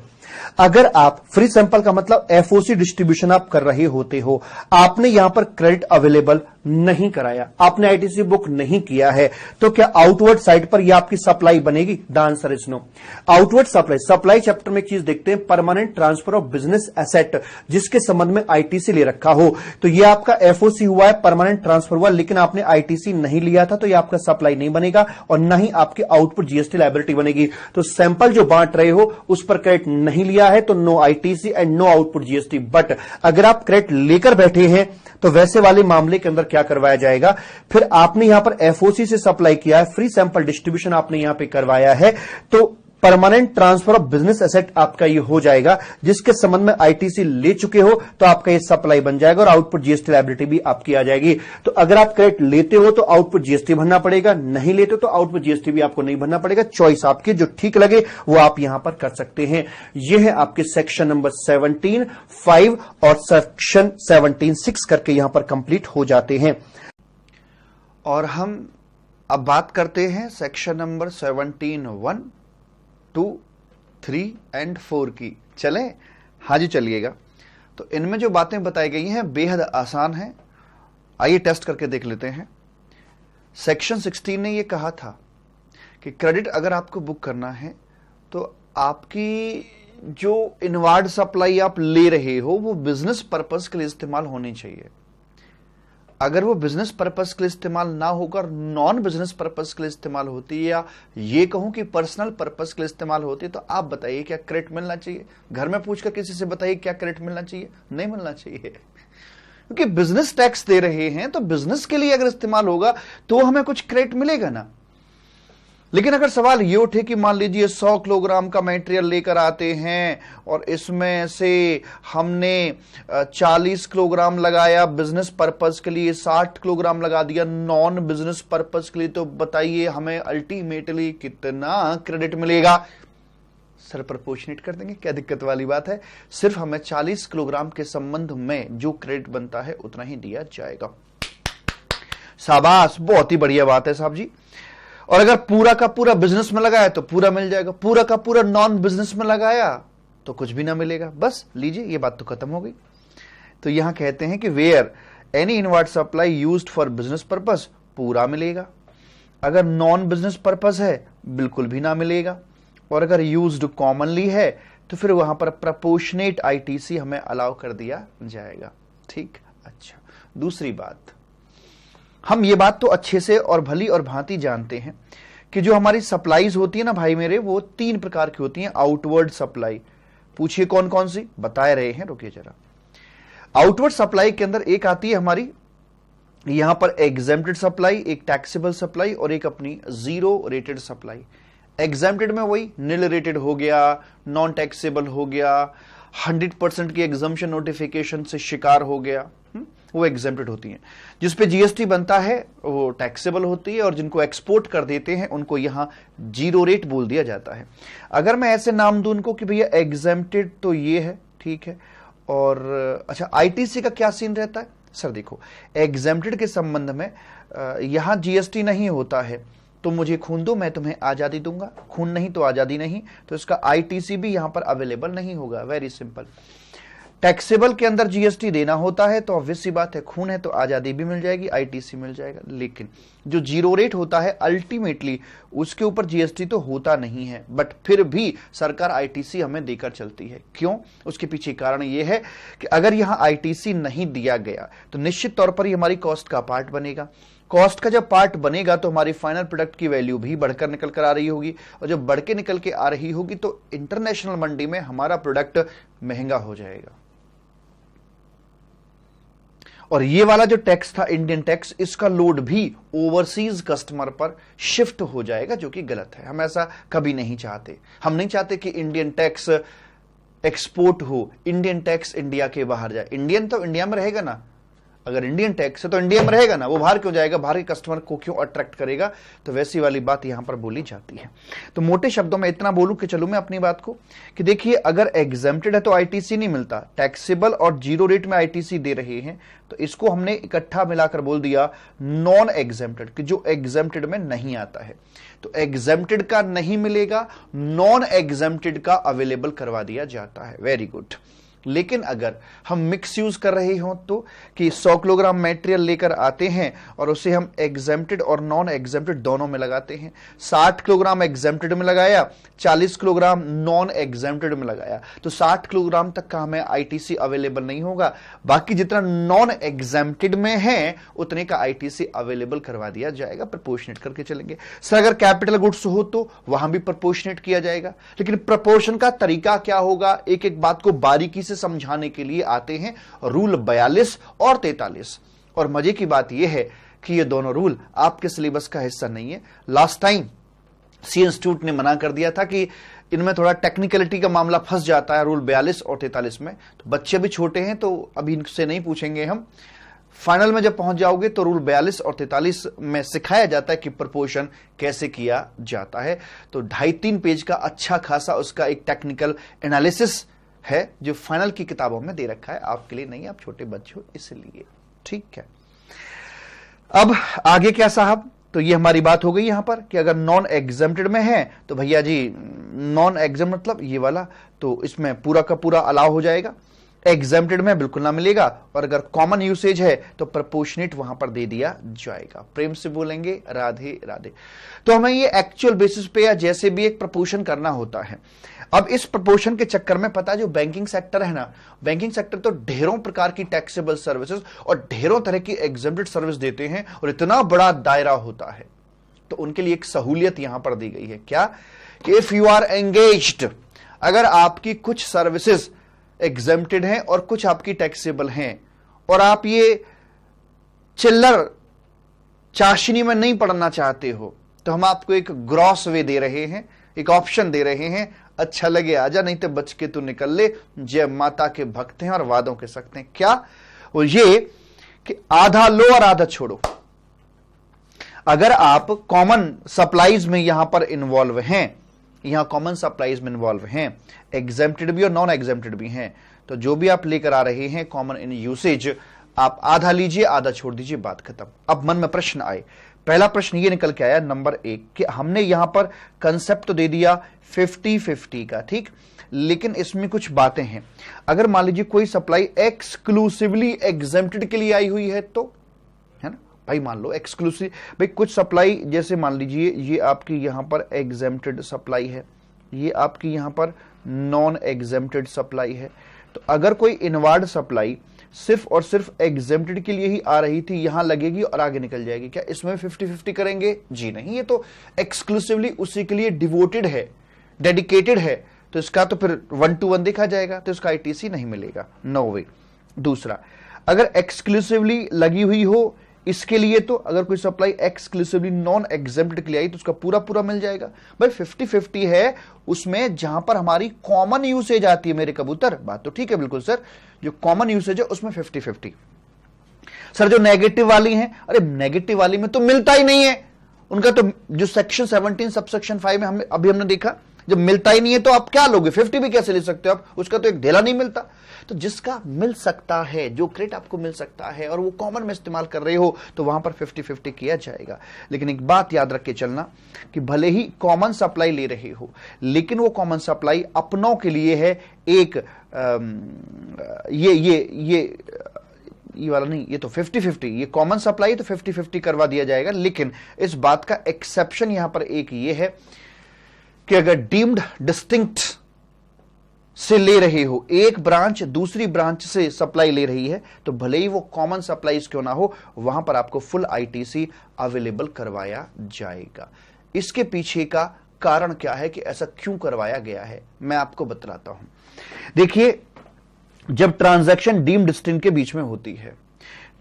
अगर आप फ्री सैंपल का मतलब एफओसी डिस्ट्रीब्यूशन आप कर रहे होते हो, आपने यहां पर क्रेडिट अवेलेबल नहीं कराया, आपने आईटीसी बुक नहीं किया है, तो क्या आउटवर्ड साइड पर यह आपकी सप्लाई बनेगी? The answer is no. Outward supply chapter में एक चीज देखते हैं, permanent transfer of business asset, जिसके संबंध में आईटीसी ले रखा हो। तो यह आपका एफओसी हुआ है, परमानेंट ट्रांसफर हुआ, लेकिन आपने आईटीसी नहीं लिया था, तो यह आपका सप्लाई नहीं बनेगा और न ही आपकी आउटपुट जीएसटी लायबिलिटी बनेगी। तो सैंपल जो बांट रहे हो उस पर क्रेडिट नहीं लिया है तो no ITC and no output GST. But अगर आप क्रेडिट लेकर बैठे हैं तो वैसे वाले मामले के अंदर क्या करवाया जाएगा, फिर आपने यहां पर एफओसी से सप्लाई किया है, फ्री सैंपल डिस्ट्रीब्यूशन आपने यहां पे करवाया है, तो permanent transfer of business asset आपका ये हो जाएगा, जिसके संबंध में आईटीसी ले चुके हो तो आपका ये सप्लाई बन जाएगा और आउटपुट जीएसटी लायबिलिटी भी आपकी आ जाएगी। तो अगर आप क्रेडिट लेते हो तो आउटपुट जीएसटी भरना पड़ेगा, नहीं लेते हो तो आउटपुट जीएसटी भी आपको नहीं भरना पड़ेगा। चॉइस आपकी, जो ठीक लगे वो आप यहां पर कर सकते हैं। ये है आपके सेक्शन नंबर 17(5) और सेक्शन 17(6) करके यहां पर कंप्लीट हो जाते हैं। और हम अब बात करते हैं सेक्शन नंबर 17(1), 2, 3 एंड 4 की। चलें? हाँ जी चलिएगा। तो इनमें जो बातें बताई गई हैं बेहद आसान हैं, आइए टेस्ट करके देख लेते हैं। सेक्शन 16 ने यह कहा था कि क्रेडिट अगर आपको बुक करना है तो आपकी जो इनवार्ड सप्लाई आप ले रहे हो वो बिजनेस पर्पस के लिए इस्तेमाल होनी चाहिए। अगर वो बिजनेस पर्पस के लिए इस्तेमाल ना होकर नॉन बिजनेस पर्पस के लिए इस्तेमाल होती है, या ये कहूं कि पर्सनल पर्पस के लिए इस्तेमाल होती है, तो आप बताइए क्या क्रेडिट मिलना चाहिए? घर में पूछकर किसी से बताइए क्या क्रेडिट मिलना चाहिए? नहीं मिलना चाहिए, क्योंकि बिजनेस टैक्स दे रहे हैं तो बिजनेस के लिए अगर इस्तेमाल होगा तो हमें कुछ क्रेडिट मिलेगा ना। लेकिन अगर सवाल ये उठे कि मान लीजिए 100 किलोग्राम का मटेरियल लेकर आते हैं और इसमें से हमने 40 किलोग्राम लगाया बिजनेस पर्पस के लिए, 60 किलोग्राम लगा दिया नॉन बिजनेस पर्पस के लिए, तो बताइए हमें अल्टीमेटली कितना क्रेडिट मिलेगा? सर प्रपोर्शनेट कर देंगे, क्या दिक्कत वाली बात है? सिर्फ हमें 40 किलोग्राम के संबंध में जो क्रेडिट बनता है उतना ही दिया जाएगा। शाबाश, बहुत ही बढ़िया बात है साहब जी। और अगर पूरा का पूरा बिजनेस में लगाया तो पूरा मिल जाएगा, पूरा का पूरा नॉन बिजनेस में लगाया तो कुछ भी ना मिलेगा। बस लीजिए, ये बात तो खत्म हो गई। तो यहां कहते हैं कि where any inward supply used for business purpose, पूरा मिलेगा। अगर नॉन बिजनेस पर्पस है बिल्कुल भी ना मिलेगा। और अगर यूज्ड कॉमनली है तो फिर वहां पर प्रपोर्शनेट आईटीसी हमें अलाउ कर दिया जाएगा। ठीक, अच्छा। दूसरी बात, हम ये बात तो अच्छे से और भली और भांति जानते हैं कि जो हमारी सप्लाईज होती है ना भाई मेरे, वो 3 प्रकार की होती हैं। आउटवर्ड सप्लाई, पूछिए कौन कौन सी? बताए रहे हैं, रुकिए जरा। आउटवर्ड सप्लाई के अंदर एक आती है हमारी यहां पर एग्जेम्प्टेड सप्लाई, एक टैक्सेबल सप्लाई और एक अपनी जीरो रेटेड सप्लाई। एग्जेम्प्टेड में वही नील रेटेड हो गया, नॉन टैक्सेबल हो गया, 100% की एग्जम्पशन नोटिफिकेशन से शिकार हो गया, वो एग्जेम्प्टेड होती हैं। जिसपे जीएसटी बनता है वो टैक्सेबल होती है, और जिनको एक्सपोर्ट कर देते हैं उनको यहां जीरो रेट बोल दिया जाता है। अगर मैं ऐसे नाम दूं उनको कि भैया एग्जेम्प्टेड तो ये है, ठीक है, और अच्छा आईटीसी का क्या सीन रहता है? सर देखो, एग्जेम्प्टेड के संबंध में यहां जीएसटी नहीं होता है, तो मुझे खून दो मैं तुम्हें आजादी दूंगा, खून नहीं तो आजादी नहीं, तो इसका आईटीसी भी यहां पर अवेलेबल नहीं होगा। Very simple. टैक्सेबल के अंदर जीएसटी देना होता है तो ऑब्वियस सी बात है, खून है तो आजादी भी मिल जाएगी, आईटीसी मिल जाएगा। लेकिन जो जीरो रेट होता है अल्टीमेटली उसके ऊपर जीएसटी तो होता नहीं है, बट फिर भी सरकार आईटीसी हमें देकर चलती है। क्यों? उसके पीछे कारण यह है कि अगर यहां आईटीसी नहीं दिया गया तो निश्चित तौर पर हमारी कॉस्ट का पार्ट बनेगा। कॉस्ट का जब पार्ट बनेगा तो हमारी फाइनल प्रोडक्ट की वैल्यू भी बढ़कर निकल कर आ रही होगी, और जब बढ़ के निकल के आ रही होगी तो इंटरनेशनल मंडी में हमारा प्रोडक्ट महंगा हो जाएगा। और ये वाला जो टैक्स था इंडियन टैक्स, इसका लोड भी ओवरसीज कस्टमर पर शिफ्ट हो जाएगा, जो कि गलत है। हम ऐसा कभी नहीं चाहते। हम नहीं चाहते कि इंडियन टैक्स एक्सपोर्ट हो, इंडियन टैक्स इंडिया के बाहर जाए। इंडियन तो इंडिया में रहेगा ना, अगर इंडियन टैक्स है तो इंडिया में रहेगा ना, वो बाहर क्यों जाएगा? बाहर के कस्टमर को क्यों अट्रैक्ट करेगा? तो वैसी वाली बात यहां पर बोली जाती है। तो मोटे शब्दों में इतना बोलूं कि चलूं मैं अपनी बात को कि देखिए, अगर एग्जेम्प्टेड है तो आईटीसी नहीं मिलता, टैक्सेबल और जीरो रेट में आईटीसी दे रहे हैं, तो इसको हमने इकट्ठा मिलाकर बोल दिया नॉन एग्जेम्प्टेड, कि जो एग्जेम्प्टेड में नहीं आता है। तो एग्जेम्प्टेड का नहीं मिलेगा, नॉन एग्जेम्प्टेड का अवेलेबल करवा दिया जाता है। Very good. लेकिन अगर हम मिक्स यूज कर रहे हो तो कि 100 किलोग्राम मटेरियल लेकर आते हैं और उसे हम एग्जेम्प्टेड और नॉन एग्जेम्प्टेड दोनों में लगाते हैं, 60 किलोग्राम एग्जेम्प्टेड में लगाया, 40 किलोग्राम नॉन एग्जेम्प्टेड में लगाया, तो 60 किलोग्राम तक का हमें आईटीसी अवेलेबल नहीं होगा। बाकी जितना नॉन एग्जेम्प्टेड में है उतने का आईटीसी अवेलेबल करवा दिया जाएगा। प्रपोर्शनेट करके चलेंगे। सर अगर कैपिटल गुड्स हो तो वहां भी प्रपोर्शनेट किया जाएगा, लेकिन प्रपोर्शन का तरीका क्या होगा, एक एक बात को बारीकी समझाने के लिए आते हैं रूल 42 और 43। और मजे की बात यह है कि ये दोनों रूल आपके सिलेबस का हिस्सा नहीं है। लास्ट टाइम सी इंस्टीट्यूट ने मना कर दिया था कि इनमें थोड़ा टेक्निकलिटी का मामला फंस जाता है रूल 42 और 43 में, तो बच्चे भी छोटे हैं तो अभी इनसे नहीं पूछेंगे हम। फाइनल में जब पहुंच जाओगे तो रूल 42 और 43 में सिखाया जाता है कि प्रपोर्शन कैसे किया जाता है। तो 2.5-3 पेज का अच्छा खासा उसका एक टेक्निकल एनालिसिस है जो फाइनल की किताबों में दे रखा है, आपके लिए नहीं, आप छोटे बच्चे हो इसलिए। ठीक है, अब आगे क्या साहब? तो ये हमारी बात हो गई यहां पर कि अगर नॉन एग्जेम्प्टेड में है तो भैया जी नॉन एग्जेम्प्ट मतलब ये वाला, तो इसमें पूरा का पूरा अलाउ हो जाएगा। एग्जेम्प्टेड में बिल्कुल ना मिलेगा, और अगर कॉमन यूसेज है तो प्रपोर्शनेट वहां पर दे दिया जाएगा। प्रेम से बोलेंगे राधे राधे। तो हमें ये एक्चुअल बेसिस पे या जैसे भी एक प्रपोर्शन करना होता है। अब इस प्रपोर्शन के चक्कर में पता है जो बैंकिंग सेक्टर है ना, बैंकिंग सेक्टर तो ढेरों प्रकार की टैक्सेबल सर्विसेज और ढेरों तरह की एग्जेम्प्टेड सर्विस देते हैं, और इतना बड़ा दायरा होता है, तो उनके लिए एक सहूलियत यहां पर दी गई है। क्या कि इफ यू आर एंगेज्ड, अगर आपकी कुछ सर्विसेज एग्जेम्प्टेड हैं और कुछ आपकी टैक्सेबल हैं, और आप ये चिल्लर चाशनी में नहीं पड़ना चाहते हो, तो हम आपको एक ग्रॉस वे दे रहे हैं, एक ऑप्शन दे रहे हैं। अच्छा लगे आजा, नहीं तो बच के तू निकल ले। जय माता के भक्त हैं और वादों के सख्त हैं। क्या? वो ये कि आधा लो और आधा छोड़ो। अगर आप कॉमन सप्लाईज में यहां पर इन्वॉल्व हैं, यहां कॉमन सप्लाईज में इन्वॉल्व हैं, एग्जेम्प्टेड भी और नॉन एग्जेम्प्टेड भी हैं, तो जो भी आप लेकर आ रहे हैं कॉमन इन यूसेज, आप आधा लीजिए आधा छोड़ दीजिए, बात खत्म। अब मन में प्रश्न आए, पहला प्रश्न ये निकल के आया नंबर 1 कि हमने यहां पर कंसेप्ट तो दे दिया 50-50 का, ठीक, लेकिन इसमें कुछ बातें हैं। अगर मान लीजिए कोई सप्लाई एक्सक्लूसिवली एग्जेम्प्टेड के लिए आई हुई है तो, है ना भाई, मान लो एक्सक्लूसिव, भाई कुछ सप्लाई जैसे मान लीजिए ये आपकी यहां पर एग्जेम्प्टेड सप्लाई है, ये आपकी यहां पर नॉन एग्जेम्प्टेड सप्लाई है। तो अगर कोई इनवार्ड सप्लाई सिर्फ और सिर्फ एग्जेम्प्टेड के लिए ही आ रही थी, यहां लगेगी और आगे निकल जाएगी, क्या इसमें 50-50 करेंगे? जी नहीं, ये तो एक्सक्लूसिवली उसी के लिए डिवोटेड है, डेडिकेटेड है, तो इसका तो फिर 1-to-1 देखा जाएगा, तो इसका आईटीसी नहीं मिलेगा, नो वे। दूसरा, अगर एक्सक्लूसिवली लगी हुई हो इसके लिए, तो अगर कोई सप्लाई एक्सक्लूसिवली नॉन एग्जेम्प्टेड के लिए आई तो उसका पूरा पूरा मिल जाएगा। भाई 50-50 है उसमें जहां पर हमारी कॉमन यूसेज आती है मेरे कबूतर, बात तो ठीक है बिल्कुल सर, जो कॉमन यूसेज है उसमें 50-50। सर जो नेगेटिव वाली है, अरे नेगेटिव वाली में तो मिलता ही नहीं है उनका, तो जो सेक्शन 17 सबसेक्शन 5 में हमने देखा, जब मिलता ही नहीं है तो आप क्या लोगे? 50 भी कैसे ले सकते हो आप? उसका तो एक ढेला नहीं मिलता। तो जिसका मिल सकता है, जो क्रेडिट आपको मिल सकता है और वो कॉमन में इस्तेमाल कर रहे हो, तो वहां पर 50-50 किया जाएगा। लेकिन एक बात याद रख के चलना कि भले ही कॉमन सप्लाई ले रहे हो, लेकिन वो कॉमन सप्लाई अपनों के लिए है, एक ये वाला नहीं, ये तो 50-50, ये कॉमन सप्लाई तो 50-50 करवा दिया जाएगा। लेकिन इस बात का एक्सेप्शन यहां पर एक ये है कि अगर डीम्ड डिस्टिंक्ट से ले रहे हो, एक ब्रांच दूसरी ब्रांच से सप्लाई ले रही है, तो भले ही वो कॉमन सप्लाईज क्यों ना हो, वहां पर आपको फुल आईटीसी अवेलेबल करवाया जाएगा। इसके पीछे का कारण क्या है कि ऐसा क्यों करवाया गया है, मैं आपको बतलाता हूं। देखिए, जब ट्रांजैक्शन डीम्ड डिस्टिंक्ट के बीच में होती है,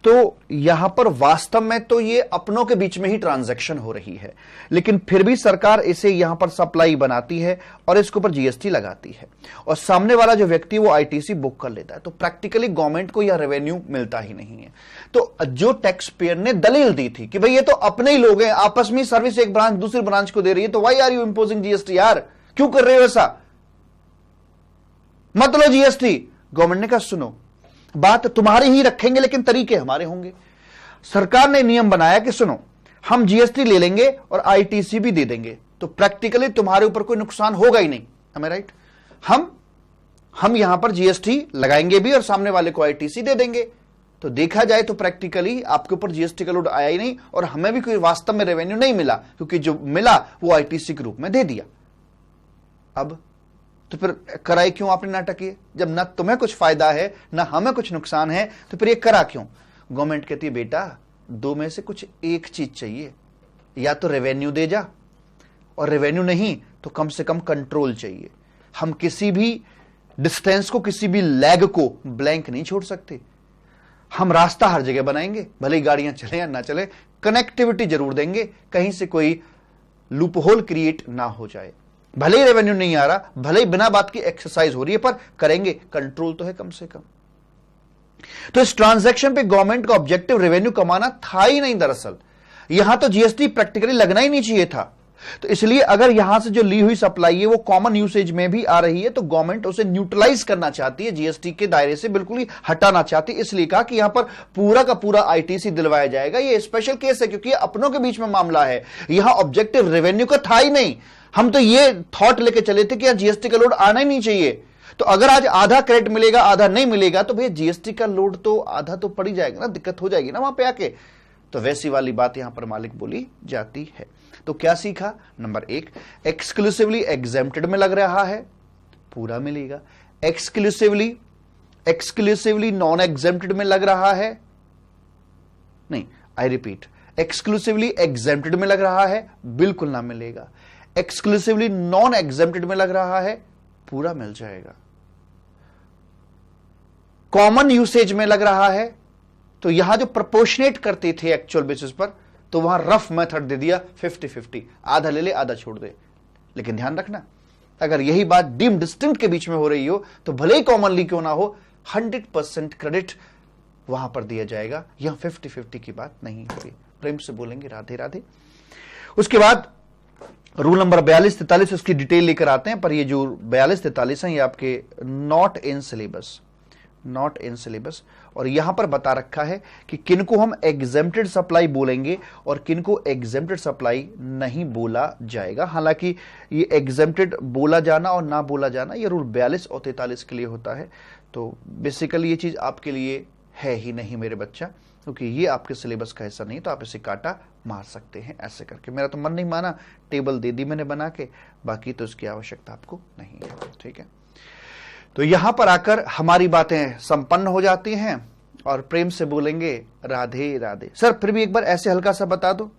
तो यहां पर वास्तव में तो ये अपनों के बीच में ही ट्रांजैक्शन हो रही है, लेकिन फिर भी सरकार इसे यहां पर सप्लाई बनाती है और इसके ऊपर जीएसटी लगाती है, और सामने वाला जो व्यक्ति वो आईटीसी बुक कर लेता है, तो प्रैक्टिकली गवर्नमेंट को यह रेवेन्यू मिलता ही नहीं है। तो जो टैक्स पेयर ने दलील दी थी कि भाई ये तो अपने ही लोग हैं, आपस में सर्विस एक ब्रांच दूसरी ब्रांच को दे रही है, तो why are you imposing GST? यार क्यों कर रहे हो ऐसा, मत लो जीएसटी। गवर्नमेंट ने कहा सुनो, बात तुम्हारी ही रखेंगे लेकिन तरीके हमारे होंगे। सरकार ने नियम बनाया कि सुनो, हम जीएसटी ले लेंगे और आईटीसी भी दे देंगे, तो प्रैक्टिकली तुम्हारे ऊपर कोई नुकसान होगा ही नहीं, हमें राइट। हम यहां पर जीएसटी लगाएंगे भी और सामने वाले को आईटीसी दे देंगे, तो देखा जाए तो प्रैक्टिकली आपके ऊपर जीएसटी का लोड आया ही नहीं और हमें भी कोई वास्तव में रेवेन्यू नहीं मिला, क्योंकि जो मिला वो आईटीसी के रूप में दे दिया। अब तो फिर कराई क्यों आपने नाटक ये? जब ना तुम्हें कुछ फायदा है ना हमें कुछ नुकसान है, तो फिर ये करा क्यों? गवर्नमेंट कहती है बेटा, दो में से कुछ एक चीज चाहिए, या तो रेवेन्यू दे जा, और रेवेन्यू नहीं तो कम से कम कंट्रोल चाहिए। हम किसी भी डिस्टेंस को, किसी भी लैग को ब्लैंक नहीं छोड़ सकते। हम रास्ता हर जगह बनाएंगे, भले ही गाड़ियां चले या ना चले, कनेक्टिविटी जरूर देंगे, कहीं से कोई लूप होल क्रिएट ना हो जाए। भले ही रेवेन्यू नहीं आ रहा, भले ही बिना बात की एक्सरसाइज हो रही है, पर करेंगे, कंट्रोल तो है कम से कम। तो इस ट्रांजैक्शन पे गवर्नमेंट का ऑब्जेक्टिव रेवेन्यू कमाना था ही नहीं। दरअसल यहां तो जीएसटी प्रैक्टिकली लगना ही नहीं चाहिए था। तो इसलिए अगर यहां से जो ली हुई सप्लाई है वो कॉमन यूसेज में भी आ रही है, तो गवर्नमेंट उसे न्यूट्रलाइज करना चाहती है, जीएसटी के दायरे से बिल्कुल ही हटाना चाहती है। इसलिए कहा कि यहां पर पूरा का पूरा आईटीसी दिलवाया जाएगा। ये स्पेशल केस है क्योंकि अपनों के बीच में मामला है, यहां ऑब्जेक्टिव रेवेन्यू का था ही नहीं। हम तो ये थॉट लेके चले थे कि यार जीएसटी का लोड आना ही नहीं चाहिए, तो अगर आज आधा क्रेडिट मिलेगा आधा नहीं मिलेगा तो भैया जीएसटी का लोड तो आधा तो पड़ ही जाएगा ना, दिक्कत हो जाएगी ना वहां पे आके। तो वैसी वाली बात यहां पर मालिक बोली जाती है। तो क्या सीखा? नंबर 1, एक्सक्लूसिवली एग्जेम्प्टेड में लग रहा है, पूरा मिलेगा। एक्सक्लूसिवली नॉन एग्जेम्प्टेड में लग रहा है, नहीं, आई रिपीट, एक्सक्लूसिवली एग्जेम्प्टेड में लग रहा है, बिल्कुल ना मिलेगा। एक्सक्लूसिवली नॉन एग्जेम्प्टेड में लग रहा है, पूरा मिल जाएगा। कॉमन यूसेज में लग रहा है, तो यहां जो प्रोपोर्शनेट करते थे एक्चुअल बेसिस पर, तो वहां रफ मेथड दे दिया 50-50, आधा ले ले आधा छोड़ दे। लेकिन ध्यान रखना, अगर यही बात डीम डिस्टिंक्ट के बीच में हो रही हो तो भले ही कॉमनली क्यों ना हो, 100% क्रेडिट वहां पर दिया जाएगा। यहां 50-50 की बात नहीं होगी। प्रेम से बोलेंगे राधे राधे। उसके बाद रूल नंबर 42-43 उसकी डिटेल लेकर आते हैं, पर ये जो 42-43 हैं ये आपके नॉट इन सिलेबस, और यहां पर बता रखा है कि किनको हम एग्जेम्प्टेड सप्लाई बोलेंगे और किनको एग्जेम्प्टेड सप्लाई नहीं बोला जाएगा। हालांकि ये एग्जेम्प्टेड बोला जाना और ना बोला जाना ये रूल 42 और 43 के लिए होता है। तो बेसिकली ये चीज आपके लिए है ही नहीं मेरे बच्चा, क्योंकि ये आपके सिलेबस का हिस्सा नहीं, तो आप इसे काटा मार सकते हैं ऐसे करके। मेरा तो मन नहीं माना, टेबल दे दी मैंने बना के, बाकी तो इसकी आवश्यकता आपको नहीं है। ठीक है, तो यहां पर आकर हमारी बातें संपन्न हो जाती हैं और प्रेम से बोलेंगे राधे राधे। सर फिर भी एक बार ऐसे हल्का सा बता दो,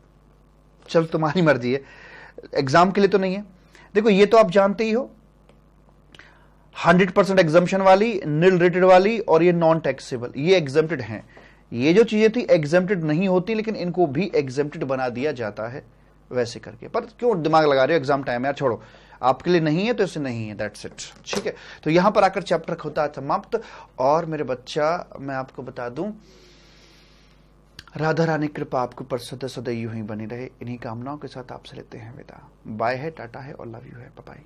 चल तुम्हारी मर्जी है, एग्जाम के लिए तो नहीं है। देखो ये तो आप जानते ही हो, 100% एग्जम्पशन वाली, नील रेटेड वाली और ये नॉन टैक्सेबल, ये एग्जेम्प्टेड हैं। ये जो चीजें थी एग्जेम्प्टेड नहीं होती, लेकिन इनको भी एग्जेम्प्टेड बना दिया जाता है वैसे करके। पर क्यों दिमाग लगा रहे हो, एग्जाम टाइम है यार, छोड़ो, आपके लिए नहीं है तो इसे नहीं है, दैट्स इट। ठीक है, तो यहां पर आकर चैप्टर होता है समाप्त। और मेरे बच्चा मैं आपको बता दूं, राधा रानी कृपा आपके ऊपर सदा सदा यूं ही बनी रहे। इन्हीं कामनाओं के साथ आपसे लेते हैं विदा। बाय है, टाटा है और लव यू है, बाय बाय।